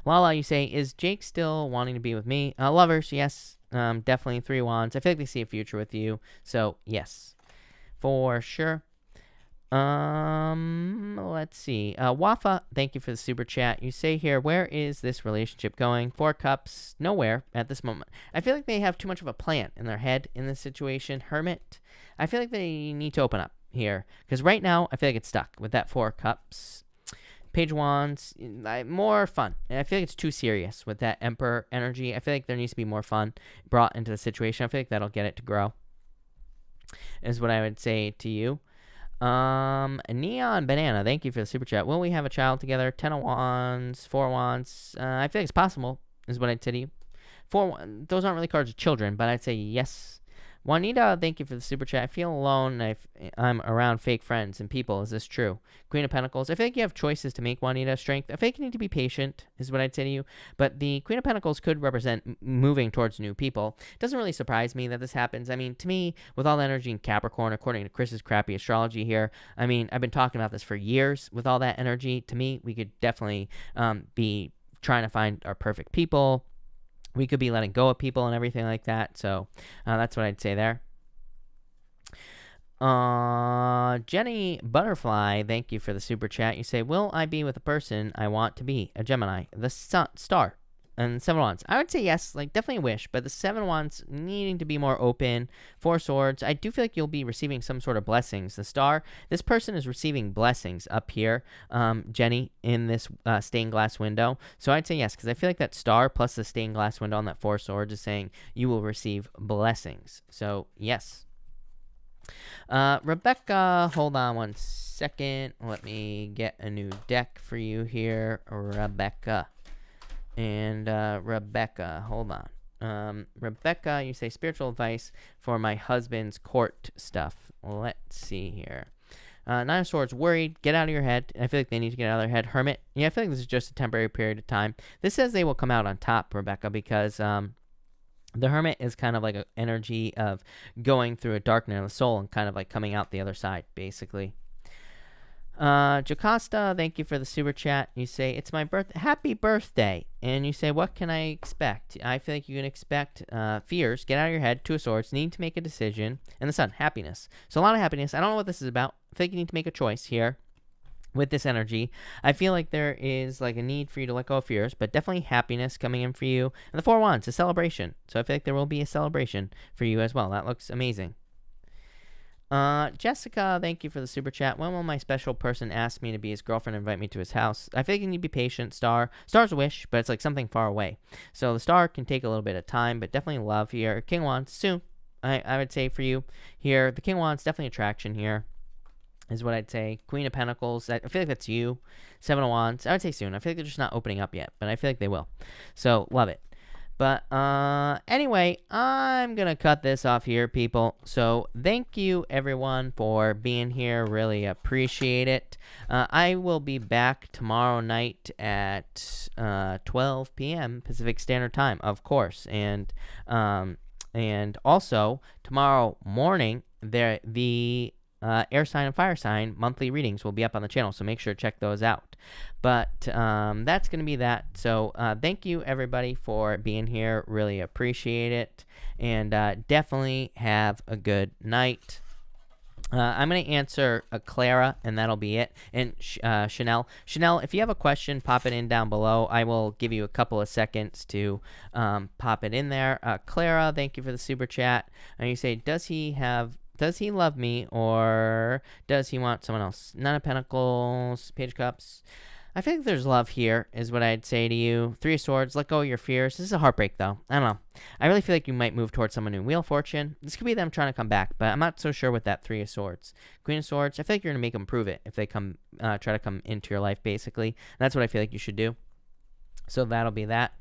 Lala, you say, is Jake still wanting to be with me? Lovers, yes. Definitely 3 wands. I feel like they see a future with you. So, yes. For sure. Let's see. Wafa, thank you for the super chat. You say here, where is this relationship going? 4 cups, nowhere at this moment. I feel like they have too much of a plan in their head in this situation. Hermit, I feel like they need to open up here. Because right now, I feel like it's stuck with that 4 cups. Page Wands, more fun. And I feel like it's too serious with that Emperor energy. I feel like there needs to be more fun brought into the situation. I feel like that'll get it to grow, is what I would say to you. Neon Banana, thank you for the super chat. Will we have a child together? 10 of Wands, 4 Wands. I feel like it's possible, is what I'd say to you. 4, those aren't really cards of children, but I'd say yes. Juanita, thank you for the super chat. I feel alone. I'm around fake friends and people. Is this true? Queen of Pentacles. I feel like you have choices to make, Juanita. Strength. I feel like you need to be patient, is what I'd say to you. But the Queen of Pentacles could represent moving towards new people. It doesn't really surprise me that this happens. I mean, to me, with all the energy in Capricorn, according to Chris's crappy astrology here, I mean, I've been talking about this for years. With all that energy, to me, we could definitely be trying to find our perfect people. We could be letting go of people and everything like that. So that's what I'd say there. Jenny Butterfly, thank you for the super chat. You say, will I be with a person I want to be? A Gemini. The star. And 7 Wands. I would say yes, like definitely a wish, but the 7 Wands needing to be more open. 4 Swords. I do feel like you'll be receiving some sort of blessings. The star, this person is receiving blessings up here, Jenny, in this stained glass window. So I'd say yes, because I feel like that star plus the stained glass window on that 4 Swords is saying you will receive blessings. So yes. Rebecca, hold on one second. Let me get a new deck for you here, Rebecca. And Rebecca, hold on. Rebecca, you say spiritual advice for my husband's court stuff. Let's see here. 9 of Swords, worried. Get out of your head. I feel like they need to get out of their head. Hermit, yeah, I feel like this is just a temporary period of time. This says they will come out on top, Rebecca, because the Hermit is kind of like an energy of going through a dark night of the soul and kind of like coming out the other side, basically. Jocasta, thank you for the super chat. You say, it's my happy birthday. And you say, what can I expect? I feel like you can expect fears. Get out of your head. 2 of Swords. Need to make a decision. And the Sun, happiness. So a lot of happiness. I don't know what this is about. I feel like you need to make a choice here with this energy. I feel like there is like a need for you to let go of fears, but definitely happiness coming in for you. And the 4 Wands, a celebration. So I feel like there will be a celebration for you as well. That looks amazing. Jessica, thank you for the super chat. When will my special person ask me to be his girlfriend and invite me to his house? I feel like you need to be patient, Star. Star's a wish, but it's like something far away. So the Star can take a little bit of time, but definitely love here. King Wands, soon. I would say for you here. The King Wands, definitely attraction here. is what I'd say. Queen of Pentacles, I feel like that's you. Seven of Wands, I would say soon. I feel like they're just not opening up yet, but I feel like they will. So, love it. But anyway, I'm going to cut this off here, people. So thank you, everyone, for being here. Really appreciate it. I will be back tomorrow night at 12 p.m. Pacific Standard Time, of course. And also, tomorrow morning, the air sign and fire sign monthly readings will be up on the channel, so make sure to check those out. But that's going to be that. So thank you, everybody, for being here. Really appreciate it. And definitely have a good night. I'm going to answer Clara, and that'll be it. And Chanel, if you have a question, pop it in down below. I will give you a couple of seconds to pop it in there. Clara, thank you for the super chat. And you say, does he love me, or does he want someone else? Nine of Pentacles, Page of Cups. I think there's love here, is what I'd say to you. Three of Swords, let go of your fears. This is a heartbreak, though. I don't know. I really feel like you might move towards someone new. Wheel of Fortune, this could be them trying to come back, but I'm not so sure with that Three of Swords. Queen of Swords, I feel like you're going to make them prove it if they try to come into your life, basically. That's what I feel like you should do. So that'll be that.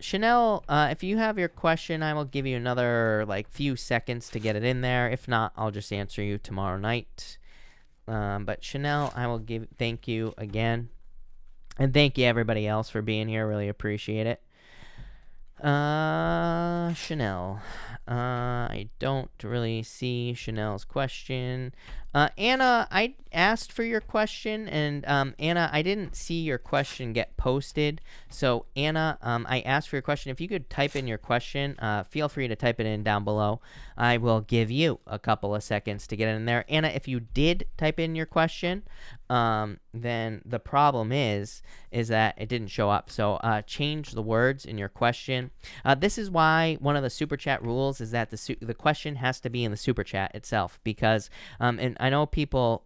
Chanel, if you have your question, I will give you another few seconds to get it in there. If not, I'll just answer you tomorrow night. But Chanel, I will thank you again. And thank you everybody else for being here. Really appreciate it. Chanel. I don't really see Chanel's question. Anna, I asked for your question, and Anna, I didn't see your question get posted. So Anna, I asked for your question. If you could type in your question, feel free to type it in down below. I will give you a couple of seconds to get it in there. Anna, if you did type in your question, then the problem is that it didn't show up. So change the words in your question. This is why one of the super chat rules is that the question has to be in the super chat itself, because and I know people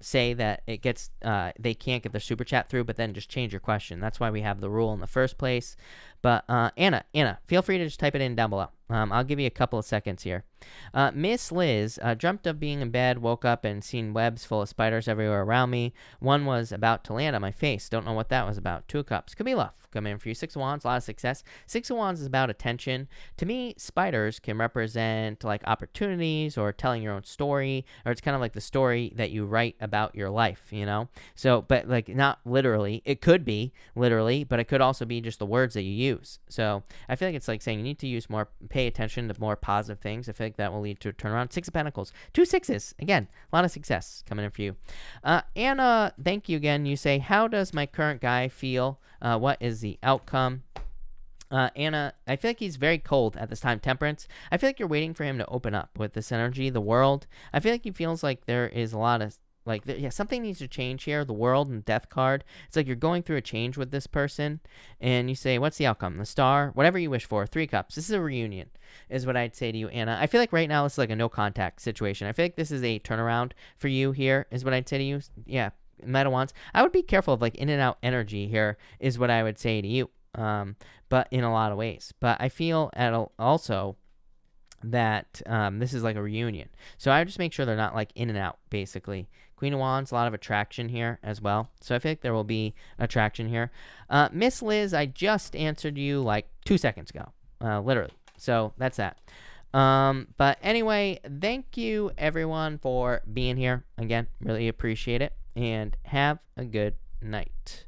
say that it gets they can't get the super chat through, but then just change your question. That's why we have the rule in the first place. But Anna, feel free to just type it in down below. I'll give you a couple of seconds here. Miss Liz, dreamt of being in bed, woke up and seen webs full of spiders everywhere around me. One was about to land on my face. Don't know what that was about. Two of Cups. Could be love. Come in for you. Six of Wands, a lot of success. Six of Wands is about attention. To me, spiders can represent opportunities or telling your own story, or it's kind of like the story that you write about your life, you know? So, but not literally. It could be literally, but it could also be just the words that you use. So I feel like it's saying you need to pay attention to more positive things. I feel like that will lead to a turnaround. Six of Pentacles. Two sixes. Again, a lot of success coming in for you. Anna, thank you again. You say, how does my current guy feel? What is the outcome? Anna, I feel like he's very cold at this time. Temperance. I feel like you're waiting for him to open up with this energy. The World. I feel like he feels like there is a lot of something needs to change here. The World and Death card. It's like you're going through a change with this person, and you say, what's the outcome? The Star, whatever you wish for. Three Cups. This is a reunion, is what I'd say to you, Anna. I feel like right now this is like a no contact situation. I feel like this is a turnaround for you here, is what I'd say to you. Yeah, Meta Wands. I would be careful of in and out energy here, is what I would say to you. But in a lot of ways. But I feel also that this is like a reunion. So I would just make sure they're not in and out, basically. Queen of Wands, a lot of attraction here as well. So I feel like there will be attraction here. Miss Liz, I just answered you 2 seconds ago, literally. So that's that. But anyway, thank you everyone for being here. Again, really appreciate it. And have a good night.